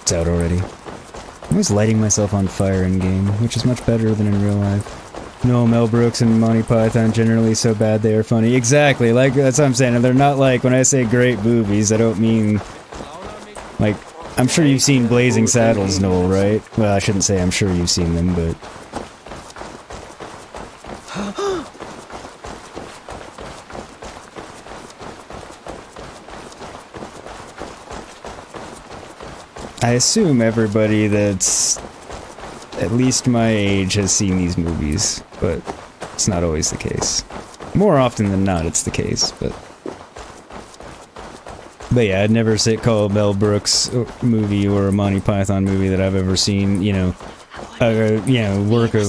It's out already. I'm always lighting myself on fire in-game, which is much better than in real life. No, Mel Brooks and Monty Python generally so bad they are funny. Exactly, like, that's what I'm saying. And they're not like, when I say great movies, I don't mean... Like, I'm sure you've seen Blazing Saddles, Noel, right? Well, I shouldn't say I'm sure you've seen them, but... I assume everybody that's at least my age has seen these movies, but it's not always the case. More often than not, it's the case, but yeah, I'd never call a Mel Brooks movie or a Monty Python movie that I've ever seen, you know, a work of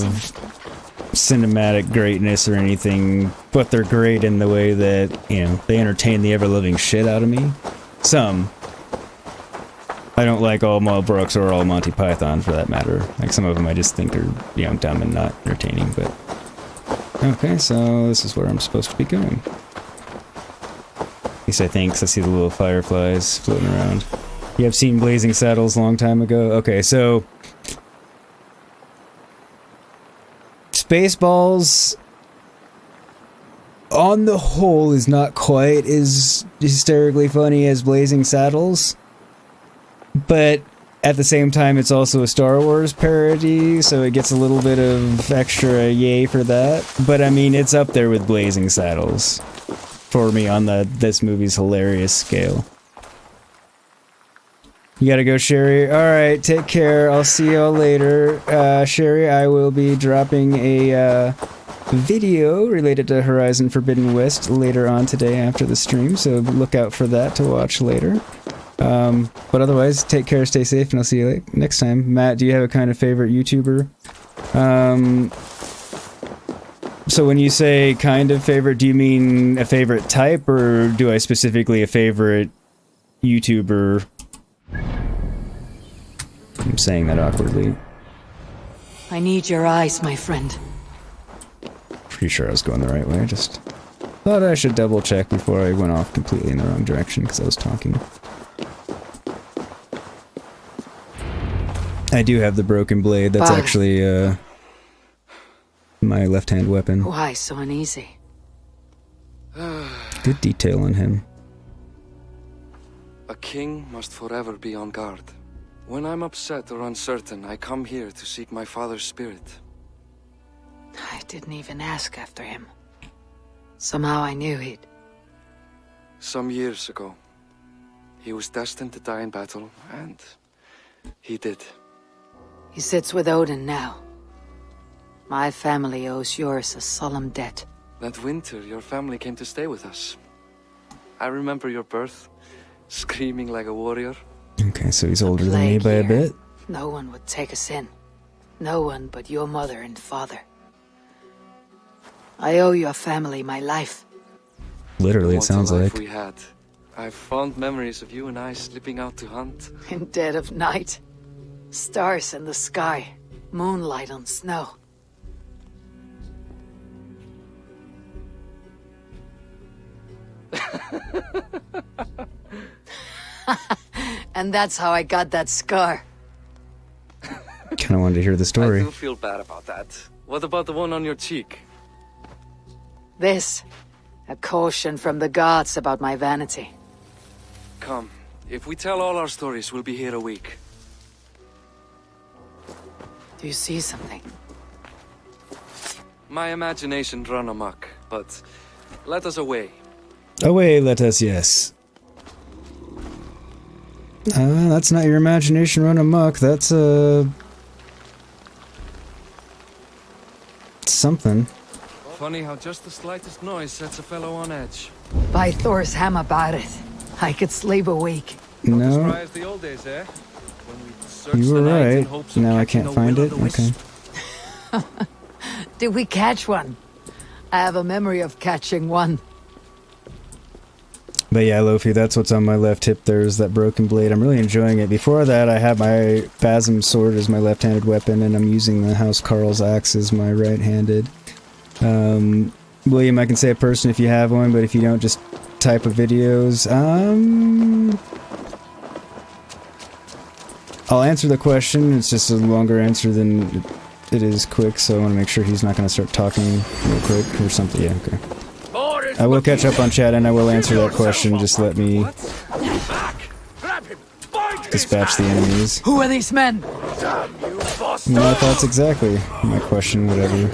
cinematic greatness or anything, but they're great in the way that, you know, they entertain the ever-living shit out of me. Some. I don't like all Mel Brooks or all Monty Python, for that matter. Like, some of them I just think are, you know, dumb and not entertaining, but... Okay, so this is where I'm supposed to be going. At least I think, 'cause I see the little fireflies floating around. Yeah, I've seen Blazing Saddles a long time ago. Okay, so... Spaceballs... on the whole is not quite as hysterically funny as Blazing Saddles. But at the same time, it's also a Star Wars parody, so it gets a little bit of extra yay for that. But I mean, it's up there with Blazing Saddles for me on the this movie's hilarious scale. You gotta go, Sherry. Alright, take care. I'll see y'all later. Sherry, I will be dropping a video related to Horizon Forbidden West later on today after the stream, so look out for that to watch later. But otherwise, take care, stay safe, and I'll see you next time. Matt, do you have a kind of favorite YouTuber? So when you say kind of favorite, do you mean a favorite type, or do I specifically a favorite YouTuber? I'm saying that awkwardly. I need your eyes, my friend. Pretty sure I was going the right way, just thought I should double check before I went off completely in the wrong direction, because I was talking. I do have the broken blade. That's actually my left-hand weapon. Why so uneasy? Good detail on him. A king must forever be on guard. When I'm upset or uncertain, I come here to seek my father's spirit. I didn't even ask after him. Somehow I knew he'd... Some years ago, he was destined to die in battle, and he did. He sits with Odin now. My family owes yours a solemn debt. That winter, your family came to stay with us. I remember your birth, screaming like a warrior. Okay, so he's older than me by a bit. No one would take us in. No one but your mother and father. I owe your family my life. Literally, it sounds like. We had. I have fond memories of you and I slipping out to hunt. In dead of night. Stars in the sky. Moonlight on snow. And that's how I got that scar. Kind of wanted to hear the story. I do feel bad about that. What about the one on your cheek? This. A caution from the gods about my vanity. Come. If we tell all our stories, we'll be here a week. Do you see something? My imagination run amok, but let us away. Away, let us, yes. That's not your imagination run amok, that's something. Funny how just the slightest noise sets a fellow on edge. By Thor's hammer about it. I could sleep a week. Not as No, dry as the old days, eh? When we searched you were the night in right. hopes of Now I catching can't a find it. will-o'-the-wisp. Okay. Did we catch one? I have a memory of catching one. But yeah, Lofi, that's what's on my left hip. There's that broken blade. I'm really enjoying it. Before that, I had my Basim sword as my left-handed weapon, and I'm using the House Carl's axe as my right-handed. William, I can say a person if you have one, but if you don't, just type of videos. I'll answer the question. It's just a longer answer than it is quick, so I want to make sure he's not going to start talking real quick or something. Yeah, okay. I will catch up on chat and I will answer that question. Just let me dispatch the enemies. Who are these men? My thoughts exactly. My question, whatever.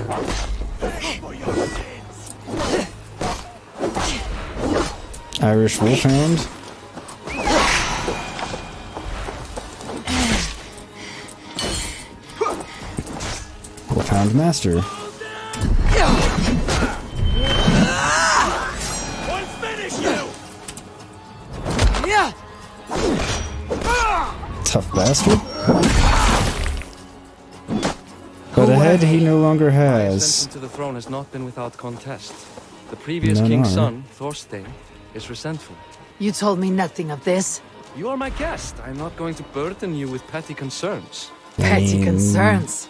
Irish Wolfhound. Wolfhound Master. Tough bastard. But a head he no longer has. Ascension to the throne has not been without contest. The previous No, king's no. son, Thorstein, is resentful. You told me nothing of this. You are my guest. I'm not going to burden you with petty concerns. Petty concerns.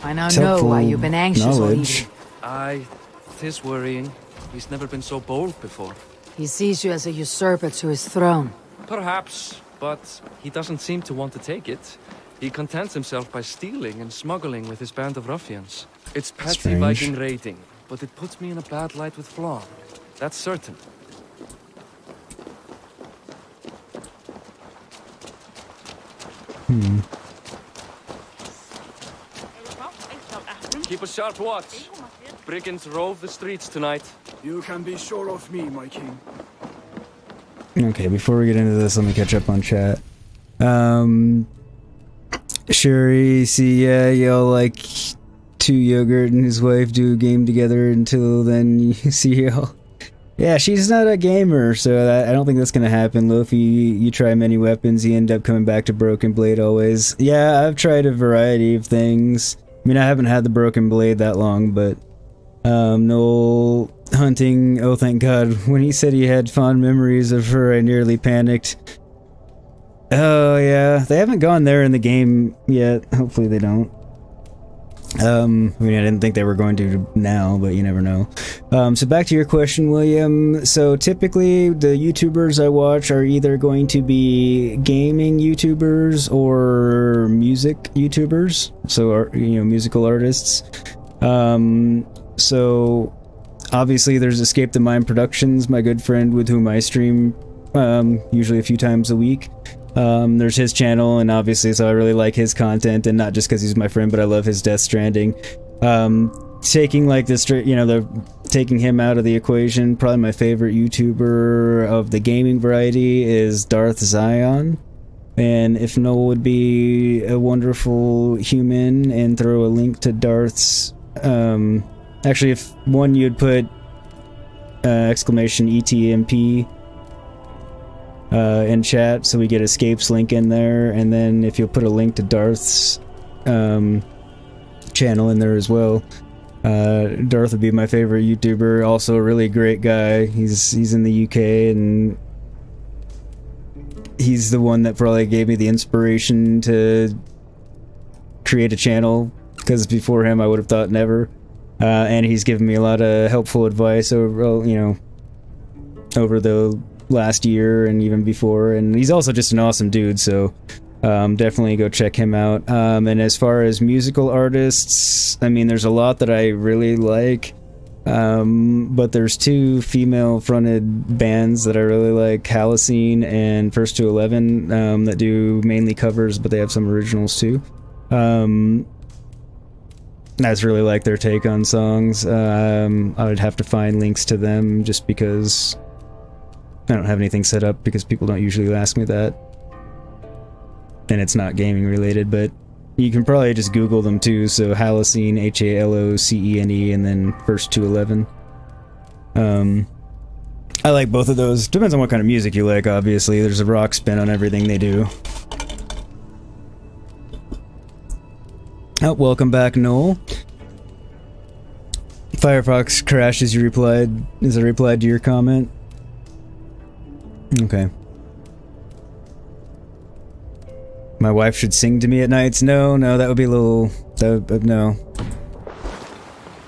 I now know why you've been anxious all evening. Aye, 'tis worrying. He's never been so bold before. He sees you as a usurper to his throne. Perhaps, but he doesn't seem to want to take it. He contents himself by stealing and smuggling with his band of ruffians. It's petty Strange. Viking raiding, but it puts me in a bad light with Flann. That's certain. Keep a sharp watch. Brigands rove the streets tonight. You can be sure of me, my king. Okay, before we get into this, let me catch up on chat. Sherry, see, yeah, y'all like two Yogurt and his wife do a game together until then you see y'all. Yeah, she's not a gamer, so I don't think that's gonna happen. Luffy, you try many weapons, you end up coming back to Broken Blade always. Yeah, I've tried a variety of things. I mean, I haven't had the Broken Blade that long, but Noel hunting, oh thank god, when he said he had fond memories of her, I nearly panicked. Oh yeah, they haven't gone there in the game yet. Hopefully they don't. I mean, I didn't think they were going to now, but you never know. So back to your question, William. So typically the YouTubers I watch are either going to be gaming YouTubers or music YouTubers. So, you know, musical artists. So Obviously, there's Escape the Mind Productions, my good friend with whom I stream usually a few times a week. There's his channel, and obviously, so I really like his content, and not just because he's my friend, but I love his Death Stranding. Taking like this, taking him out of the equation, probably my favorite YouTuber of the gaming variety is Darth Zion. And if Noel would be a wonderful human and throw a link to Darth's, actually, if one you'd put exclamation ETMP in chat, so we get Escape's link in there, and then if you'll put a link to Darth's channel in there as well. Darth would be my favorite YouTuber, also a really great guy. He's in the UK, and he's the one that probably gave me the inspiration to create a channel, because before him I would have thought never. And he's given me a lot of helpful advice over, you know, over the last year and even before, and he's also just an awesome dude, so definitely go check him out. And as far as musical artists, I mean, there's a lot that I really like, but there's two female-fronted bands that I really like, Halocene and First to 11, that do mainly covers, but they have some originals too. I just really like their take on songs. I would have to find links to them just because I don't have anything set up, because people don't usually ask me that. And it's not gaming related, but you can probably just Google them too. So Halocene, Halocene, and then First to 11. I like both of those. Depends on what kind of music you like, obviously. There's a rock spin on everything they do. Oh, welcome back, Noel. Firefox crashed as you replied. As I replied to your comment. Okay. My wife should sing to me at nights. No, that would be a little... no.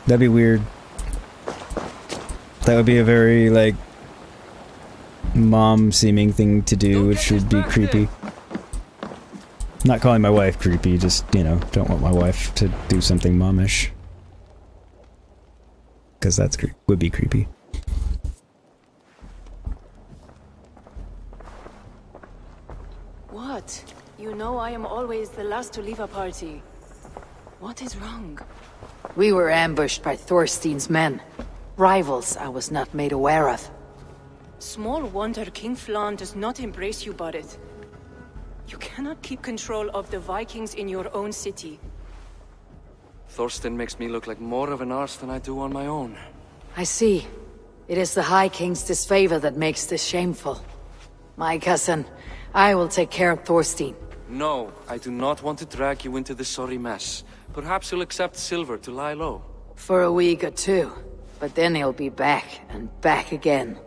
That'd be weird. That would be a very, like, mom-seeming thing to do, which would be creepy. Not calling my wife creepy, just, you know, don't want my wife to do something momish. Because that's would be creepy. What? You know I am always the last to leave a party. What is wrong? We were ambushed by Thorstein's men. Rivals I was not made aware of. Small wonder King Flann does not embrace you, Barret. You cannot keep control of the Vikings in your own city. Thorstein makes me look like more of an arse than I do on my own. I see. It is the High King's disfavor that makes this shameful. My cousin, I will take care of Thorstein. No, I do not want to drag you into this sorry mess. Perhaps you'll accept silver to lie low. For a week or two, but then he'll be back and back again.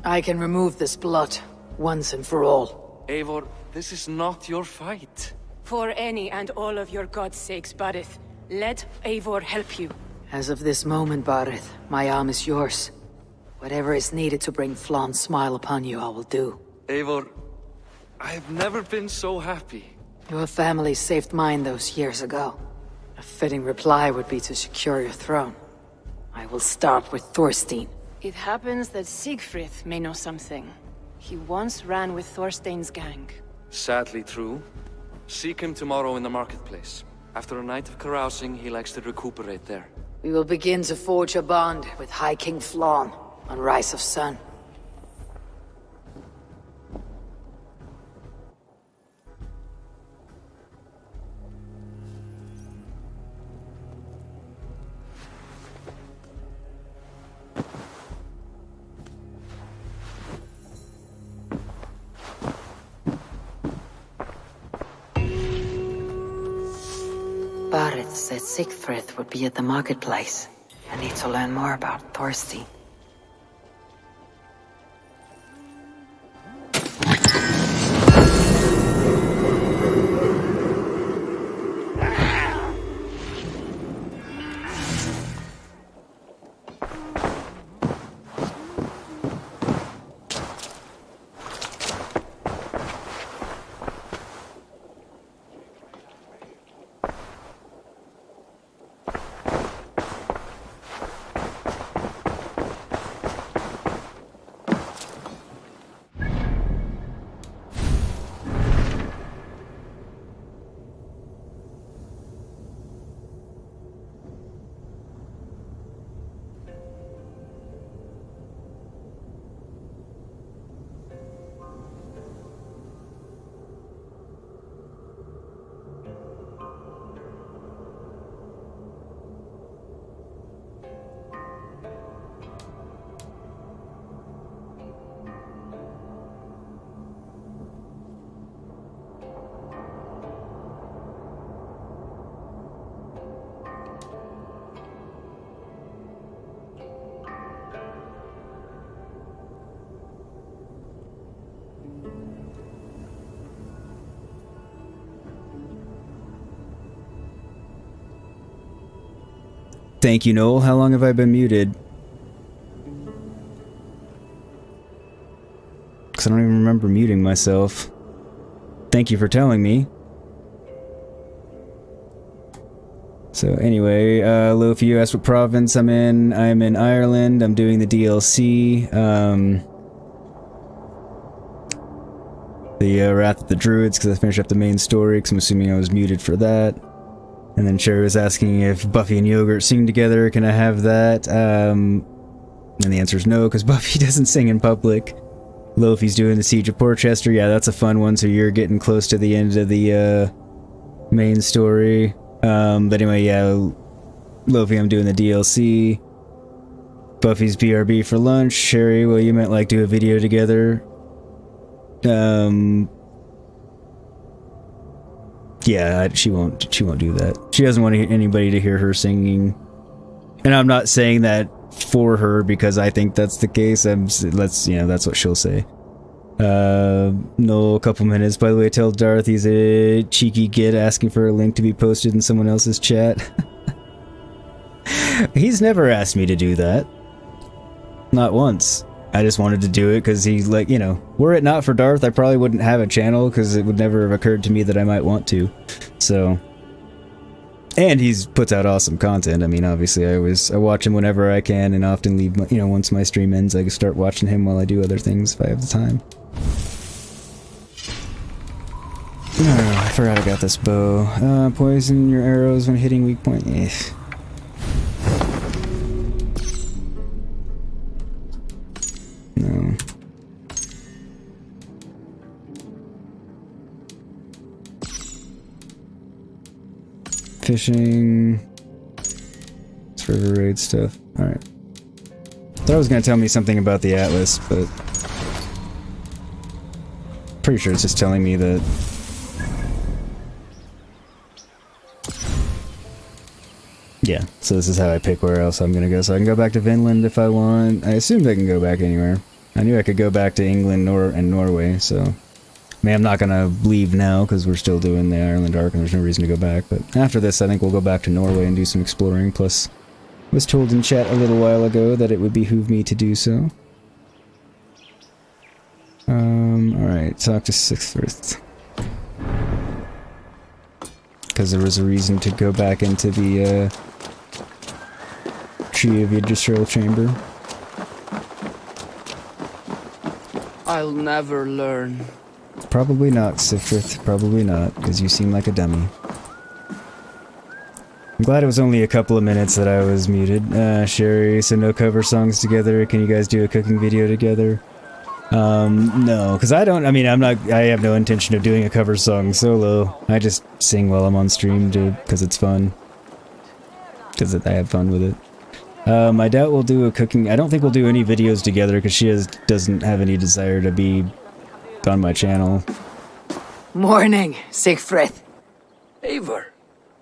I can remove this blot, once and for all. Eivor, this is not your fight. For any and all of your god's sakes, Barret, let Eivor help you. As of this moment, Barret, my arm is yours. Whatever is needed to bring Flann's smile upon you, I will do. Eivor, I have never been so happy. Your family saved mine those years ago. A fitting reply would be to secure your throne. I will start with Thorstein. It happens that Siegfried may know something. He once ran with Thorstein's gang. Sadly true. Seek him tomorrow in the marketplace. After a night of carousing, he likes to recuperate there. We will begin to forge a bond with High King Flann on Rise of Sun. Barret said Siegfried would be at the marketplace. I need to learn more about Thorstein. Thank you, Noel. How long have I been muted? Because I don't even remember muting myself. Thank you for telling me. So anyway, Lofi, you asked what province I'm in. I'm in Ireland. I'm doing the DLC. The Wrath of the Druids, because I finished up the main story, because I'm assuming I was muted for that. And then Sherry was asking if Buffy and Yogurt sing together. Can I have that? And the answer is no, because Buffy doesn't sing in public. Lofi's doing the Siege of Portchester. Yeah, that's a fun one, so you're getting close to the end of the main story. But anyway, yeah, Lofi, I'm doing the DLC. Buffy's BRB for lunch. Sherry, well, you might like do a video together. Yeah, she won't do that. She doesn't want anybody to hear her singing. And I'm not saying that for her because I think that's the case. That's what she'll say. No, a couple minutes. By the way, tell Darth he's a cheeky git asking for a link to be posted in someone else's chat. He's never asked me to do that. Not once. I just wanted to do it because he's like, you know, were it not for Darth, I probably wouldn't have a channel because it would never have occurred to me that I might want to. So, and he's puts out awesome content. I mean, obviously, I watch him whenever I can, and often leave. You know, once my stream ends, I can start watching him while I do other things if I have the time. Oh, I forgot I got this bow. Poison your arrows when hitting weak point. No. Fishing. It's river raid stuff. Alright. Thought it was gonna tell me something about the Atlas, but pretty sure it's just telling me that yeah, so this is how I pick where else I'm gonna go. So I can go back to Vinland if I want. I assumed I can go back anywhere. I knew I could go back to England and Norway, so I mean, I'm not gonna leave now because we're still doing the Ireland arc and there's no reason to go back. But after this, I think we'll go back to Norway and do some exploring. Plus, I was told in chat a little while ago that it would behoove me to do so. Alright, talk to Sigurd. Because there was a reason to go back into the Tree of Yggdrasil chamber. I'll never learn. Probably not, Sifrith. Probably not, because you seem like a dummy. I'm glad it was only a couple of minutes that I was muted. Sherry, so no cover songs together. Can you guys do a cooking video together? No, because I have no intention of doing a cover song solo. I just sing while I'm on stream because it's fun. Because I have fun with it. I doubt we'll do a cooking... I don't think we'll do any videos together because she doesn't have any desire to be on my channel. Morning, Siegfried. Eivor,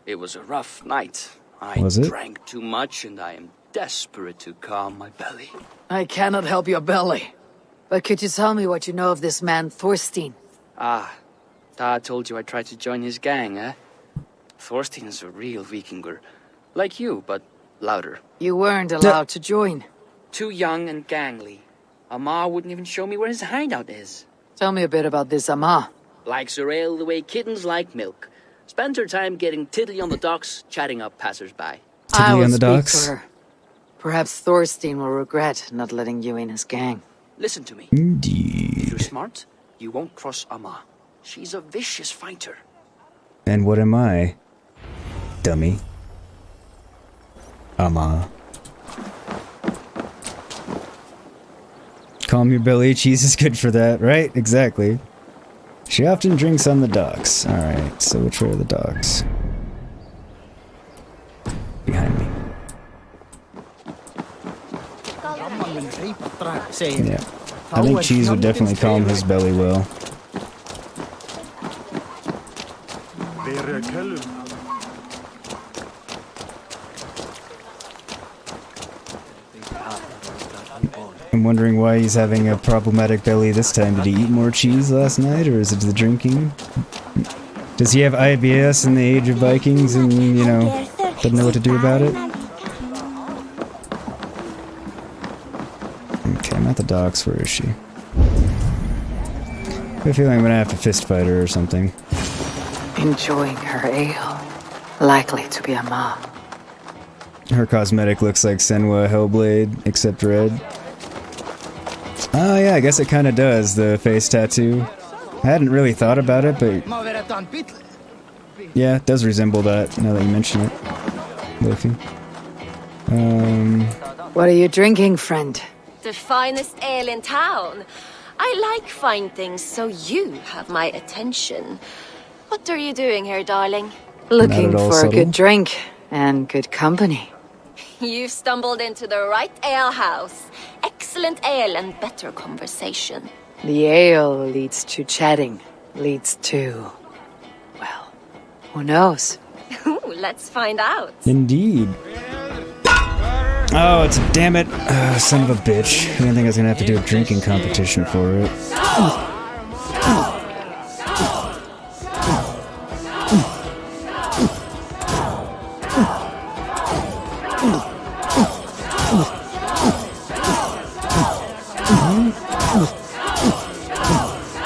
it was a rough night. I drank too much and I am desperate to calm my belly. I cannot help your belly. But could you tell me what you know of this man, Thorstein? Ah, Dad told you I tried to join his gang, eh? Thorstein is a real Vikinger. Like you, but louder. You weren't allowed to join. Too young and gangly. Amma wouldn't even show me where his hideout is. Tell me a bit about this Amma. Likes her ale the way kittens like milk. Spends her time getting tiddly on the docks, chatting up passers-by. I will speak to her. Perhaps Thorstein will regret not letting you in his gang. Listen to me. Indeed. If you're smart, you won't cross Amma. She's a vicious fighter. And what am I? Dummy. Amma. Calm your belly, cheese is good for that, right? Exactly. She often drinks on the docks. Alright, so which way are the docks? Behind me. Yeah. I think cheese would definitely calm his belly well. I'm wondering why he's having a problematic belly this time. Did he eat more cheese last night, or is it the drinking? Does he have IBS in the age of Vikings and, you know, doesn't know what to do about it? docks. Where is she? I have a feeling I'm gonna have to fist fight her or something. Enjoying her ale. Likely to be a mom. Her cosmetic looks like Senwa Hellblade, except red. Oh yeah, I guess it kind of does, the face tattoo. I hadn't really thought about it, but yeah, it does resemble that, now that you mention it. Luffy. What are you drinking, friend? The finest ale in town. I like fine things, so you have my attention. What are you doing here, darling? Looking for a good drink and good company. You've stumbled into the right alehouse. Excellent ale and better conversation. The ale leads to chatting, leads to... well, who knows? Ooh, let's find out. Indeed. Oh, it's damn it. Son of a bitch. I didn't think I was gonna have to do a drinking competition for it.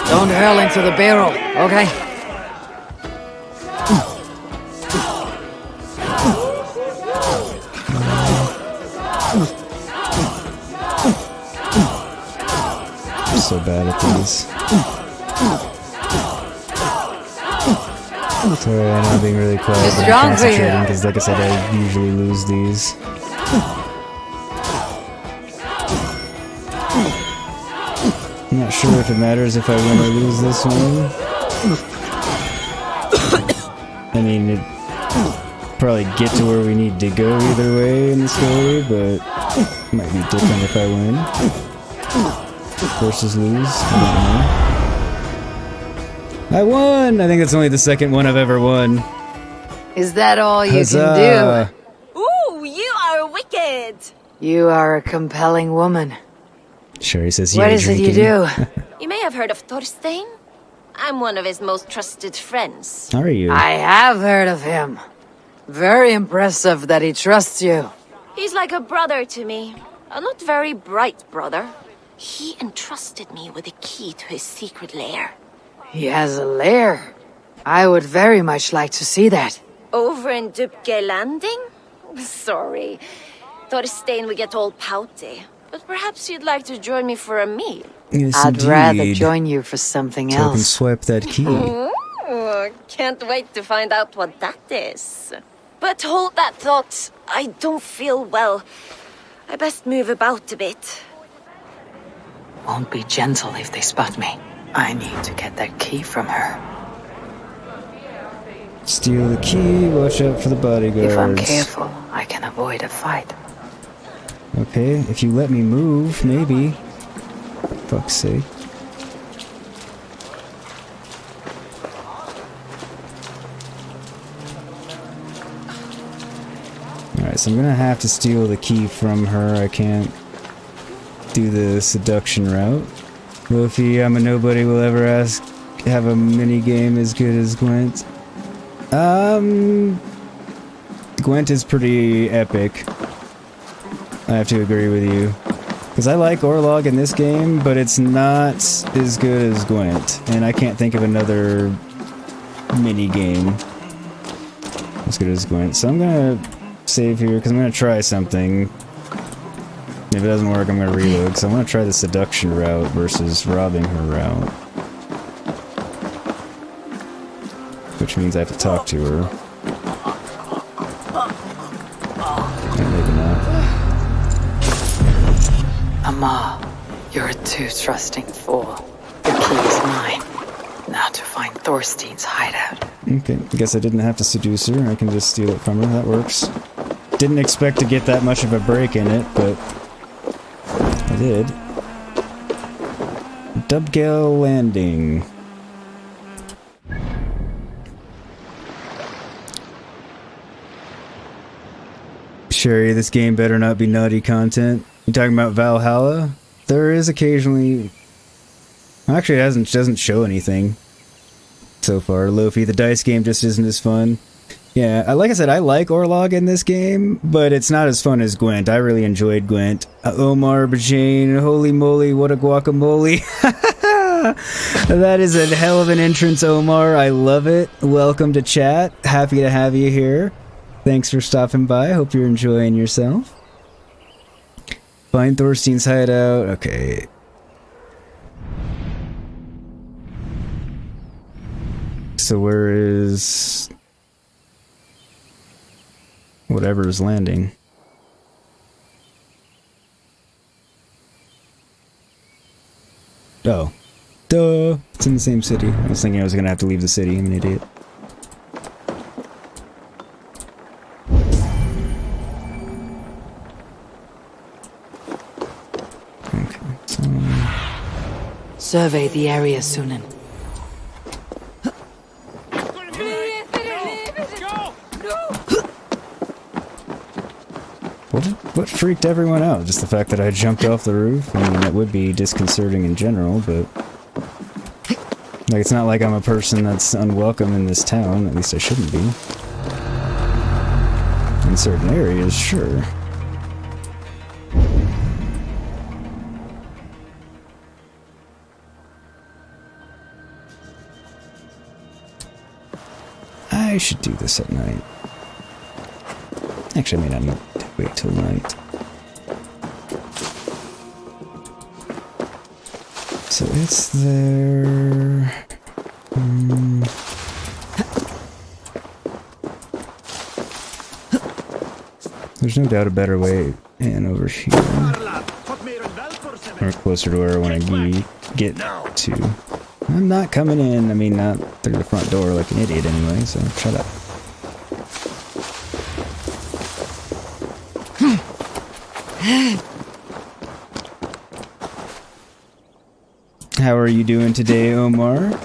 Don't hurl into the barrel, okay? I'm so bad at these. Sorry, I know I'm being really quiet, but I'm concentrating because, like I said, I usually lose these. I'm not sure if it matters if I win or lose this one. I mean, it probably get to where we need to go either way in the story, but it might be different if I win versus lose. I won! I think that's only the second one I've ever won. Is that all you Huzzah. can do? Ooh, you are wicked! do? You are a compelling woman. Sherry says, what is it you do? You may have heard of Thorstein. I'm one of his most trusted friends. How are you? I have heard of him. Very impressive that he trusts you. He's like a brother to me. A not very bright brother. He entrusted me with the key to his secret lair. He has a lair. I would very much like to see that. Over in Dubke Landing? Sorry. Thorstein would get all pouty. But perhaps you'd like to join me for a meal. Yes, I'd rather join you for something else. Token swipe that key. Ooh, can't wait to find out what that is. But hold that thought. I don't feel well. I best move about a bit. Won't be gentle if they spot me. I need to get that key from her. Steal the key, watch out for the bodyguards. If I'm careful, I can avoid a fight. Okay, if you let me move, maybe. Fuck's sake. Alright, so I'm gonna have to steal the key from her. I can't do the seduction route. Luffy, I'm a nobody will ever have a mini game as good as Gwent. Gwent is pretty epic. I have to agree with you. Because I like Orlog in this game, but it's not as good as Gwent. And I can't think of another mini game as good as Gwent. So I'm gonna save here, because I'm gonna try something. If it doesn't work, I'm gonna reload, because I want to try the seduction route versus robbing her route. Which means I have to talk to her. Maybe not. Ama, you're a too trusting fool. The key is mine. Now to find Thorstein's hideout. Okay, I guess I didn't have to seduce her. I can just steal it from her. That works. Didn't expect to get that much of a break in it, but I did. Dubgale Landing. Sherry, this game better not be naughty content. You talking about Valhalla? There is occasionally... Actually, it doesn't show anything so far. Luffy, the dice game just isn't as fun. Yeah, like I said, I like Orlog in this game, but it's not as fun as Gwent. I really enjoyed Gwent. Omar Bajane, holy moly, what a guacamole. That is a hell of an entrance, Omar. I love it. Welcome to chat. Happy to have you here. Thanks for stopping by. Hope you're enjoying yourself. Find Thorstein's hideout. Okay. So where is... whatever is landing? Oh. Duh! It's in the same city. I was thinking I was gonna have to leave the city. I'm an idiot. Okay, so... Survey the area, Sunan. What freaked everyone out? Just the fact that I jumped off the roof? I mean, that would be disconcerting in general, but... like, it's not like I'm a person that's unwelcome in this town. At least I shouldn't be. In certain areas, sure. I should do this at night. Actually, I may not need to wait till night. So it's there. There's no doubt a better way in over here. Or closer to where I want to get to. I'm not coming in. I mean, not through the front door like an idiot anyway, so shut up. How are you doing today, Omar?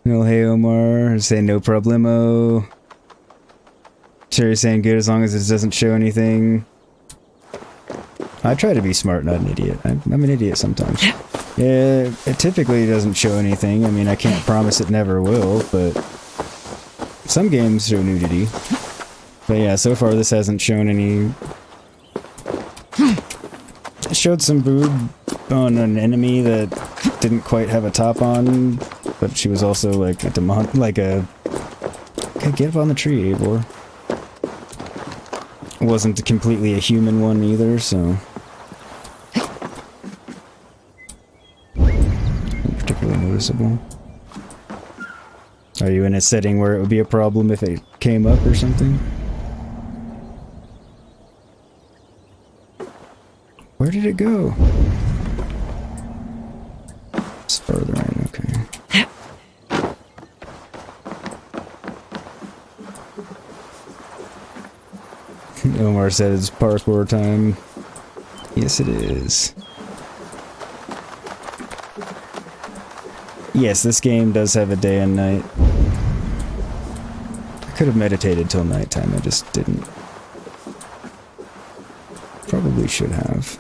Well, hey, Omar. Say no problemo. Sure, you're saying good as long as it doesn't show anything. I try to be smart, not an idiot. I'm an idiot sometimes. Yeah, it typically doesn't show anything. I mean, I can't promise it never will, but some games show nudity. But yeah, so far this hasn't shown any... It showed some boob on an enemy that didn't quite have a top on, but she was also like a demon, like a... Okay, get up on the tree, Eivor. Wasn't completely a human one either, so... Not particularly noticeable. Are you in a setting where it would be a problem if it came up or something? Where did it go? It's further in, okay. Omar said it's parkour time. Yes, it is. Yes, this game does have a day and night. I could have meditated till nighttime, I just didn't. Probably should have.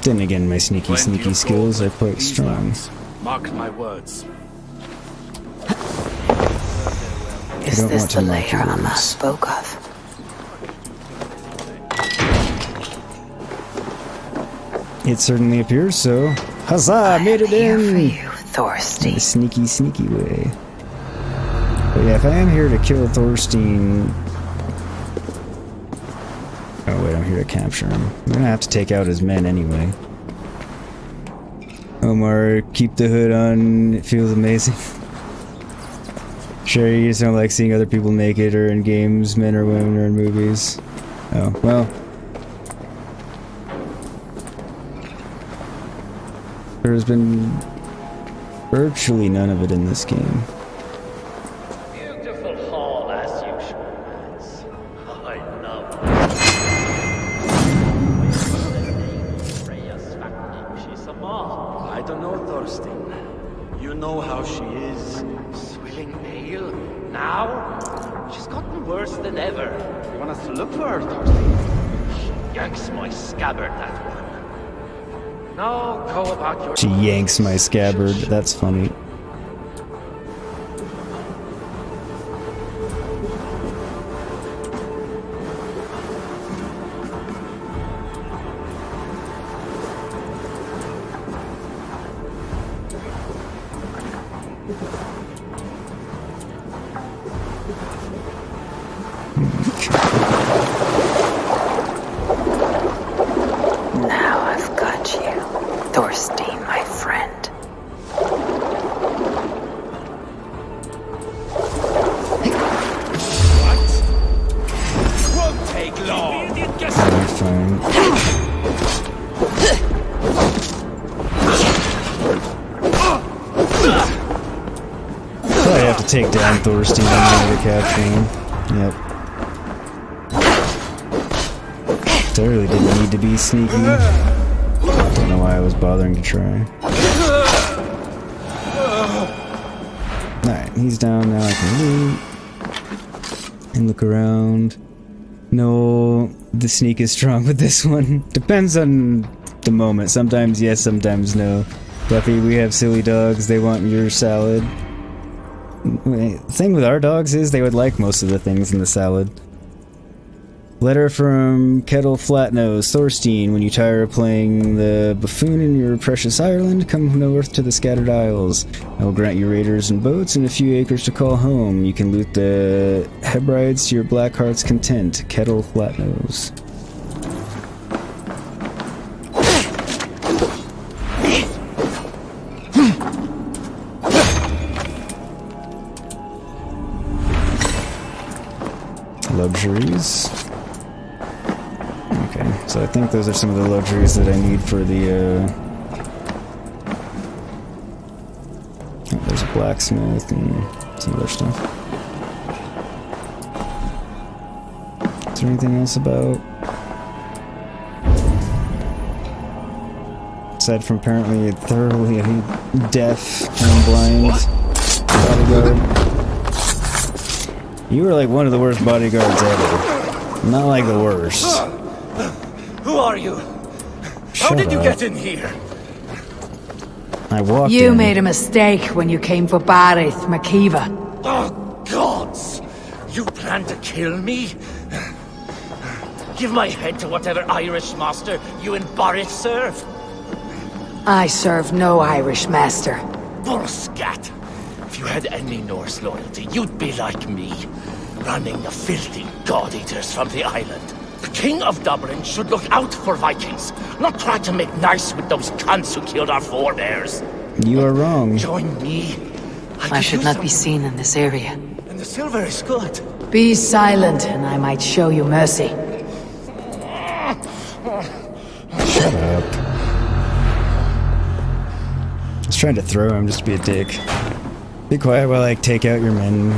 Then again, my sneaky skills are quite strong. Mark my words. Is this the lair Amma spoke of? It certainly appears so. Huzzah! Made it in! For you, Thorstein. In a sneaky way. But yeah, if I am here to kill Thorstein... Oh wait, I'm here to capture him. I'm gonna have to take out his men anyway. Omar, keep the hood on. It feels amazing. Sure, you just don't like seeing other people naked or in games, men or women, or in movies. Oh, well. There's been virtually none of it in this game. Beautiful hall as usual. I love it. I don't know, Thorstein. You know how she is. Swilling pale. Now, she's gotten worse than ever. You want us to look for her, Thorstein? She yanks my scabbard, that one. Now, go about your... She yanks my scabbard. That's funny. Now I've got you, Thorstein, my friend. What? Won't take long. Fine. Probably have to take down Thorstein in order to capture him. Yep. I really didn't need to be sneaky. Don't know why I was bothering to try. Alright, he's down now. I can loot and look around. No, the sneak is strong with this one. Depends on the moment. Sometimes yes, sometimes no. Duffy, we have silly dogs. They want your salad. The thing with our dogs is they would like most of the things in the salad. Letter from Kettle Flatnose. Thorstein, when you tire of playing the buffoon in your precious Ireland, come north to the Scattered Isles. I will grant you raiders and boats and a few acres to call home. You can loot the Hebrides to your black heart's content. Kettle Flatnose. Luxuries. Okay, so I think those are some of the luxuries that I need for the, oh, there's a blacksmith and some other stuff. Is there anything else about? Aside from apparently thoroughly deaf and blind bodyguard. You were like one of the worst bodyguards ever. Not like the worst. Who are you? How did you get in here? I walked You in. made a mistake when you came for Barith, Makiva. Oh, gods! You plan to kill me? Give my head to whatever Irish master you and Barith serve. I serve no Irish master. Bullscat! If you had any Norse loyalty, you'd be like me, running the filthy god-eaters from the island. The King of Dublin should look out for Vikings, not try to make nice with those cunts who killed our forebears. You are wrong. Join me. I should not be seen in this area. And the silver is good. Be silent, and I might show you mercy. Shut up. I was trying to throw him just to be a dick. Be quiet while I take out your men.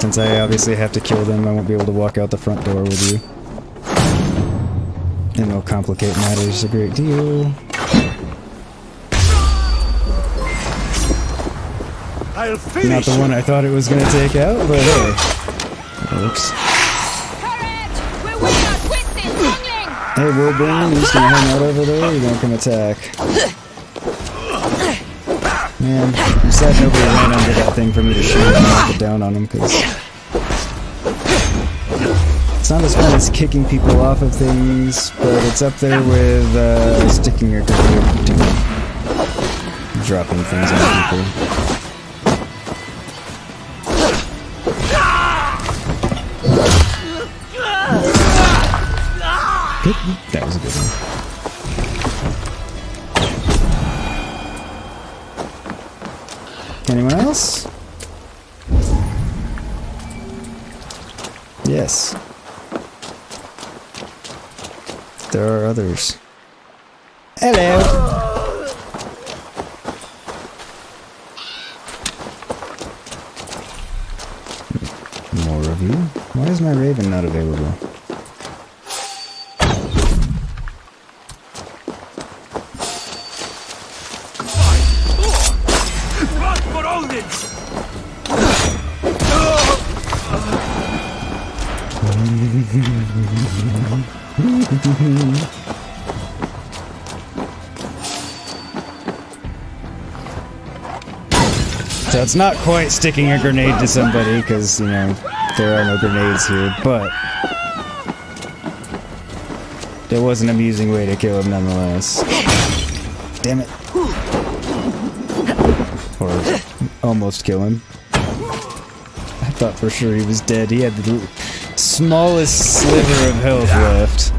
Since I obviously have to kill them, I won't be able to walk out the front door with you. And it'll complicate matters a great deal. I'll finish. Not the one I thought it was going to take out, but hey. It works. Hey, Wilburn, you just gonna hang out over there, or you gonna come attack? Man, I'm sad nobody ran under that thing for me to shoot and knock it down on him, because it's not as fun as kicking people off of things, but it's up there with sticking your computer to dropping things on people. That was a good one. Anyone else? Yes. There are others. Hello! More of you? Why is my raven not available? heads! So it's not quite sticking a grenade to somebody, because, you know, there are no grenades here, but it was an amusing way to kill him nonetheless. Damn it. Or almost kill him. I thought for sure he was dead. He had the smallest sliver of health left.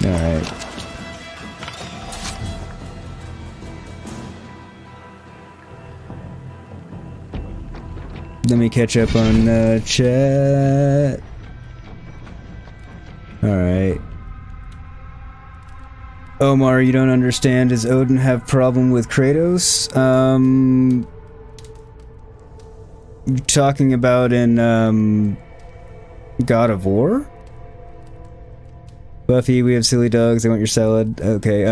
Alright. Let me catch up on chat. Alright. Omar, you don't understand. Does Odin have problem with Kratos? You're talking about in God of War? Buffy, we have silly dogs. I want your salad. Okay,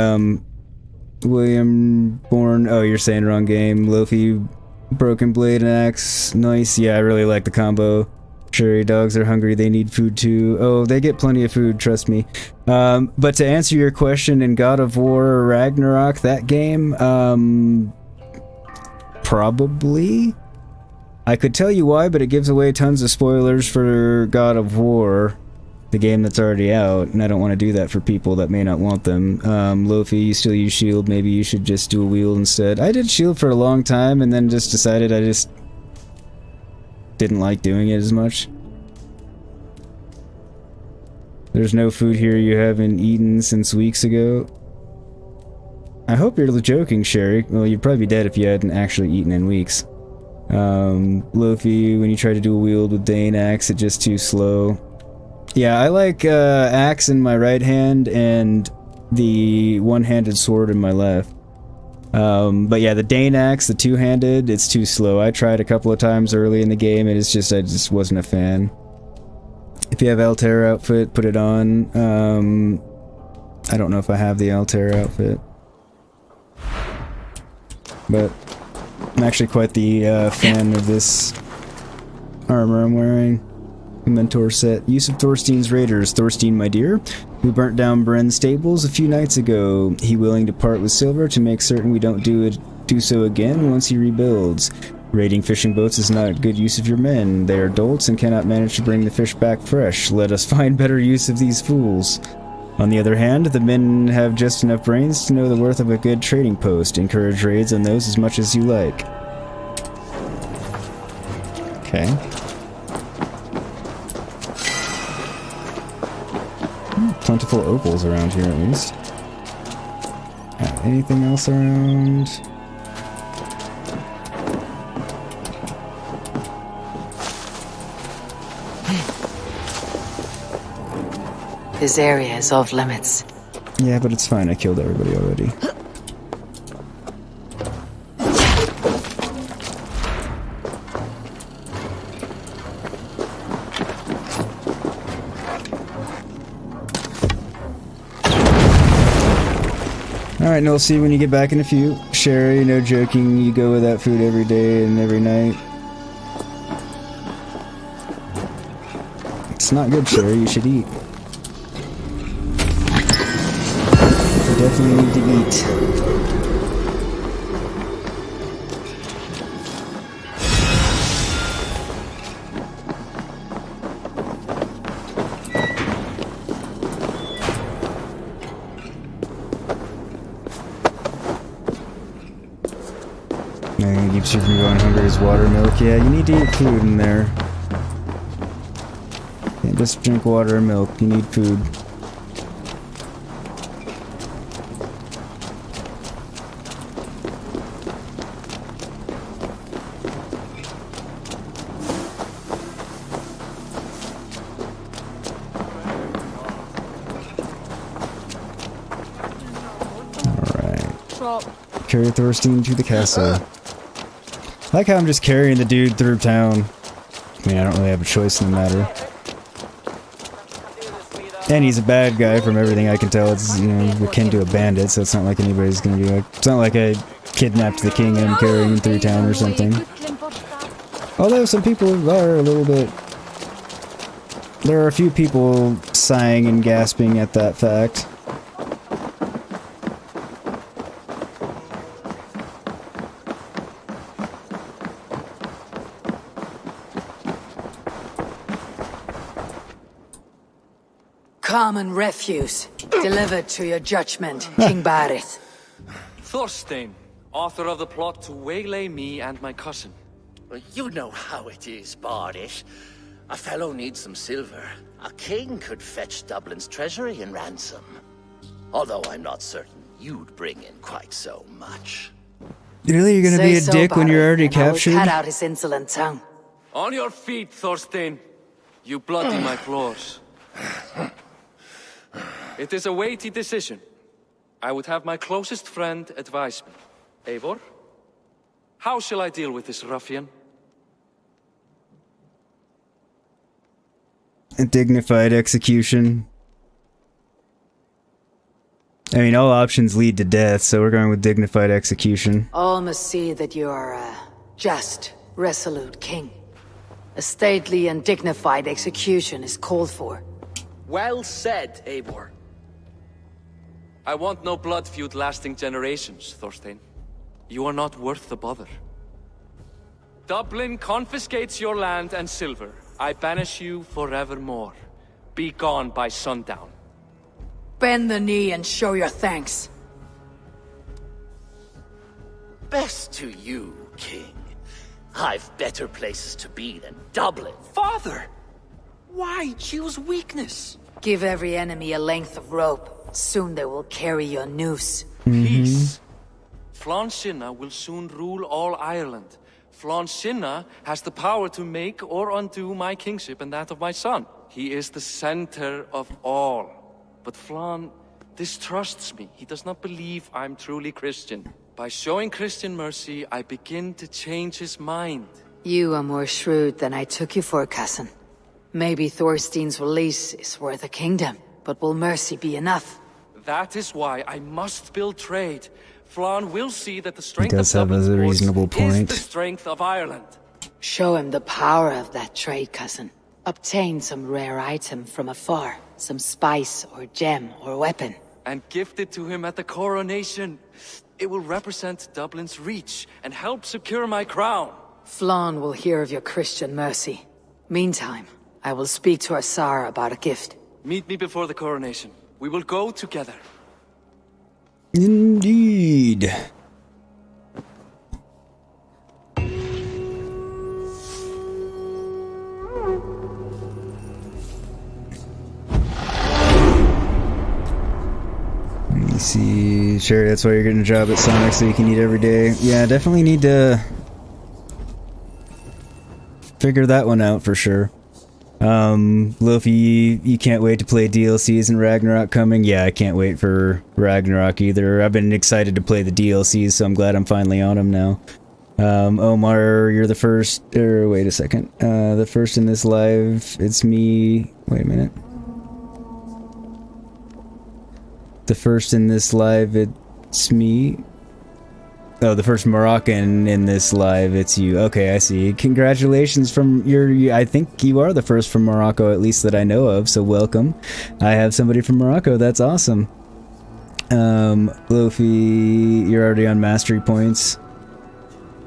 William Bourne. Oh, you're saying wrong game. Lofi, broken blade and axe. Nice. Yeah, I really like the combo. Sure, dogs are hungry. They need food too. Oh, they get plenty of food, trust me. But to answer your question, in God of War Ragnarok, that game, probably. I could tell you why, but it gives away tons of spoilers for God of War, the game that's already out, and I don't want to do that for people that may not want them. Lofi, you still use shield. Maybe you should just do a wield instead. I did shield for a long time, and then just decided I just didn't like doing it as much. There's no food here you haven't eaten since weeks ago. I hope you're joking, Sherry. Well, you'd probably be dead if you hadn't actually eaten in weeks. Lofi, when you try to do a wield with Dane axe, it's just too slow. Yeah, I like axe in my right hand and the one-handed sword in my left. But yeah, the Dane axe, the two-handed, it's too slow. I tried a couple of times early in the game, and it's just, I just wasn't a fan. If you have Altair outfit, put it on. I don't know if I have the Altair outfit. But I'm actually quite the fan of this armor I'm wearing. The Mentor set. Use of Thorstein's Raiders. Thorstein, my dear, who burnt down Bren's stables a few nights ago. He willing to part with silver to make certain we don't do so again once he rebuilds. Raiding fishing boats is not good use of your men. They are dolts and cannot manage to bring the fish back fresh. Let us find better use of these fools. On the other hand, the men have just enough brains to know the worth of a good trading post. Encourage raids on those as much as you like. Okay. Plentiful opals around here, at least. Anything else around? This area is off limits. Yeah, but it's fine. I killed everybody already. Alright, and I'll see you when you get back in a few. Sherry, no joking, you go without food every day and every night. It's not good, Sherry, you should eat. You definitely need to eat. Keeps you from going hungry is water, milk. Yeah, you need to eat food in there. Can't just drink water and milk. You need food. Alright. Carry Thorstein to the castle. I like how I'm just carrying the dude through town. I mean, I don't really have a choice in the matter. And he's a bad guy from everything I can tell. It's, you know, akin to a bandit, so it's not like anybody's gonna be like... It's not like I kidnapped the king and I'm carrying him through town or something. Although some people are a little bit... There are a few people sighing and gasping at that fact. Common refuse, delivered to your judgment, King Barith. Thorstein, author of the plot to waylay me and my cousin. Well, you know how it is, Bardish. A fellow needs some silver. A king could fetch Dublin's treasury in ransom. Although I'm not certain you'd bring in quite so much. Really? You're gonna be a dick when you're already captured? Cut out his insolent tongue. On your feet, Thorstein. You bloody my floors. It is a weighty decision. I would have my closest friend advise me. Eivor? How shall I deal with this ruffian? A dignified execution. I mean, all options lead to death, so we're going with dignified execution. All must see that you are a just, resolute king. A stately and dignified execution is called for. Well said, Eivor. I want no blood feud lasting generations, Thorstein. You are not worth the bother. Dublin confiscates your land and silver. I banish you forevermore. Be gone by sundown. Bend the knee and show your thanks. Best to you, King. I've better places to be than Dublin. Father! Why choose weakness? Give every enemy a length of rope. Soon they will carry your noose. Peace. Flann Sinna will soon rule all Ireland. Flann Sinna has the power to make or undo my kingship and that of my son. He is the center of all. But Flann distrusts me. He does not believe I'm truly Christian. By showing Christian mercy, I begin to change his mind. You are more shrewd than I took you for, cousin. Maybe Thorstein's release is worth a kingdom, but will mercy be enough? That is why I must build trade. Flann will see that the strength He does of have a reasonable is point. the strength of Ireland. Show him the power of that trade, cousin. Obtain some rare item from afar. Some spice or gem or weapon. And gift it to him at the coronation. It will represent Dublin's reach and help secure my crown. Flann will hear of your Christian mercy. Meantime, I will speak to Asar about a gift. Meet me before the coronation. We will go together. Indeed. Let me see. Sure, that's why you're getting a job at Sonic, so you can eat every day. Yeah, definitely need to figure that one out for sure. Luffy, you can't wait to play DLCs and Ragnarok coming? Yeah, I can't wait for Ragnarok either. I've been excited to play the DLCs, so I'm glad I'm finally on them now. Omar, you're the first, wait a second. The first in this live, it's me. Wait a minute. The first in this live, it's me. Oh, the first Moroccan in this live, it's you. Okay, I see. Congratulations from I think you are the first from Morocco, at least that I know of, so welcome. I have somebody from Morocco, that's awesome. Luffy, you're already on mastery points.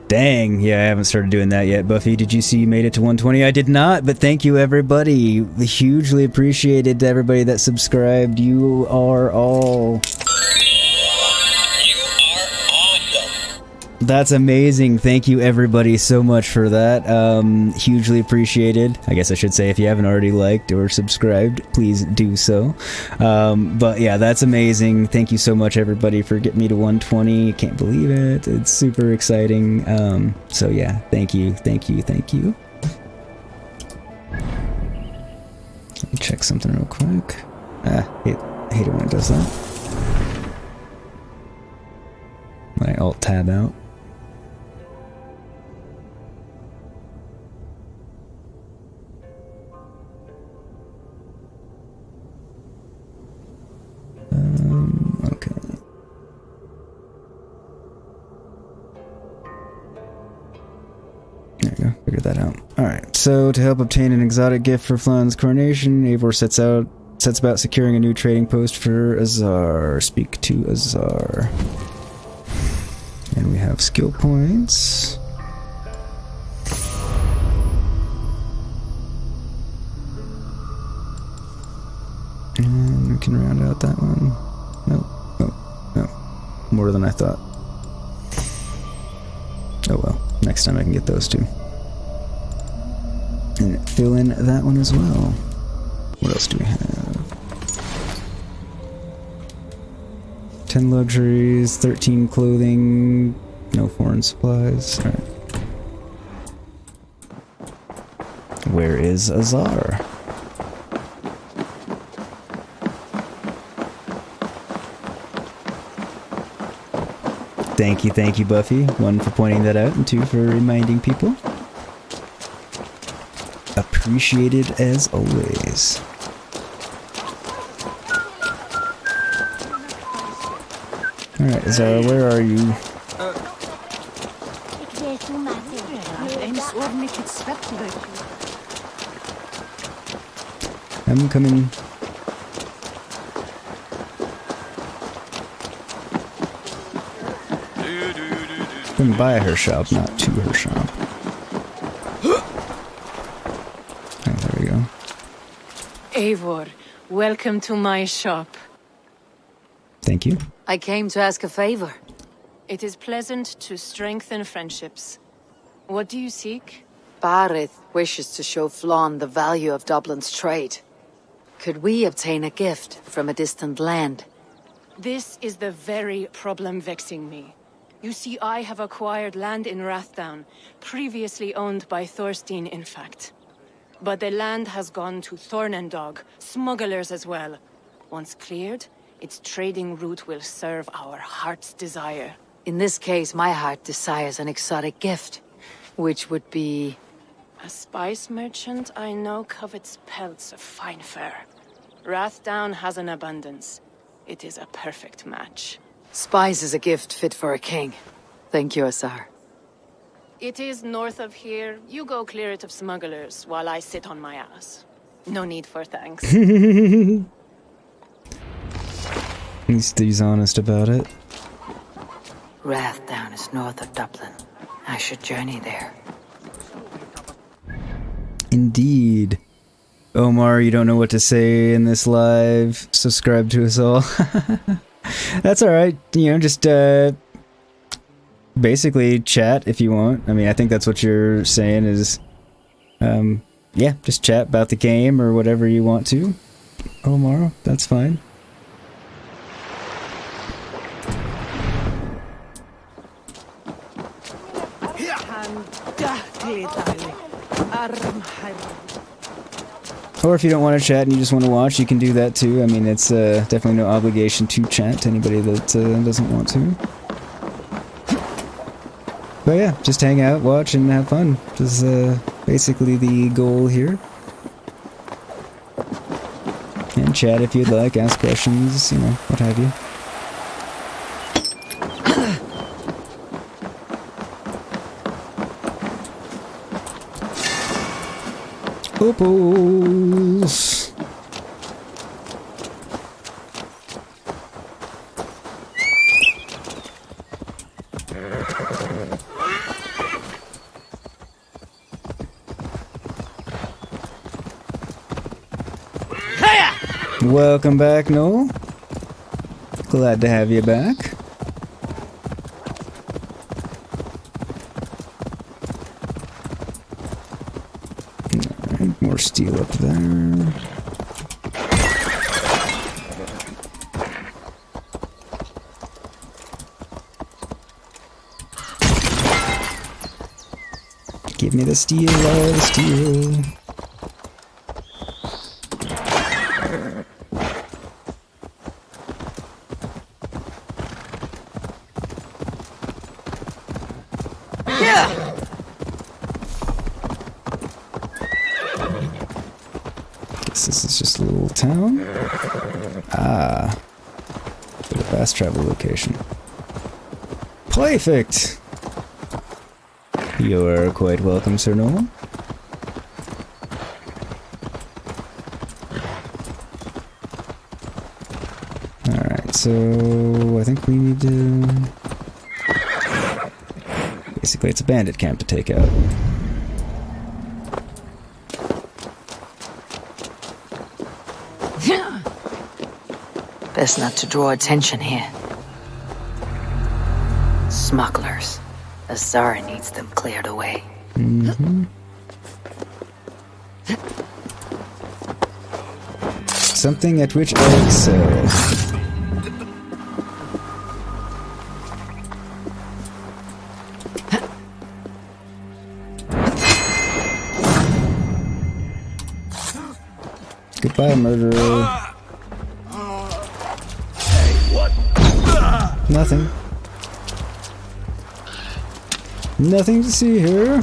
Dang, yeah, I haven't started doing that yet. Buffy, did you see you made it to 120? I did not, but thank you everybody. Hugely appreciated to everybody that subscribed. You are all... That's amazing. Thank you everybody so much for that. Hugely appreciated. I guess I should say if you haven't already liked or subscribed, please do so. But yeah, that's amazing. Thank you so much everybody for getting me to 120. Can't believe it. It's super exciting. So yeah, thank you, thank you, thank you. Let me check something real quick. I hate it when it does that. My alt tab out. Figured that out. Alright, so to help obtain an exotic gift for Flan's coronation, Eivor sets about securing a new trading post for Azar. Speak to Azar. And we have skill points. And we can round out that one. Nope. No. More than I thought. Oh well. Next time I can get those two. And fill in that one as well. What else do we have? 10 luxuries, 13 clothing, no foreign supplies. Alright. Where is Azar? Thank you, Buffy. 1 for pointing that out, and 2 for reminding people. Appreciated as always. Alright, Azara, where are you? I'm coming. Come by her shop, not to her shop. Oh, there we go. Eivor, welcome to my shop. Thank you. I came to ask a favor. It is pleasant to strengthen friendships. What do you seek? Barith wishes to show Flann the value of Dublin's trade. Could we obtain a gift from a distant land? This is the very problem vexing me. You see, I have acquired land in Rathdown, previously owned by Thorstein, in fact. But the land has gone to Thornendog, smugglers as well. Once cleared, its trading route will serve our heart's desire. In this case, my heart desires an exotic gift, which would be... A spice merchant I know covets pelts of fine fur. Rathdown has an abundance. It is a perfect match. Spice is a gift fit for a king. Thank you, Azar. It is north of here. You go clear it of smugglers, while I sit on my ass. No need for thanks. At least he's honest about it. Rathdown is north of Dublin. I should journey there. Indeed. Omar, you don't know what to say in this live. Subscribe to us all. That's alright. You know, just basically chat if you want. I mean, I think that's what you're saying is, yeah, just chat about the game or whatever you want to. Omar, that's fine. Or if you don't want to chat and you just want to watch, you can do that too. I mean, it's definitely no obligation to chat to anybody that doesn't want to. But yeah, just hang out, watch, and have fun. Which is basically the goal here. And chat if you'd like, ask questions, you know, what have you. Opals. Welcome back, Noel. Glad to have you back. More steel up there. Give me the steel, all the steel. This is just a little town. Ah. Bit of fast travel location. Perfect! You're quite welcome, Sir Noel. Alright, so I think we need to... Basically, it's a bandit camp to take out. Best not to draw attention here. Smugglers. Azar needs them cleared away. Mm-hmm. Something at which I excel. Goodbye, murderer. Nothing. Nothing to see here.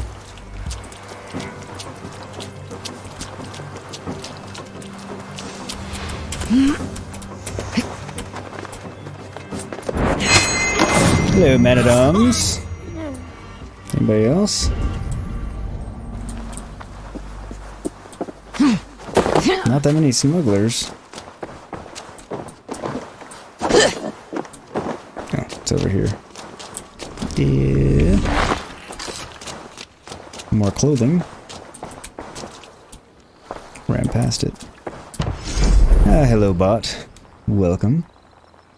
Hello, man-at-arms. Anybody else? Not that many smugglers. Oh, it's over here. Yeah. More clothing. Ran past it. Ah, hello, bot. Welcome.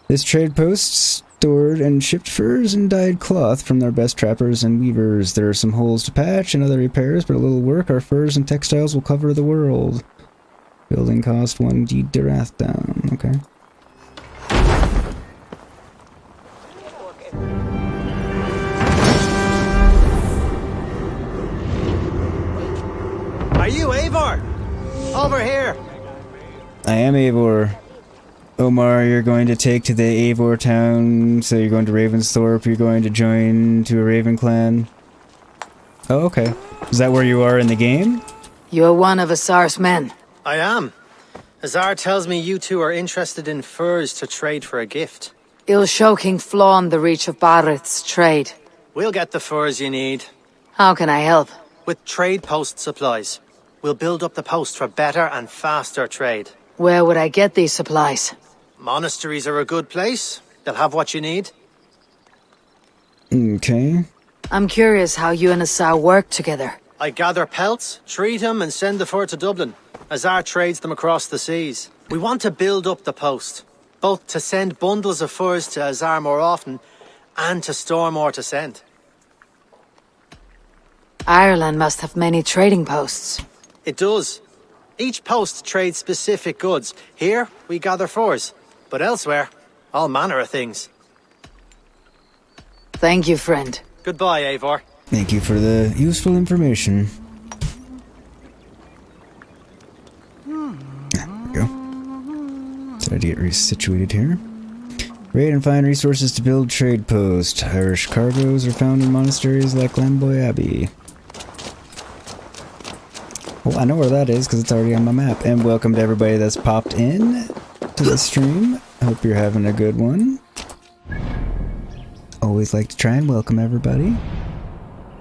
This trade post stored and shipped furs and dyed cloth from their best trappers and weavers. There are some holes to patch and other repairs, but a little work, our furs and textiles will cover the world. Building cost 1 deed to wrath down. Okay. Are you Eivor? Over here. I am Eivor. Omar, you're going to take to the Eivor town, so you're going to Ravensthorpe, you're going to join to a Raven clan. Oh, okay. Is that where you are in the game? You're one of Azar's men. I am. Azar tells me you two are interested in furs to trade for a gift. He'll show King Flawn the reach of Barith's trade. We'll get the furs you need. How can I help? With trade post supplies. We'll build up the post for better and faster trade. Where would I get these supplies? Monasteries are a good place. They'll have what you need. Okay. I'm curious how you and Azar work together. I gather pelts, treat them, and send the fur to Dublin. Azar trades them across the seas. We want to build up the post, both to send bundles of furs to Azar more often, and to store more to send. Ireland must have many trading posts. It does. Each post trades specific goods. Here, we gather furs. But elsewhere, all manner of things. Thank you, friend. Goodbye, Eivor. Thank you for the useful information. There we go. Tried to get resituated here. Raid and find resources to build trade post. Irish cargoes are found in monasteries like Lamboy Abbey. Well, I know where that is because it's already on my map. And welcome to everybody that's popped in to the stream. Hope you're having a good one. Always like to try and welcome everybody.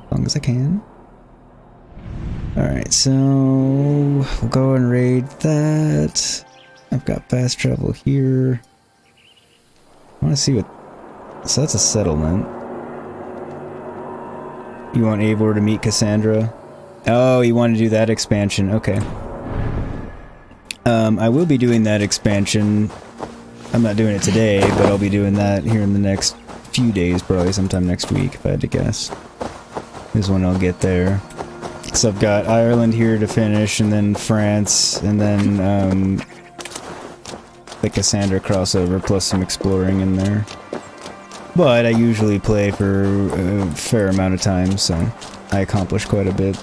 As long as I can. Alright, so we'll go and raid that. I've got fast travel here. I want to see what... So that's a settlement. You want Eivor to meet Cassandra? Oh, you want to do that expansion. Okay. I will be doing that expansion. I'm not doing it today, but I'll be doing that here in the next few days, probably sometime next week, if I had to guess. Is when I'll get there. So I've got Ireland here to finish, and then France, and then the Cassandra crossover, plus some exploring in there. But I usually play for a fair amount of time, so I accomplish quite a bit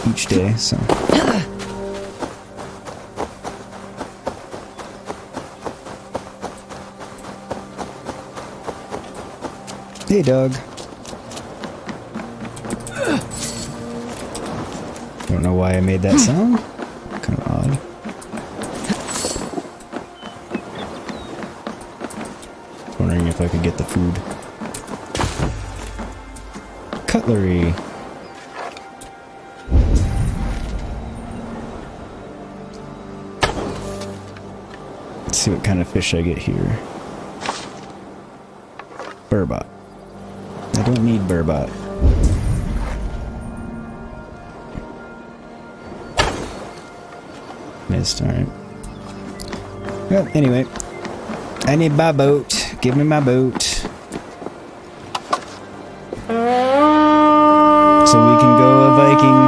each day, so... Hey, dog. Don't know why I made that sound. Kind of odd. Wondering if I could get the food. Cutlery. see what kind of fish I get here. Burbot. I don't need burbot. Missed, alright. Well, anyway. I need my boat. Give me my boat. So we can go a Viking.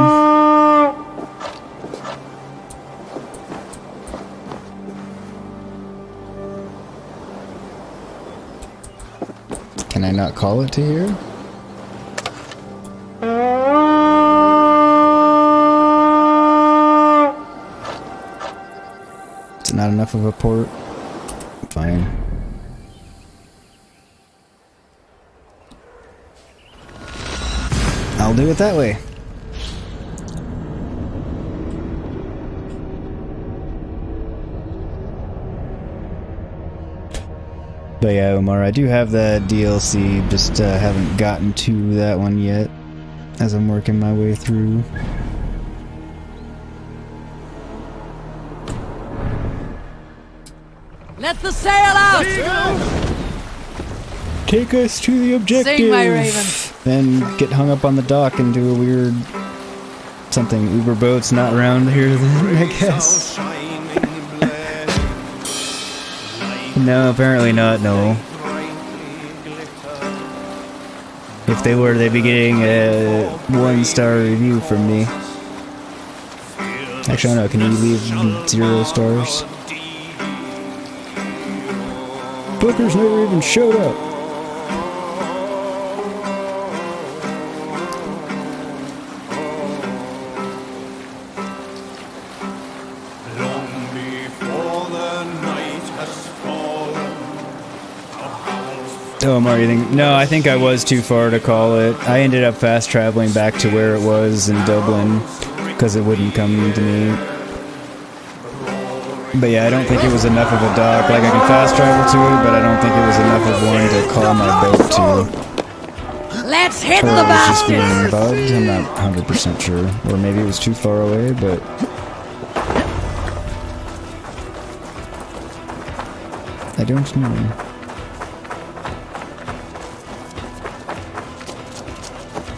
Can I not call it to here? It's not enough of a port. Fine. I'll do it that way. But yeah, Omar, I do have that DLC, just haven't gotten to that one yet, as I'm working my way through. Let the sail out! Take us to the objective! Sing, my raven. Then get hung up on the dock and do a weird something. Uber boats not around here then, I guess. No, apparently not, no. If they were, they'd be getting a 1-star review from me. Actually, I don't know, can you leave 0 stars? Bookers never even showed up. Oh, Mario, you think? No, I think I was too far to call it. I ended up fast traveling back to where it was in Dublin because it wouldn't come to me. But yeah, I don't think it was enough of a dock. Like, I can fast travel to it, but I don't think it was enough of one to call my boat to. Let's hit Or the it was just being bastards! bugged. I'm not 100% sure. Or maybe it was too far away, but I don't know.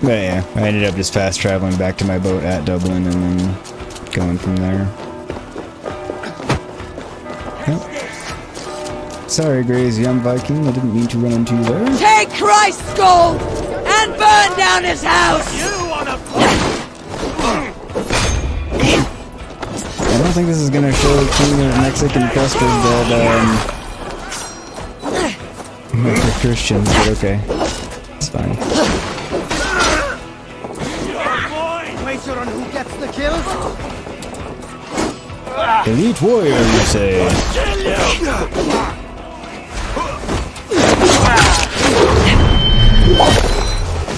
But yeah, I ended up just fast traveling back to my boat at Dublin and then going from there. Yep. Sorry, Gray's young Viking, I didn't mean to run into you there. Take Christ's gold and burn down his house! I don't think this is gonna show King of Mexican custard that, for Christians, but okay. It's fine. Wager on who gets the kill? Elite warrior, you say?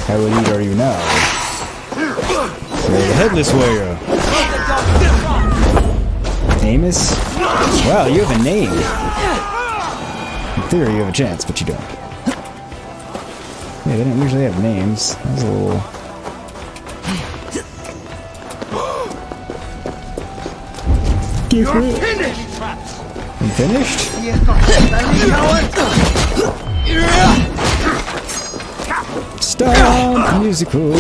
How elite are you now? You're the headless warrior. Amos? Wow, you have a name. In theory, you have a chance, but you don't. Yeah, they don't usually have names. That was a little... You're finished! You finished? Stop musical.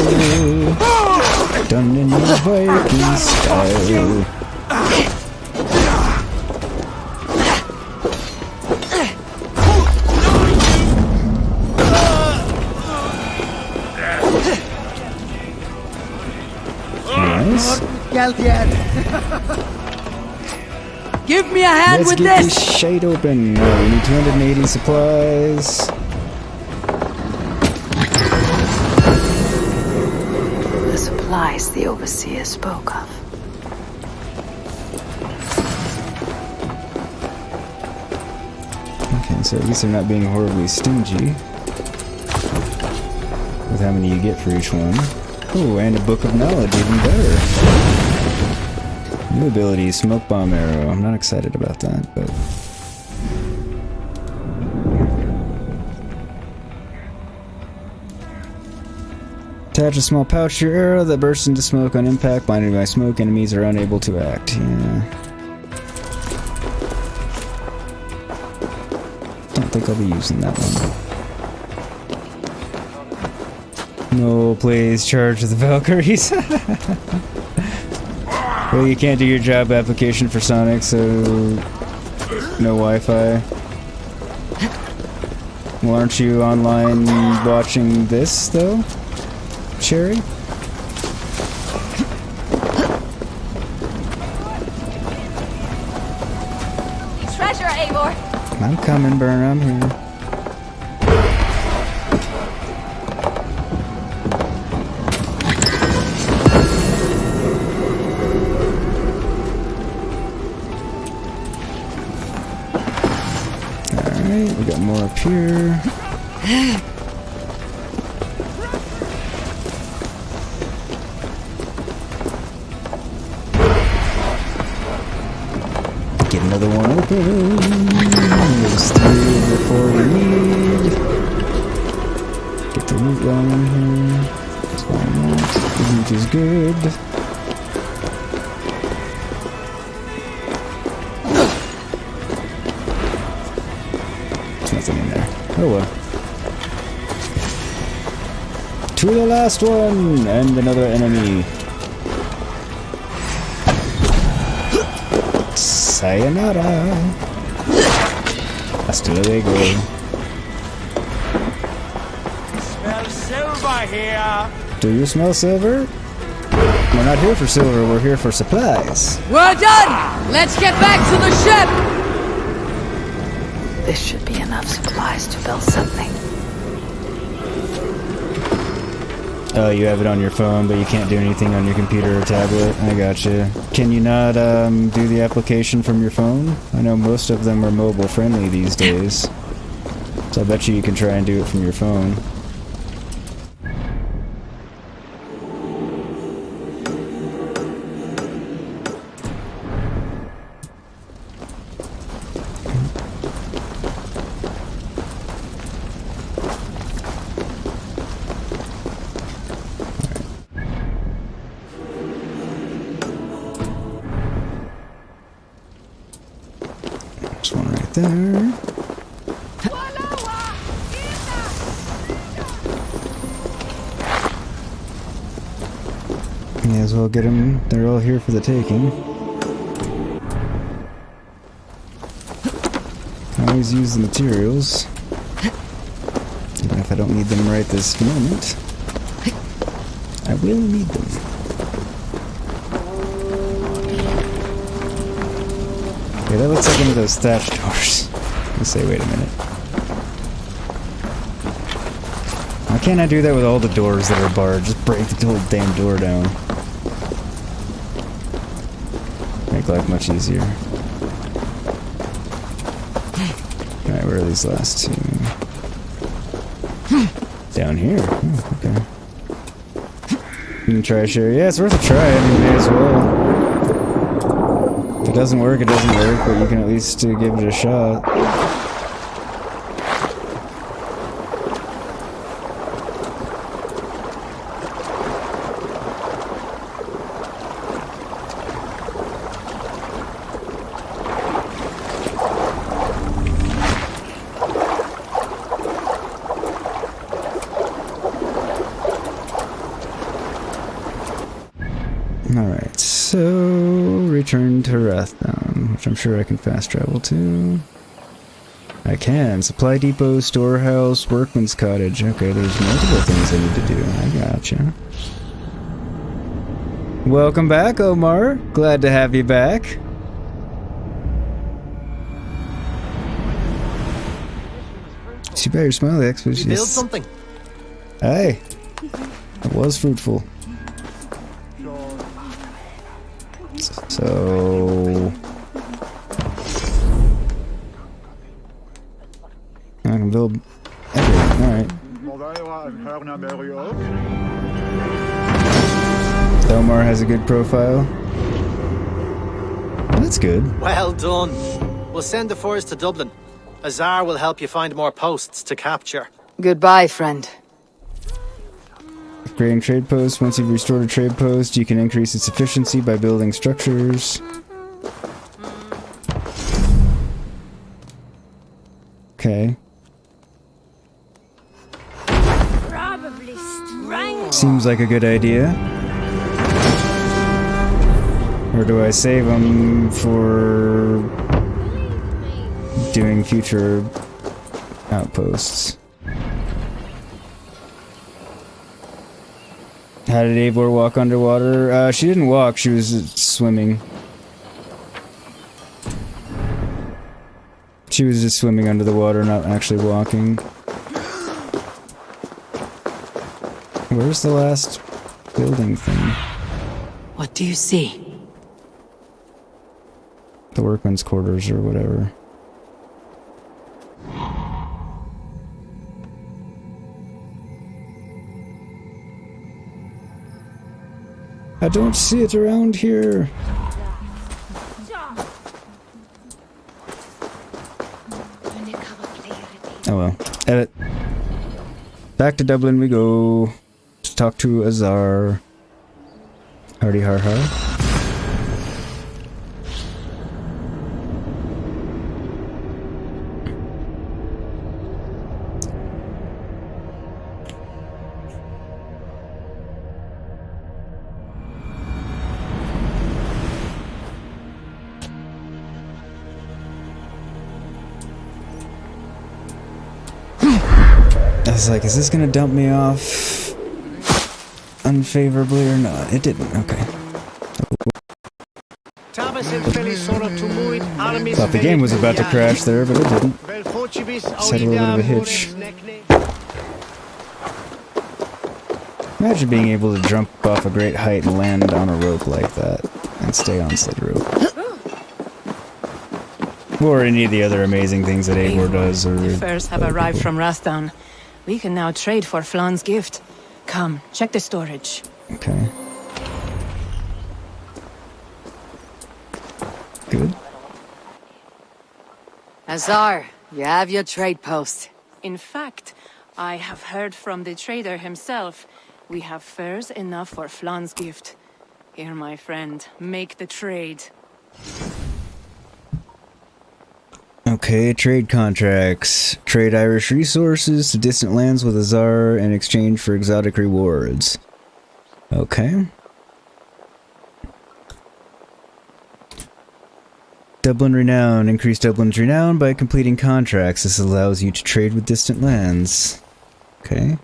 Done in the Viking style. Nice. Give me a hand Let's with get this! this shite open. We need 280 supplies. The supplies the overseer spoke of. Okay, so at least they're not being horribly stingy with how many you get for each one. Oh, and a book of knowledge, even better. New ability, smoke bomb arrow. I'm not excited about that, but... Attach a small pouch to your arrow that bursts into smoke on impact. Blinded by smoke, enemies are unable to act. Yeah. don't think I'll be using that one. No, please, charge the Valkyries. Well, you can't do your job application for Sonic, so no Wi-Fi. Well, aren't you online watching this, though, Cherry? Treasure, Eivor! I'm coming, Burn, I'm here. Alright, we got more up here. Get another one open. There's 3 of the 4 we need. Get the loot going in here. That's all I want. The loot is good. There's nothing in there. Oh well. To the last one! And another enemy. Sayonara. Hasta luego. Smell silver here. Do you smell silver? We're not here for silver, we're here for supplies. We're done! Let's get back to the ship! This should be enough supplies to build something. Oh, you have it on your phone, but you can't do anything on your computer or tablet. I gotcha. Can you not do the application from your phone? I know most of them are mobile friendly these days. So I bet you can try and do it from your phone. There's one right there. May as well get them. They're all here for the taking. I always use the materials, even if I don't need them right this moment. I will need them. Okay, that looks like one of those thatch doors. Let's say, wait a minute. Why can't I do that with all the doors that are barred? Just break the whole damn door down. Make life much easier. Alright, where are these last two? Down here. Oh, okay. You can try share. Yeah, it's worth a try. I mean, may as well. If it doesn't work, it doesn't work, but you can at least give it a shot. Alright, so return to Rathdown, which I'm sure I can fast travel to. I can. Supply depot, storehouse, workman's cottage. Okay, there's multiple things I need to do. I gotcha. Welcome back, Omar. Glad to have you back. See by your smile, Alexios. You build something. Aye. It was fruitful. So I can build everything. Alright. Omar has a good profile. That's good. Well done. We'll send the furs to Dublin. Azar will help you find more posts to capture. Goodbye, friend. Upgrading trade post. Once you've restored a trade post, you can increase its efficiency by building structures. Okay, Okay. Probably strangled. Seems like a good idea. Or do I save them for doing future outposts? How did Eivor walk underwater? She didn't walk, she was swimming. She was just swimming under the water, not actually walking. Where's the last building thing? What do you see? The workmen's quarters or whatever. I don't see it around here. Oh well. Edit. Back to Dublin we go. To talk to Azar. Hardy har har. I was like, is this gonna dump me off unfavorably or not? It didn't, okay. Thought the game was about to crash there, but it didn't. Just had a little bit of a hitch. Imagine being able to jump off a great height and land on a rope like that, and stay on said rope. Or any of the other amazing things that Eivor does, or... The furs have arrived from Rathdowne. We can now trade for Flan's gift. Come, check the storage. Okay. Good. Azar, you have your trade post. In fact, I have heard from the trader himself. We have furs enough for Flan's gift. Here, my friend, make the trade. Okay, trade contracts. Trade Irish resources to distant lands with Azar in exchange for exotic rewards. Okay. Dublin Renown. Increase Dublin's renown by completing contracts. This allows you to trade with distant lands. Okay.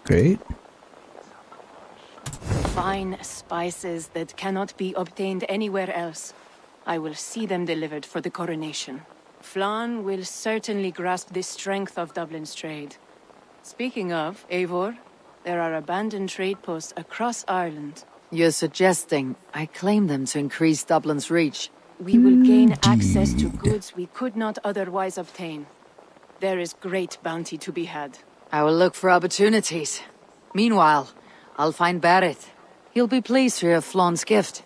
Great. Fine spices that cannot be obtained anywhere else. I will see them delivered for the coronation. Flan will certainly grasp the strength of Dublin's trade. Speaking of, Eivor, there are abandoned trade posts across Ireland. You're suggesting I claim them to increase Dublin's reach? We will gain access to goods we could not otherwise obtain. There is great bounty to be had. I will look for opportunities. Meanwhile, I'll find Barrett. He'll be pleased to hear Flan's gift.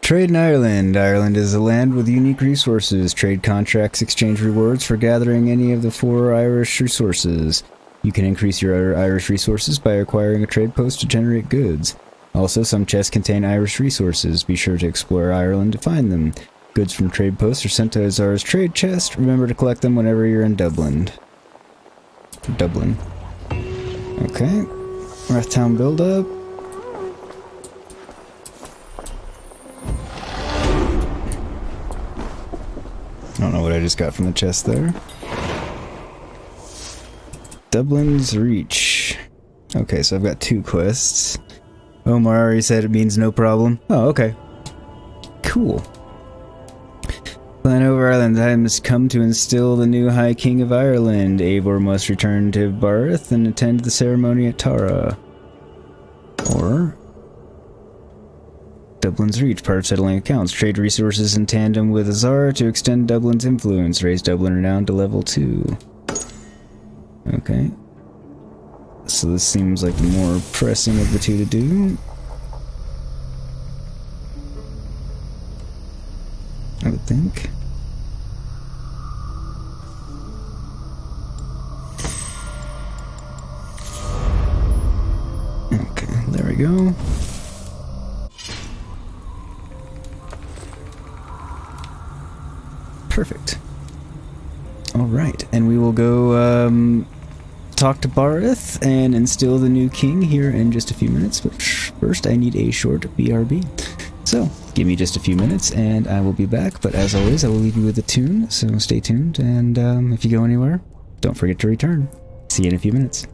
Trade in Ireland. Ireland is a land with unique resources. Trade contracts exchange rewards for gathering any of the 4 Irish resources. You can increase your Irish resources by acquiring a trade post to generate goods. Also, some chests contain Irish resources. Be sure to explore Ireland to find them. Goods from trade posts are sent to Azar's trade chest. Remember to collect them whenever you're in Dublin. Okay. Rathtown build-up. I don't know what I just got from the chest there. Dublin's Reach. Okay, so I've got 2 quests. Omar already said it means no problem. Oh, okay. Cool. Plan over Ireland. The time has come to instill the new High King of Ireland. Eivor must return to Barth and attend the ceremony at Tara. Or... Dublin's Reach. Part of settling accounts. Trade resources in tandem with Azar to extend Dublin's influence. Raise Dublin renown to level 2. Okay. So this seems like the more pressing of the 2 to do. I would think. Okay, there we we go. Perfect. Alright, and we will go talk to Barith and instill the new king here in just a few minutes, but first I need a short BRB. So, give me just a few minutes and I will be back, but as always I will leave you with a tune, so stay tuned, and if you go anywhere, don't forget to return. See you in a few minutes.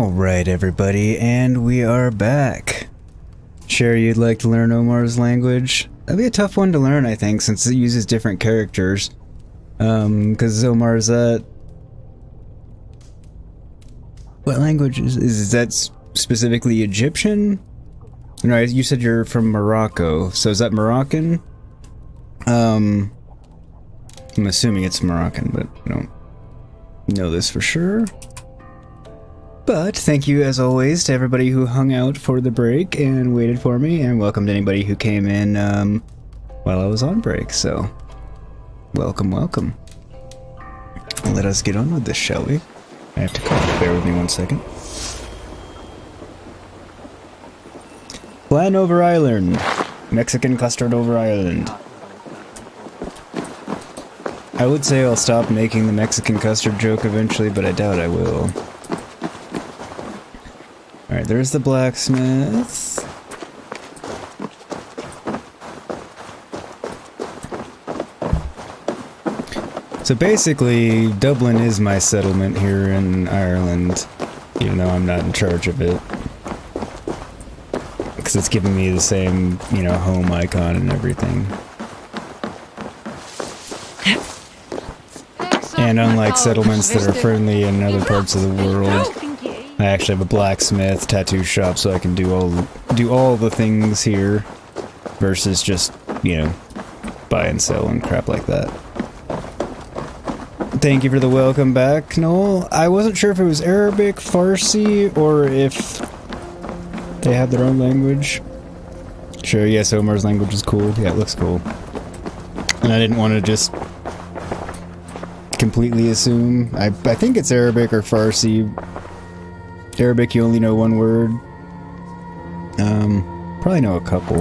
Alright everybody, and we are back. Sure, you'd like to learn Omar's language? That'd be a tough one to learn, I think, since it uses different characters. Because Omar's, what language is that specifically Egyptian? No, you said you're from Morocco, so is that Moroccan? I'm assuming it's Moroccan, but I don't know this for sure. But thank you, as always, to everybody who hung out for the break and waited for me, and welcome to anybody who came in while I was on break, so welcome, welcome. Let us get on with this, shall we? I have to cough, bear with me 1 second. Plan over Island. Mexican custard over Ireland. I would say I'll stop making the Mexican custard joke eventually, but I doubt I will. Alright, there's the blacksmith. So basically, Dublin is my settlement here in Ireland, even though I'm not in charge of it. Because it's giving me the same, you know, home icon and everything. And unlike settlements that are friendly in other parts of the world, I actually have a blacksmith, tattoo shop, so I can do all the things here, versus just, you know, buy and sell and crap like that. Thank you for the welcome back, Noel. I wasn't sure if it was Arabic, Farsi, or if they had their own language. Sure, yes, Omar's language is cool. Yeah, it looks cool. And I didn't want to just completely assume. I think it's Arabic or Farsi. Arabic, you only know one word. Probably know a couple.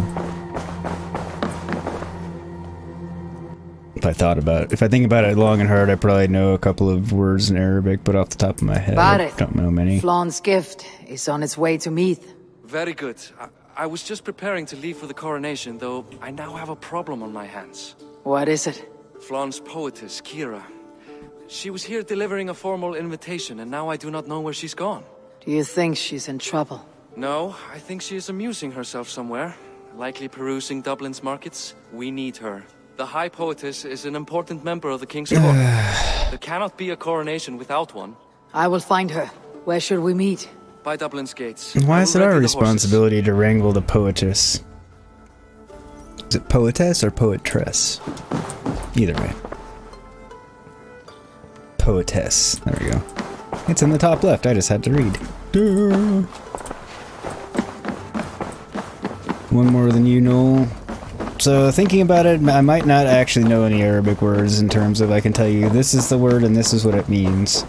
If I thought about it. If I think about it long and hard, I probably know a couple of words in Arabic, but off the top of my head, I don't know many. Flaun's gift is on its way to Meath. Very good. I was just preparing to leave for the coronation, though I now have a problem on my hands. What is it? Flaun's poetess, Kira. She was here delivering a formal invitation, and now I do not know where she's gone. Do you think she's in trouble? No, I think she is amusing herself somewhere. Likely perusing Dublin's markets. We need her. The High Poetess is an important member of the King's Court. There cannot be a coronation without one. I will find her. Where should we meet? By Dublin's gates. And why is it our responsibility to wrangle the poetess? Is it poetess or poetress? Either way. Poetess. There we go. It's in the top left. I just had to read. Duh. One more than you know. So thinking about it, I might not actually know any Arabic words in terms of I can tell you this is the word and this is what it means.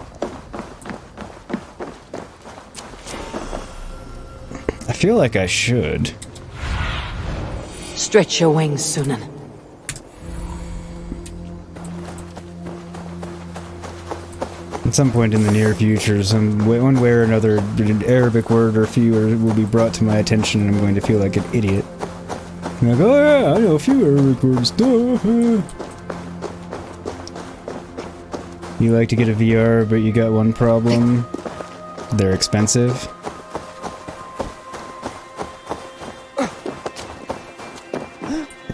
I feel like I should. Stretch your wings, Sunan. At some point in the near future, one way or another, an Arabic word or few will be brought to my attention and I'm going to feel like an idiot. I'm like, oh yeah, I know a few Arabic words. You like to get a VR, but you got one problem. They're expensive.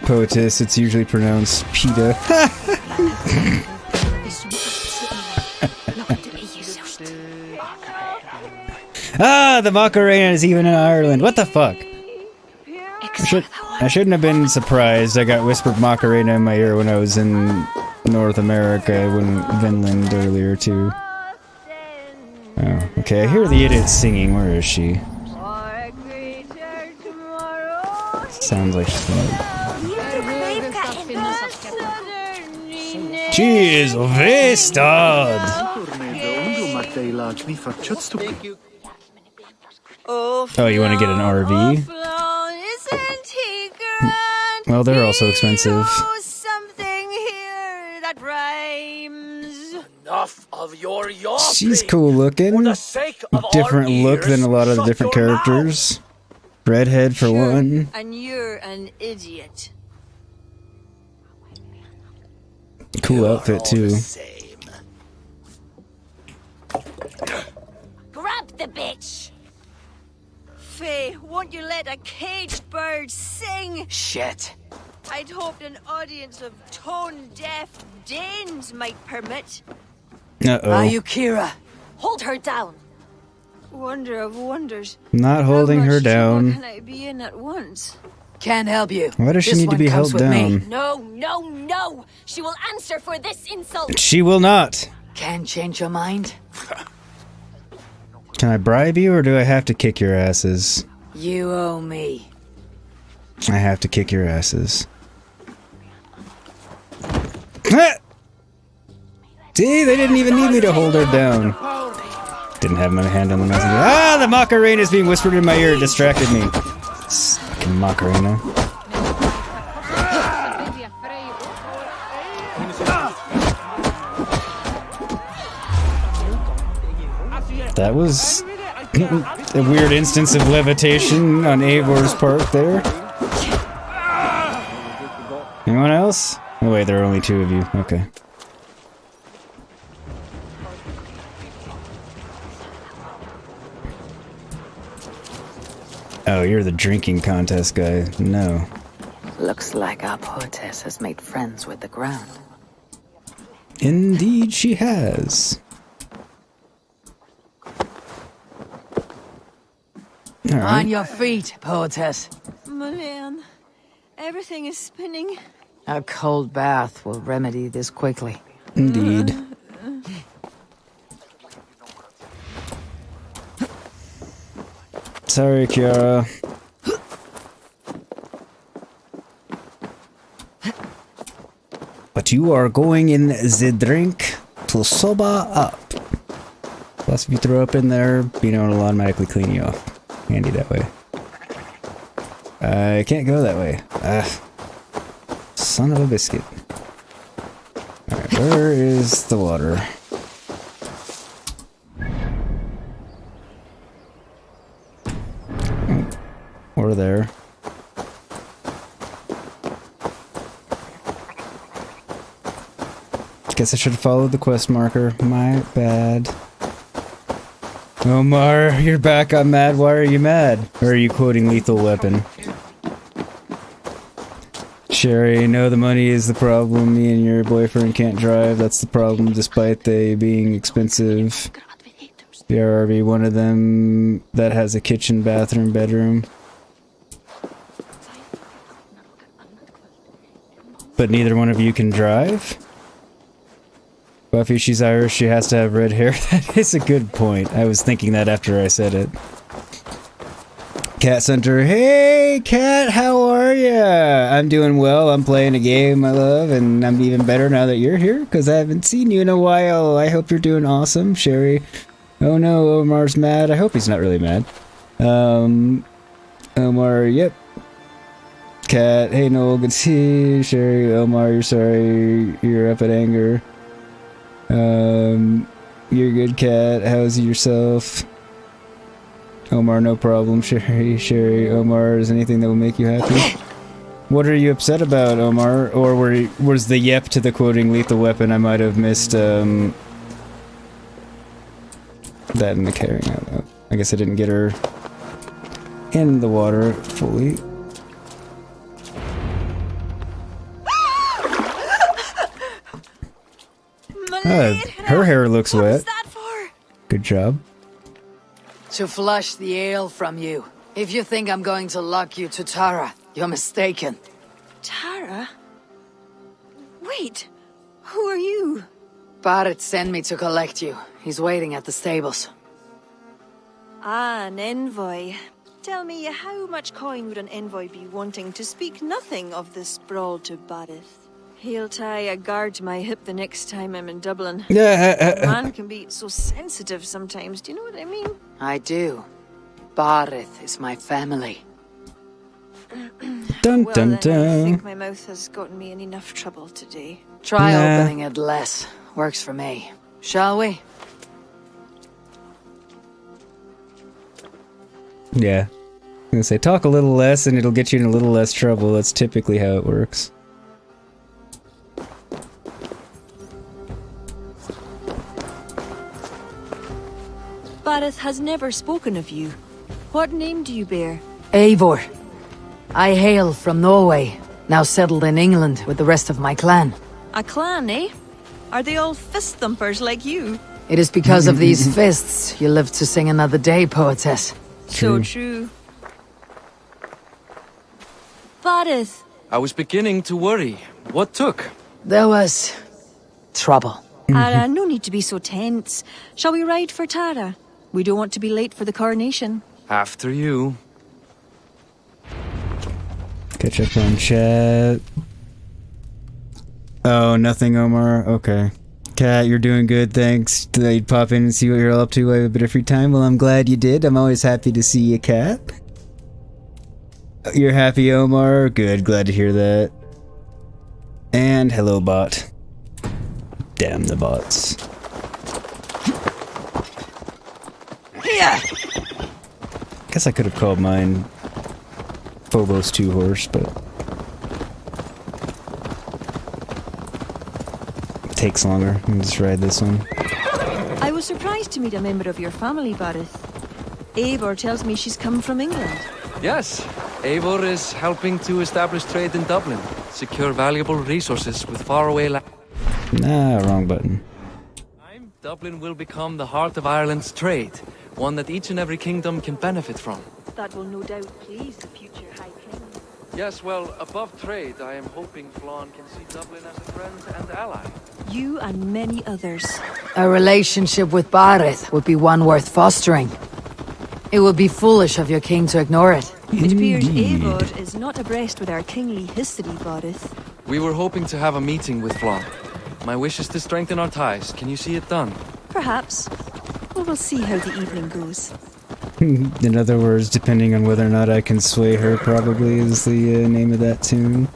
Poetess, it's usually pronounced Pita. Ah, the Macarena is even in Ireland. What the fuck? I shouldn't have been surprised. I got whispered Macarena in my ear when I was in North America, in Vinland earlier too. Oh, okay. I hear the idiot singing. Where is she? Sounds like she's She is Vestad! Oh, you want to get an RV? Well, they're also expensive. Enough of your She's cool looking. Different look than a lot of the different characters. Redhead for one. And you're an idiot. Cool outfit too. Grab the bitch! Faye, won't you let a caged bird sing? Shit. I'd hoped an audience of tone-deaf Danes might permit. Uh-oh. Ayukira. Hold her down. Wonder of wonders. Not holding her How down. can I be in at once? Can't help you. Why does she This need to one be comes held with me. down? No, no, no! She will answer for this insult! She will not. Can change your mind? Can I bribe you, or do I have to kick your asses? You owe me. I have to kick your asses. Ah! See, they didn't even need me to hold her down. Didn't have my hand on the messenger. Ah, the Macarena is being whispered in my ear. It distracted me. Fucking Macarena. That was a weird instance of levitation on Eivor's part there. Anyone else? Oh wait, there are only two of you. Okay. Oh, you're the drinking contest guy. No. Looks like our poetess has made friends with the ground. Indeed she has. All right. On your feet, poetess. Mulan, everything is spinning. A cold bath will remedy this quickly. Indeed. Sorry, Kiara. But you are going in the drink to sober up. Plus, if you throw up in there, Beano will automatically clean you off. Handy that way. I can't go that way. Son of a biscuit. Alright, where is the water? Or there. Guess I should have followed the quest marker. My bad. Omar, you're back. I'm mad. Why are you mad? Or are you quoting Lethal Weapon? Sherry, no, the money is the problem. Me and your boyfriend can't drive. That's the problem, despite they being expensive. BRRB, one of them that has a kitchen, bathroom, bedroom. But neither one of you can drive? Buffy, she's Irish, she has to have red hair. That is a good point. I was thinking that after I said it. Cat Center, hey Cat, how are ya? I'm doing well, I'm playing a game I love, and I'm even better now that you're here, because I haven't seen you in a while. I hope you're doing awesome. Sherry, oh no, Omar's mad. I hope he's not really mad. Omar, yep. Cat, hey Noel, good to see you. Sherry, Omar, you're sorry, you're up at anger. You're good, Cat. How's yourself? Omar, no problem. Sherry, Omar, is anything that will make you happy? What are you upset about, Omar? Or was the yep to the quoting Lethal Weapon? I might have missed, that in the carrying out. I guess I didn't get her in the water fully. Her hair looks wet. Good job. To flush the ale from you. If you think I'm going to lock you to Tara, you're mistaken. Tara? Wait, who are you? Barrett sent me to collect you. He's waiting at the stables. Ah, an envoy. Tell me, how much coin would an envoy be wanting, to speak nothing of the sprawl to Barrett? He'll tie a guard to my hip the next time I'm in Dublin. A man can be so sensitive sometimes, do you know what I mean? I do. Barrett is my family. Dun Well, dun then, I dun. think my mouth has gotten me in enough trouble today. Try Nah. opening it less. Works for me. Shall we? Yeah. I'm gonna say, talk a little less and it'll get you in a little less trouble. That's typically how it works. Barith has never spoken of you. What name do you bear? Eivor. I hail from Norway, now settled in England with the rest of my clan. A clan, eh? Are they all fist thumpers like you? It is because of these fists you live to sing another day, poetess. So true. Barith. I was beginning to worry. What took? There was... trouble. No need to be so tense. Shall we ride for Tara? We don't want to be late for the coronation. After you. Catch up on chat. Oh, nothing, Omar. Okay. Kat, you're doing good, thanks. Thought you'd pop in and see what you're all up to. I have a bit of free time. Well, I'm glad you did. I'm always happy to see you, Kat. You're happy, Omar? Good, glad to hear that. And hello, bot. Damn the bots. Yeah. Guess I could have called mine Phobos 2 horse, but it takes longer. Let me just ride this one. I was surprised to meet a member of your family, Barith. Eivor tells me she's come from England. Yes, Eivor is helping to establish trade in Dublin, secure valuable resources with faraway land. Nah, wrong button. Dublin will become the heart of Ireland's trade, one that each and every kingdom can benefit from. That will no doubt please the future High King. Yes, well, above trade, I am hoping Flann can see Dublin as a friend and ally. You and many others. A relationship with Barith would be one worth fostering. It would be foolish of your king to ignore it. It appears Eivor is not abreast with our kingly history, Barith. We were hoping to have a meeting with Flann. My wish is to strengthen our ties. Can you see it done? Perhaps. We will see how the evening goes. In other words, depending on whether or not I can sway her, probably is the name of that tune.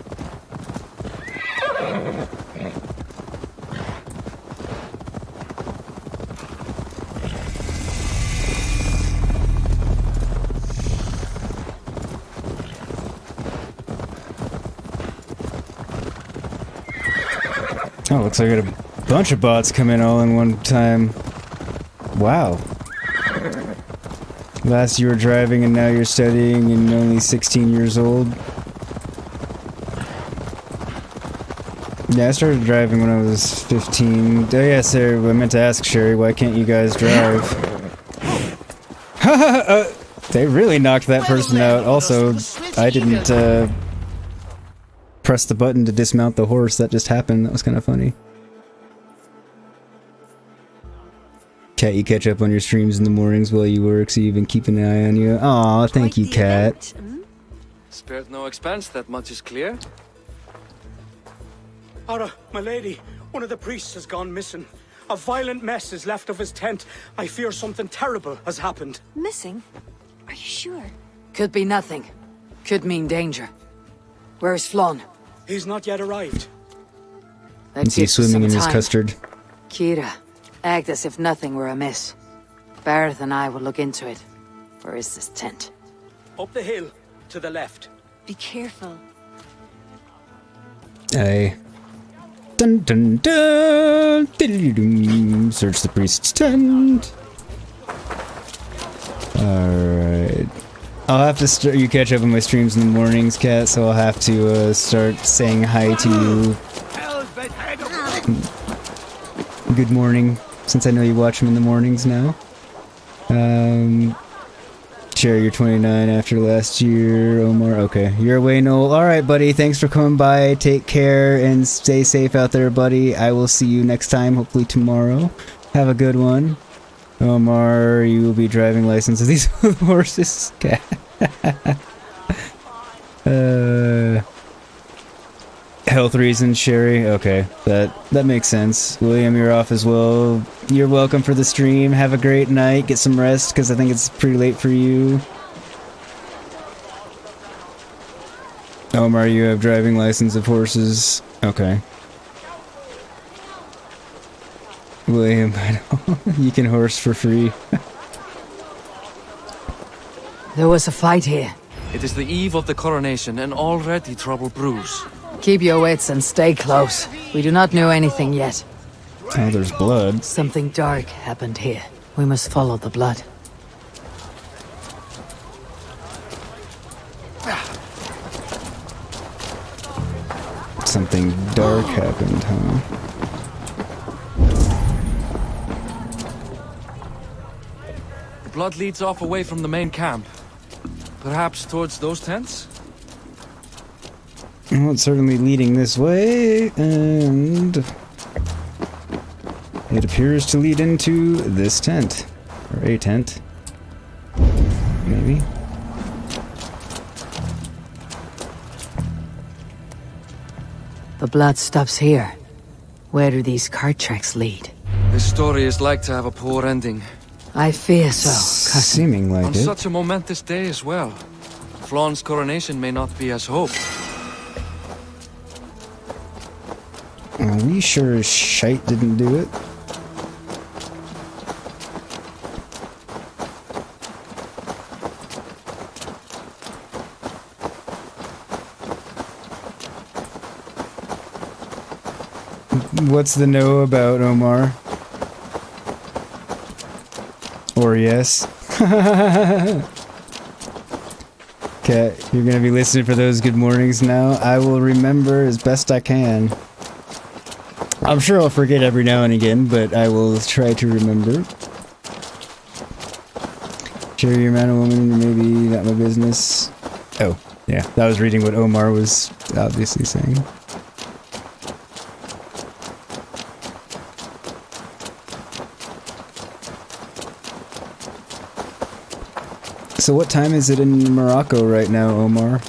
Oh, looks like I got a bunch of bots come in all in one time. Wow. Last you were driving and now you're studying and only 16 years old. Yeah, I started driving when I was 15. Oh yeah, Sarah, I meant to ask Sherry, why can't you guys drive? They really knocked that person out. Also, I didn't, press the button to dismount the horse. That just happened. That was kind of funny. Kat, you catch up on your streams in the mornings while you work, so you've been keeping an eye on you. Aw, thank you, Kat. Spared no expense, that much is clear. Ara, my lady, one of the priests has gone missing. A violent mess is left of his tent. I fear something terrible has happened. Missing? Are you sure? Could be nothing. Could mean danger. Where's Flann? He's not yet arrived. Is he swimming in his custard? Kira, act as if nothing were amiss. Barith and I will look into it. Where is this tent? Up the hill, to the left. Be careful. Aye. Dun dun dun! Diddly-doo. Search the priest's tent. Alright. I'll have to start. You catch up on my streams in the mornings, Kat, so I'll have to start saying hi to you. Good morning, since I know you watch them in the mornings now. Sherry, you're 29 after last year. Omar, okay. You're away, Noel. Alright, buddy, thanks for coming by. Take care and stay safe out there, buddy. I will see you next time, hopefully tomorrow. Have a good one. Omar, you will be driving license of these horses. Kat. Health reasons, Sherry. Okay, that makes sense. William, you're off as well. You're welcome for the stream. Have a great night. Get some rest, because I think it's pretty late for you. Omar, you have driving license of horses. Okay. William, I know. You can horse for free. There was a fight here. It is the eve of the coronation, and already trouble brews. Keep your wits and stay close. We do not know anything yet. Oh, there's blood. Something dark happened here. We must follow the blood. Something dark happened, huh? The blood leads off away from the main camp. Perhaps towards those tents? Well, it's certainly leading this way, and it appears to lead into this tent. Or a tent. Maybe. The blood stops here. Where do these cart tracks lead? This story is like to have a poor ending. I fear so, cousin. Seeming like On it. such a momentous day as well. Flaun's coronation may not be as hoped. Are we sure as shite didn't do it? What's the no about, Omar? Or yes? Okay, you're gonna be listening for those good mornings now. I will remember as best I can. I'm sure I'll forget every now and again, but I will try to remember. Share your man or woman, maybe not my business. Oh, yeah, that was reading what Omar was obviously saying. So what time is it in Morocco right now, Omar?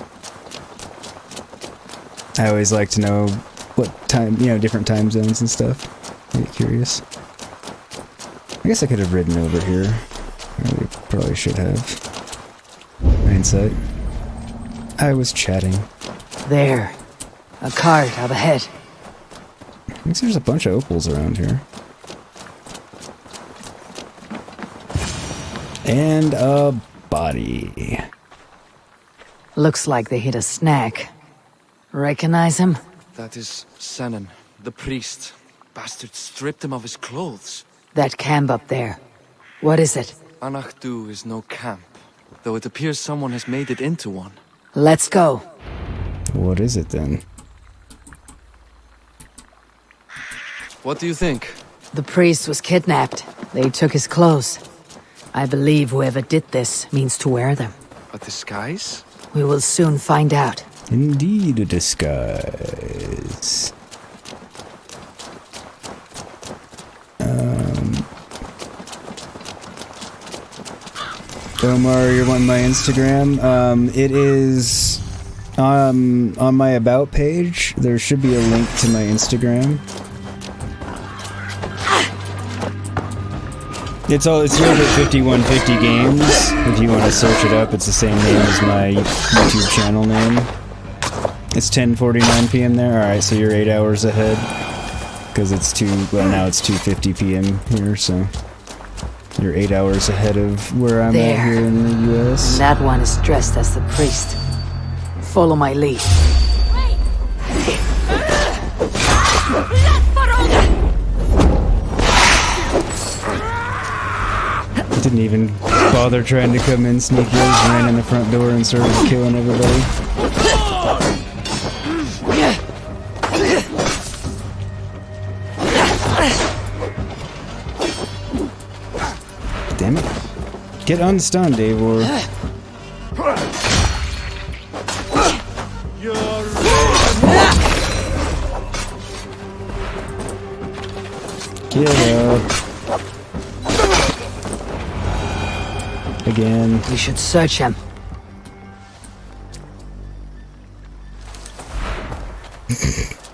I always like to know what time, you know, different time zones and stuff. I'm curious. I guess I could have ridden over here. I probably should have. Hindsight. I was chatting. There. A cart up ahead. I think there's a bunch of opals around here. And a body. Looks like they hit a snack. Recognize him? That is Senan, the priest. Bastard stripped him of his clothes. That camp up there. What is it? Anachdu is no camp, though it appears someone has made it into one. Let's go. What is it then? What do you think? The priest was kidnapped. They took his clothes. I believe whoever did this means to wear them. A disguise? We will soon find out. Indeed, a disguise. Omar, you're on my Instagram. It is on my About page. There should be a link to my Instagram. It's Yogurt 5150 Games. If you want to search it up, it's the same name as my YouTube channel name. It's 10:49 p.m. there. All right, so you're 8 hours ahead because it's now it's 2:50 p.m. here, so you're 8 hours ahead of where I'm at here in the U.S. That one is dressed as the priest. Follow my lead. Didn't even bother trying to come in sneaky. Just ran in the front door and started killing everybody. Damn it. Get unstunned, Eivor. Get up. Again. We should search him.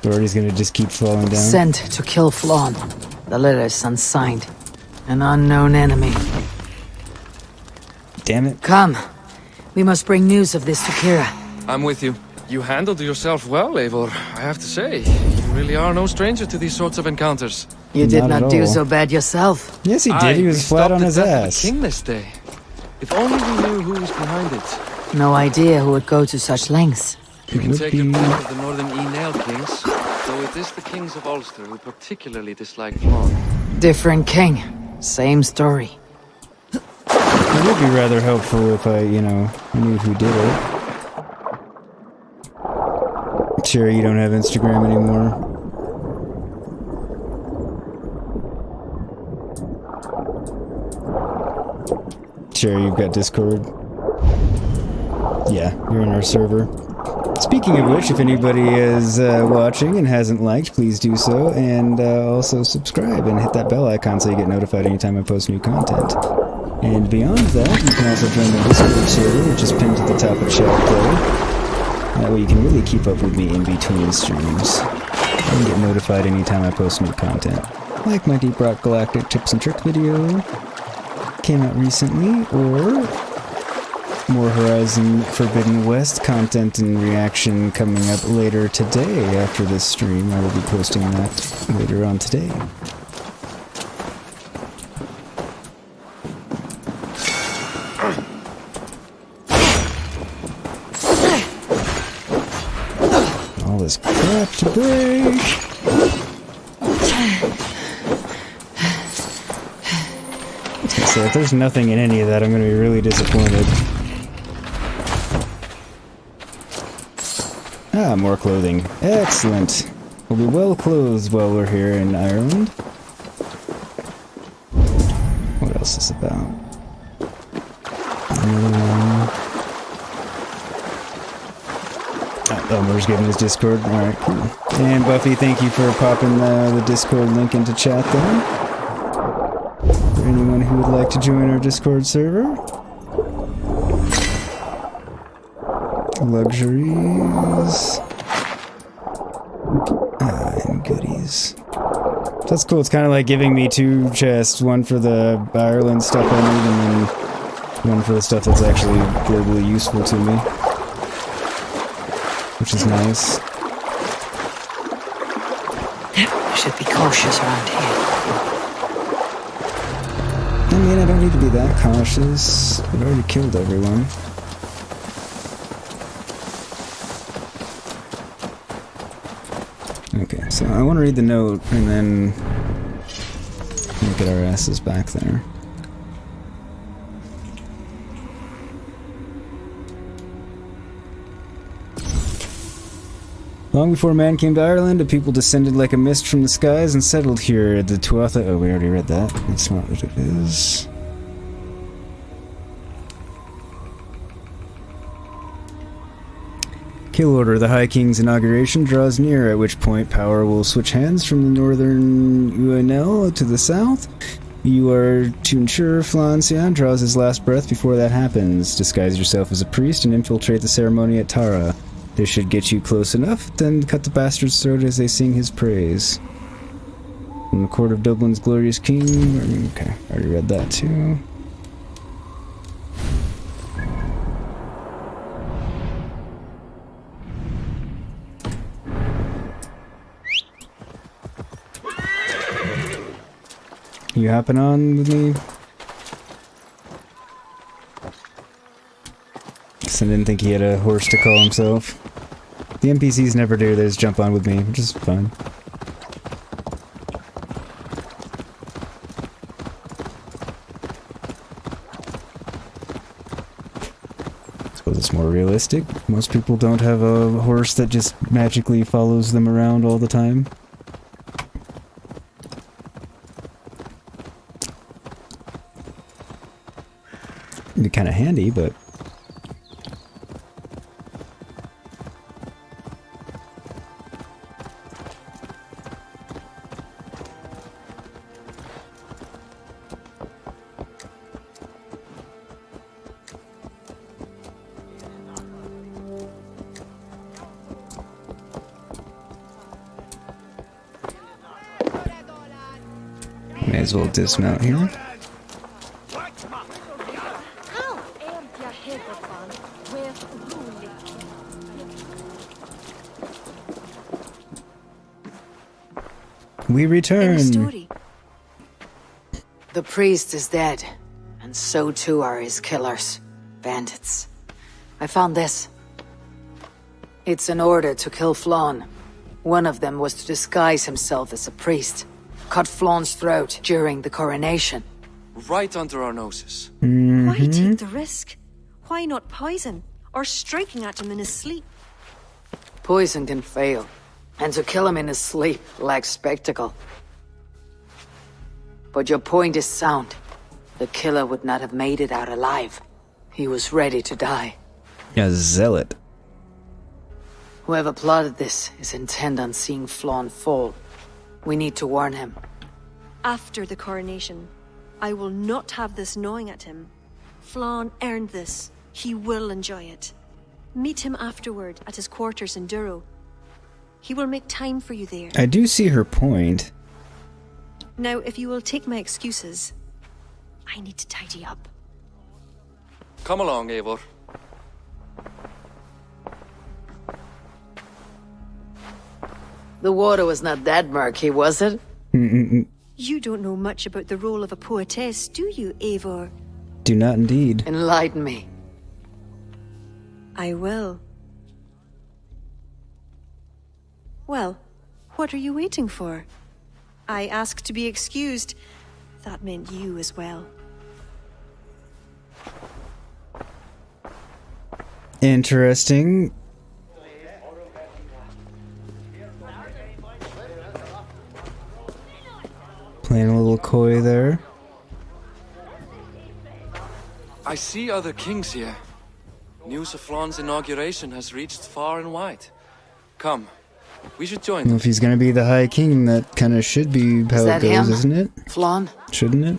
Doherty's gonna just keep falling down. Sent to kill Flaun. The letter is unsigned. An unknown enemy. Damn it. Come. We must bring news of this to Kira. I'm with you. You handled yourself well, Eivor, I have to say. You really are no stranger to these sorts of encounters. You did not do so bad yourself. Yes, he did. He was flat on his ass. King this day. If only we knew who was behind it. No idea who would go to such lengths. You can take your pick of the northern E-Nail kings, though it is the kings of Ulster who particularly dislike Flaun. Different king. Same story. It would be rather helpful if I, you know, knew who did it. Sure, you don't have Instagram anymore. Sure, you've got Discord. Yeah, you're in our server. Speaking of which, if anybody is watching and hasn't liked, please do so, and also subscribe and hit that bell icon so you get notified anytime I post new content. And beyond that, you can also join the Discord server, which is pinned to the top of chat there. That way you can really keep up with me in between streams and get notified anytime I post new content. Like my Deep Rock Galactic tips and tricks video, came out recently, or more Horizon Forbidden West content and reaction coming up later today after this stream. I will be posting that later on today. All this crap to break! So if there's nothing in any of that, I'm going to be really disappointed. Ah, more clothing. Excellent. We'll be well clothed while we're here in Ireland. What else is about? Elmer's giving his Discord. Alright, cool. And Buffy, thank you for popping the Discord link into chat there. For anyone who would like to join our Discord server. Luxuries. And goodies. That's cool. It's kind of like giving me two chests. One for the Ireland stuff I need, and then one for the stuff that's actually globally useful to me. Which is nice. We should be cautious around here. I mean, I don't need to be that cautious. I've already killed everyone. Okay, so I want to read the note and then get our asses back there. Long before man came to Ireland, a people descended like a mist from the skies and settled here. The Tuatha... Oh, we already read that. That's not what it is. Kill order. The High King's inauguration draws near, at which point power will switch hands from the northern UNL to the south. You are to ensure Flancian draws his last breath before that happens. Disguise yourself as a priest and infiltrate the ceremony at Tara. This should get you close enough, then cut the bastard's throat as they sing his praise. From the court of Dublin's glorious king... Okay, I already read that too. You hopping on with me? Guess I didn't think he had a horse to call himself. The NPCs never do, they just jump on with me, which is fine. I suppose it's more realistic. Most people don't have a horse that just magically follows them around all the time. It'd be kind of handy, but... May as well dismount here. We return. The priest is dead, and so too are his killers. Bandits. I found this. It's an order to kill Flann. One of them was to disguise himself as a priest. Cut Flann's throat during the coronation. Right under our noses. Why take the risk? Why not poison? Or striking at him in his sleep? Poison can fail. And to kill him in his sleep lacks spectacle. But your point is sound. The killer would not have made it out alive. He was ready to die. A zealot. Whoever plotted this is intent on seeing Flann fall. We need to warn him. After the coronation, I will not have this gnawing at him. Flann earned this. He will enjoy it. Meet him afterward at his quarters in Duro. He will make time for you there. I do see her point. Now, if you will take my excuses, I need to tidy up. Come along, Eivor. The water was not that murky, was it? You don't know much about the role of a poetess, do you, Eivor? Do not indeed. Enlighten me. I will. Well, what are you waiting for? I asked to be excused. That meant you as well. Interesting. Playing a little coy there. I see other kings here. News of Flann's inauguration has reached far and wide. Come, we should join them. If he's gonna be the High King, that kind of should be how it goes, him? isn't it? Flann? Shouldn't it?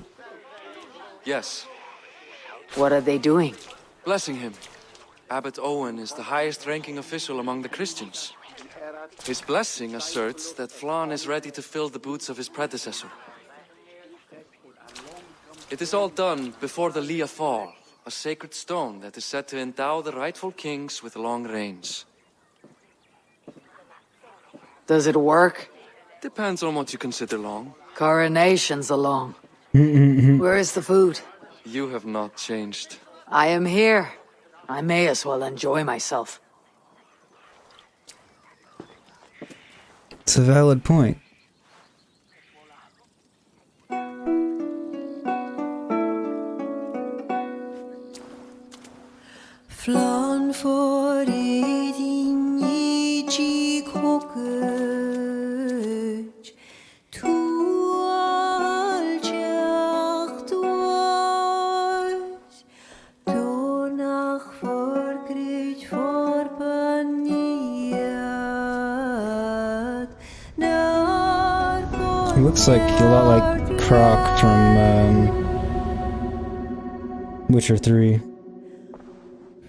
Yes. What are they doing? Blessing him. Abbot Owen is the highest-ranking official among the Christians. His blessing asserts that Flann is ready to fill the boots of his predecessor. It is all done before the Lia Fall, a sacred stone that is said to endow the rightful kings with long reigns. Does it work? Depends on what you consider long. Coronations are long. Where is the food? You have not changed. I am here. I may as well enjoy myself. It's a valid point. Flann for din i kokøj, tu aljacht ois, donach forgrit forbaniat, He looks like a lot like Croc from Witcher 3.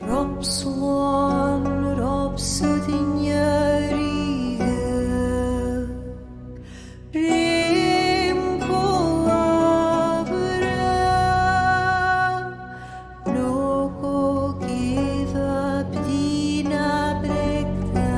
Robswan, Robsudin Yarige, Rim Koabra, Noko give up Dina Brekta,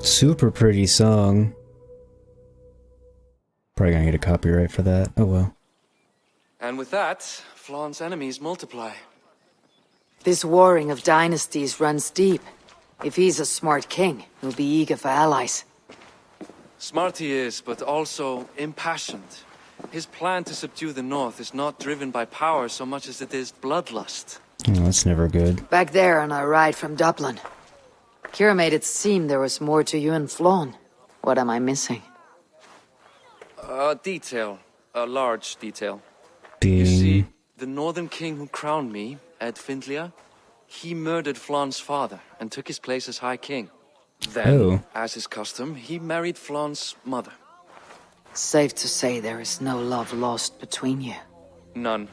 Super pretty song. Probably gonna get a copyright for that. Oh well. And with that, Flann's enemies multiply. This warring of dynasties runs deep. If he's a smart king, he'll be eager for allies. Smart he is, but also impassioned. His plan to subdue the north is not driven by power so much as it is bloodlust. Oh, that's never good. Back there on our ride from Dublin, Kira made it seem there was more to you and Flann. What am I missing? A detail. A large detail. Being... You see, the northern king who crowned me, Ed Findlia, He murdered Flaun's father and took his place as High King. Then, as is custom, he married Flaun's mother. Safe to say there is no love lost between you. None.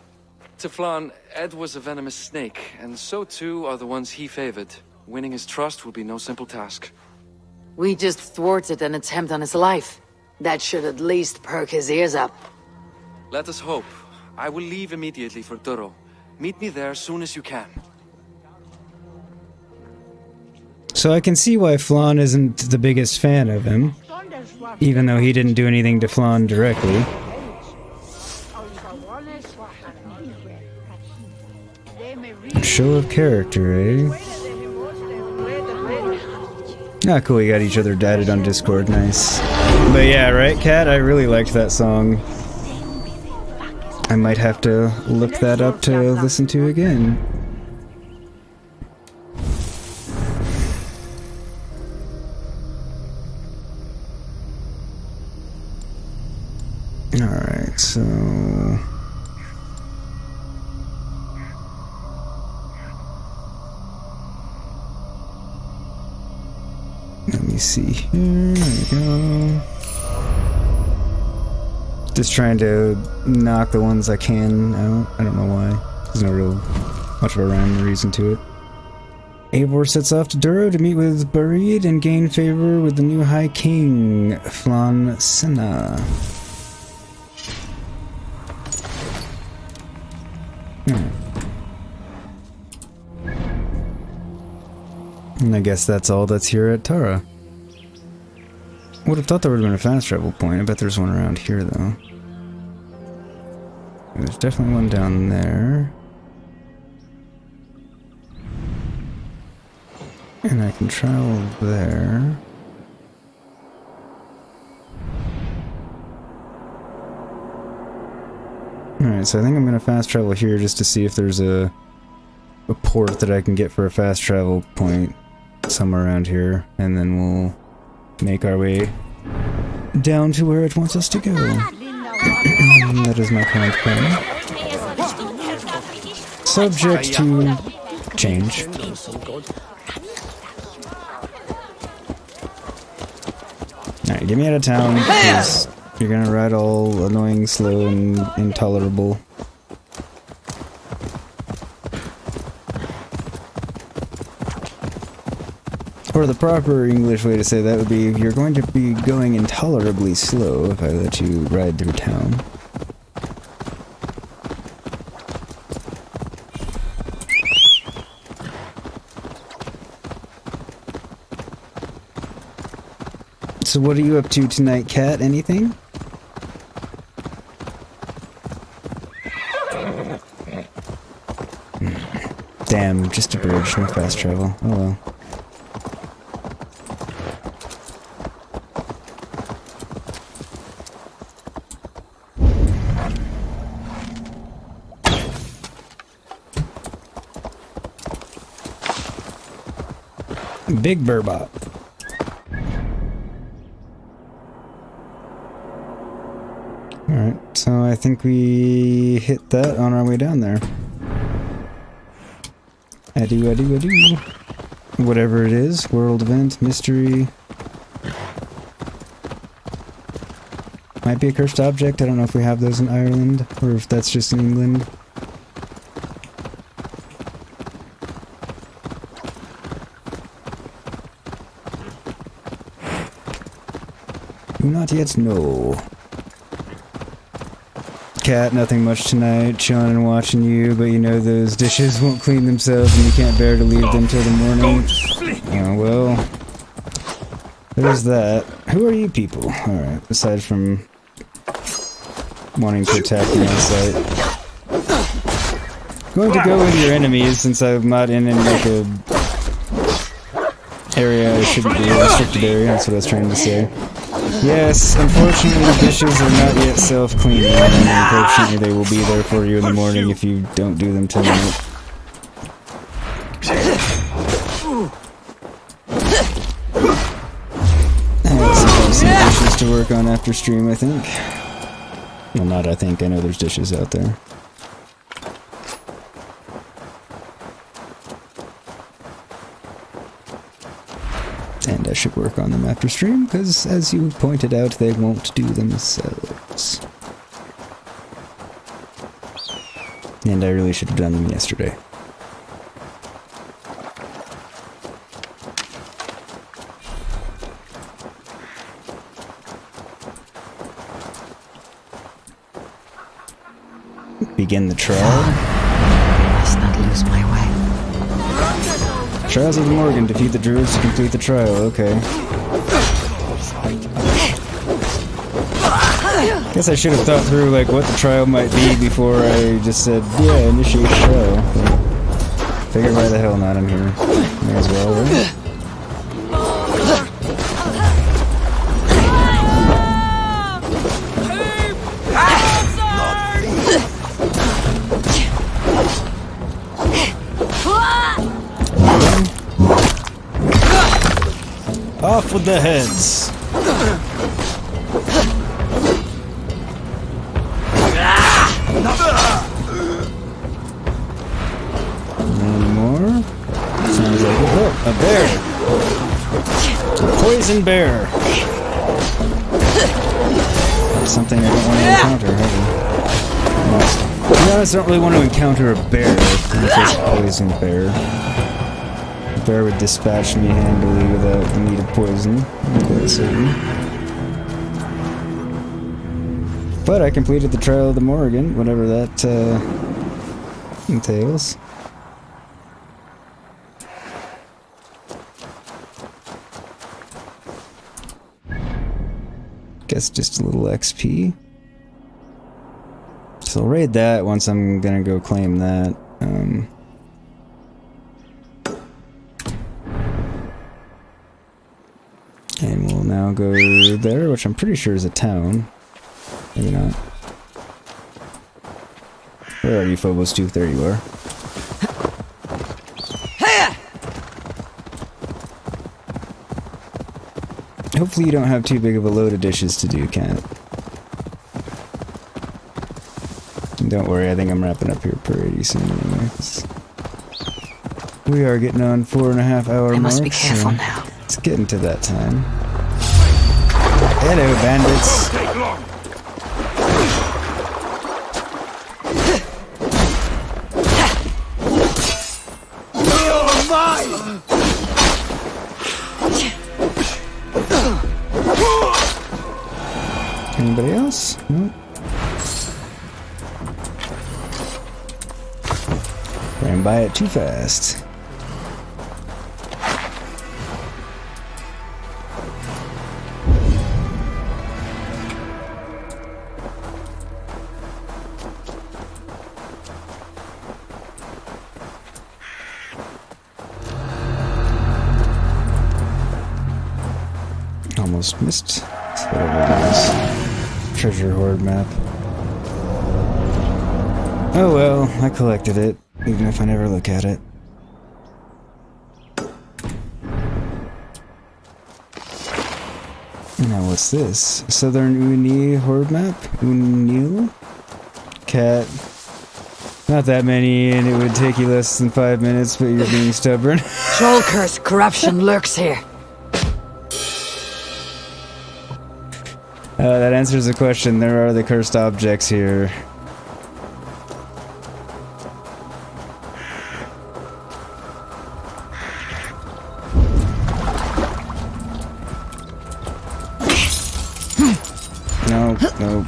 To Flaun, Ed was a venomous snake, and so too are the ones he favored. Winning his trust will be no simple task. We just thwarted an attempt on his life. That should at least perk his ears up. Let us hope. I will leave immediately for Duro. Meet me there as soon as you can. So I can see why Flaun isn't the biggest fan of him, even though he didn't do anything to Flaun directly. Show of character, eh? Ah, cool, we got each other dadded on Discord, nice. But yeah, right, Kat? I really liked that song. I might have to look that up to listen to again. Alright, so... let me see here, there we go. Just trying to knock the ones I can out. I don't know why. There's no real much of a rhyme or reason to it. Eivor sets off to Duro to meet with Barid and gain favor with the new High King, Flaun Senna. And I guess that's all that's here at Tara. Would have thought there would have been a fast travel point. I bet there's one around here, though. There's definitely one down there. And I can travel there. Alright, so I think I'm going to fast travel here just to see if there's a port that I can get for a fast travel point somewhere around here, and then we'll make our way down to where it wants us to go. That is my current plan. Subject to change. Alright, get me out of town, because you're gonna ride all annoying, slow, and intolerable. Or the proper English way to say that would be, you're going to be going intolerably slow if I let you ride through town. So what are you up to tonight, Kat? Anything? Damn, just a bridge, no fast travel. Oh well. Big Burbot. Alright, so I think we hit that on our way down there. Adu. Whatever it is, world event, mystery. Might be a cursed object, I don't know if we have those in Ireland, or if that's just in England. Do not yet know. Cat, nothing much tonight, chilling and watching you, but you know those dishes won't clean themselves and you can't bear to leave them till the morning. Oh well. There's that. Who are you people? Alright, aside from wanting to attack me on sight. Going to go with your enemies since I'm not in like a area I shouldn't be, a restricted area, that's what I was trying to say. Yes, unfortunately the dishes are not yet self-cleaning, and unfortunately they will be there for you in the morning if you don't do them tonight. I have some dishes to work on after stream, I think. Well, not I think, I know there's dishes out there. that should work on them after stream, because as you pointed out, they won't do themselves. And I really should have done them yesterday. Begin the trial. Must not lose my way. Trials of the Morgan. Defeat the druids to complete the trial. Okay. Guess I should have thought through like what the trial might be before I just said, yeah, initiate the trial. Figure why the hell not, I'm here. May as well, right? Off with the heads. Any more? Sounds like a bear. A poison bear. Something I don't want to encounter, heavy. To be honest, I don't really want to encounter a bear. If it's a poison bear. A bear would dispatch me handily without the need of poison. I'm quite certain. But I completed the trial of the Morrigan, whatever that entails. Guess just a little XP. So I'll raid that once I'm gonna go claim that. And we'll now go there, which I'm pretty sure is a town. Maybe not. Where are you, Phobos Tooth? There you are. Hopefully you don't have too big of a load of dishes to do, Cat. Don't worry, I think I'm wrapping up here pretty soon anyway. We are getting on 4.5 hour mark. I must be careful now. It's getting to that time. Hello, bandits. Anybody else? No. Ran by it too fast. Almost missed. Whatever it is. Treasure hoard map. Oh well, I collected it, even if I never look at it. Now what's this? Southern Uni hoard map? Unil? Cat. Not that many, and it would take you less than 5 minutes, but you're being stubborn. Troll curse corruption lurks here. That answers the question. There are the cursed objects here. No, no.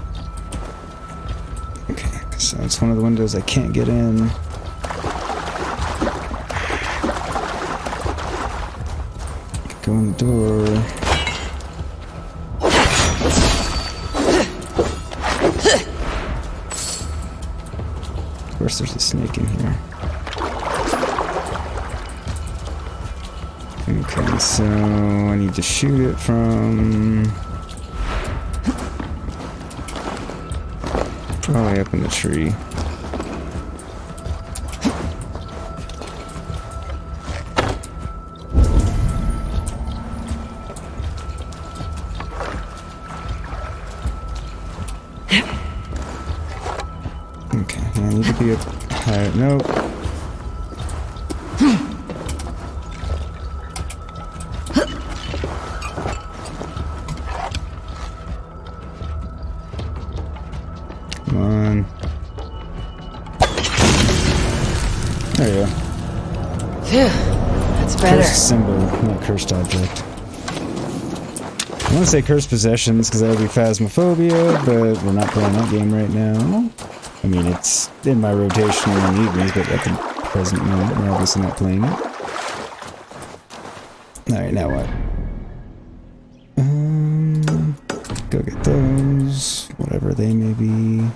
Okay, so it's one of the windows I can't get in. Go in the door. Of course there's a snake in here. Okay, so I need to shoot it from... probably up in the tree. Okay, I need to be up high. Nope. Come on. There you go. Phew, that's better. Cursed symbol, not cursed object. I want to say cursed possessions because that would be phasmophobia, but we're not playing that game right now. I mean, it's in my rotation in the evenings, but at the present moment, we're obviously not playing it. Alright, now what? Go get those, whatever they may be.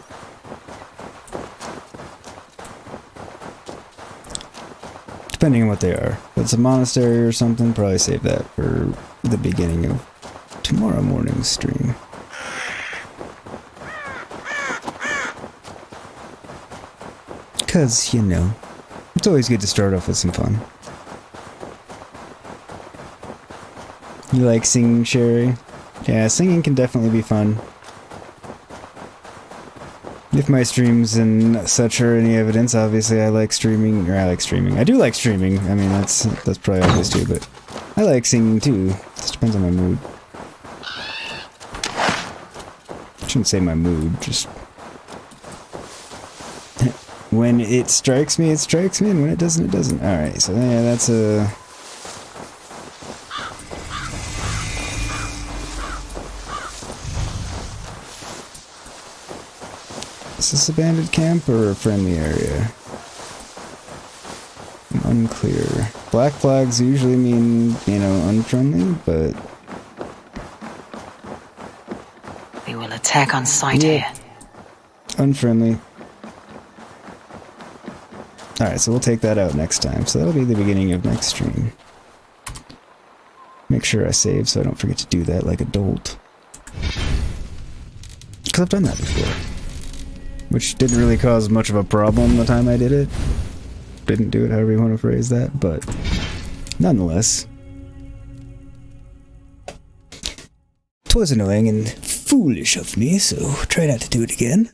Depending on what they are. If it's a monastery or something, probably save that for the beginning of tomorrow morning's stream. Because, you know, it's always good to start off with some fun. You like singing, Sherry? Yeah, singing can definitely be fun. If my streams and such are any evidence, obviously I like streaming, or I like streaming. I do like streaming, I mean, that's probably obvious too, but I like singing too. It just depends on my mood. I shouldn't say my mood, just... when it strikes me, and when it doesn't, it doesn't. Alright, so yeah, that's a... Is this a bandit camp or a friendly area? I'm unclear. Black flags usually mean, you know, unfriendly, but... We will attack on sight here. Unfriendly. Alright, so we'll take that out next time. So that'll be the beginning of next stream. Make sure I save so I don't forget to do that like a dolt. Because I've done that before. Which didn't really cause much of a problem the time I did it. Didn't do it, however you want to phrase that, but nonetheless. 'Twas annoying and foolish of me, so try not to do it again.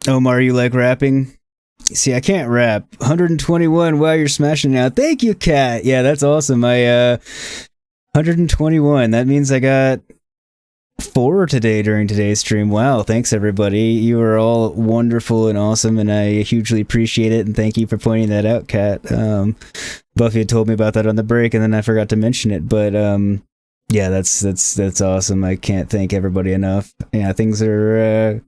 Omar, you like rapping? See, I can't rap. 121 while you're smashing out. Thank you, Kat. Yeah, that's awesome. 121. That means I got 4 today during today's stream. Wow, thanks everybody. You are all wonderful and awesome, and I hugely appreciate it, and thank you for pointing that out, Kat. Buffy had told me about that on the break, and then I forgot to mention it, but yeah, that's awesome. I can't thank everybody enough. Yeah, things are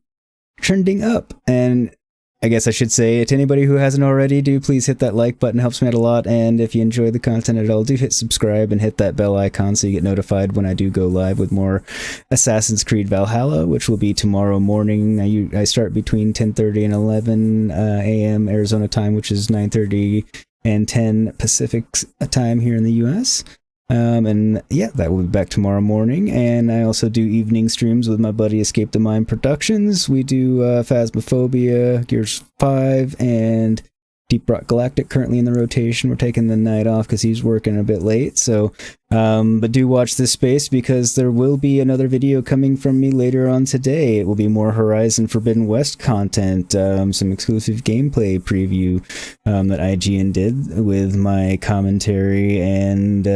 trending up, and I guess I should say to anybody who hasn't already, do please hit that like button, helps me out a lot, and if you enjoy the content at all, do hit subscribe and hit that bell icon so you get notified when I do go live with more Assassin's Creed Valhalla, which will be tomorrow morning. I start between 10:30 and 11 a.m. Arizona time, which is 9:30 and 10 Pacific time here in the US. And yeah, that will be back tomorrow morning. And I also do evening streams with my buddy Escape the Mind Productions. We do Phasmophobia, Gears 5, and Deep Rock Galactic currently in the rotation. We're taking the night off because he's working a bit late. So, but do watch this space because there will be another video coming from me later on today. It will be more Horizon Forbidden West content, some exclusive gameplay preview that IGN did with my commentary, and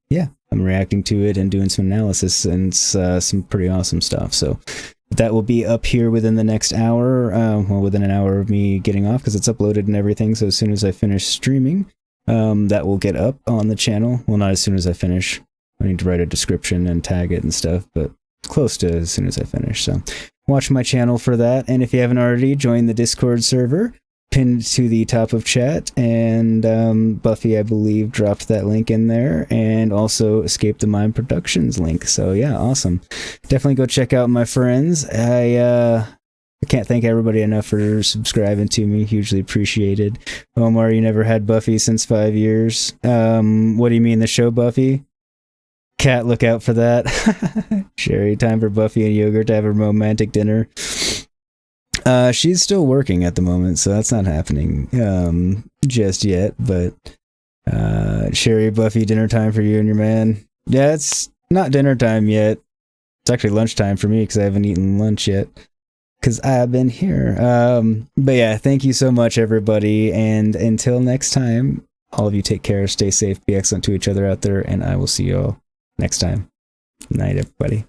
yeah, I'm reacting to it and doing some analysis and some pretty awesome stuff. So that will be up here within the next hour, well, within an hour of me getting off because it's uploaded and everything. So as soon as I finish streaming, that will get up on the channel. Well, not as soon as I finish. I need to write a description and tag it and stuff, but close to as soon as I finish. So watch my channel for that. And if you haven't already, join the Discord server pinned to the top of chat, and Buffy, I believe, dropped that link in there, and also Escape the Mind Productions link. So yeah, awesome. Definitely go check out my friends. I can't thank everybody enough for subscribing to me. Hugely appreciated. Omar, you never had Buffy since 5 years. What do you mean, the show Buffy? Cat, look out for that. Sherry, time for Buffy and Yogurt to have a romantic dinner. She's still working at the moment, so that's not happening just yet, but Sherry, Buffy, dinner time for you and your man. Yeah, it's not dinner time yet. It's actually lunchtime for me because I haven't eaten lunch yet because I've been here. But yeah, thank you so much, everybody, and until next time, all of you take care, stay safe, be excellent to each other out there, and I will see you all next time. Night, everybody.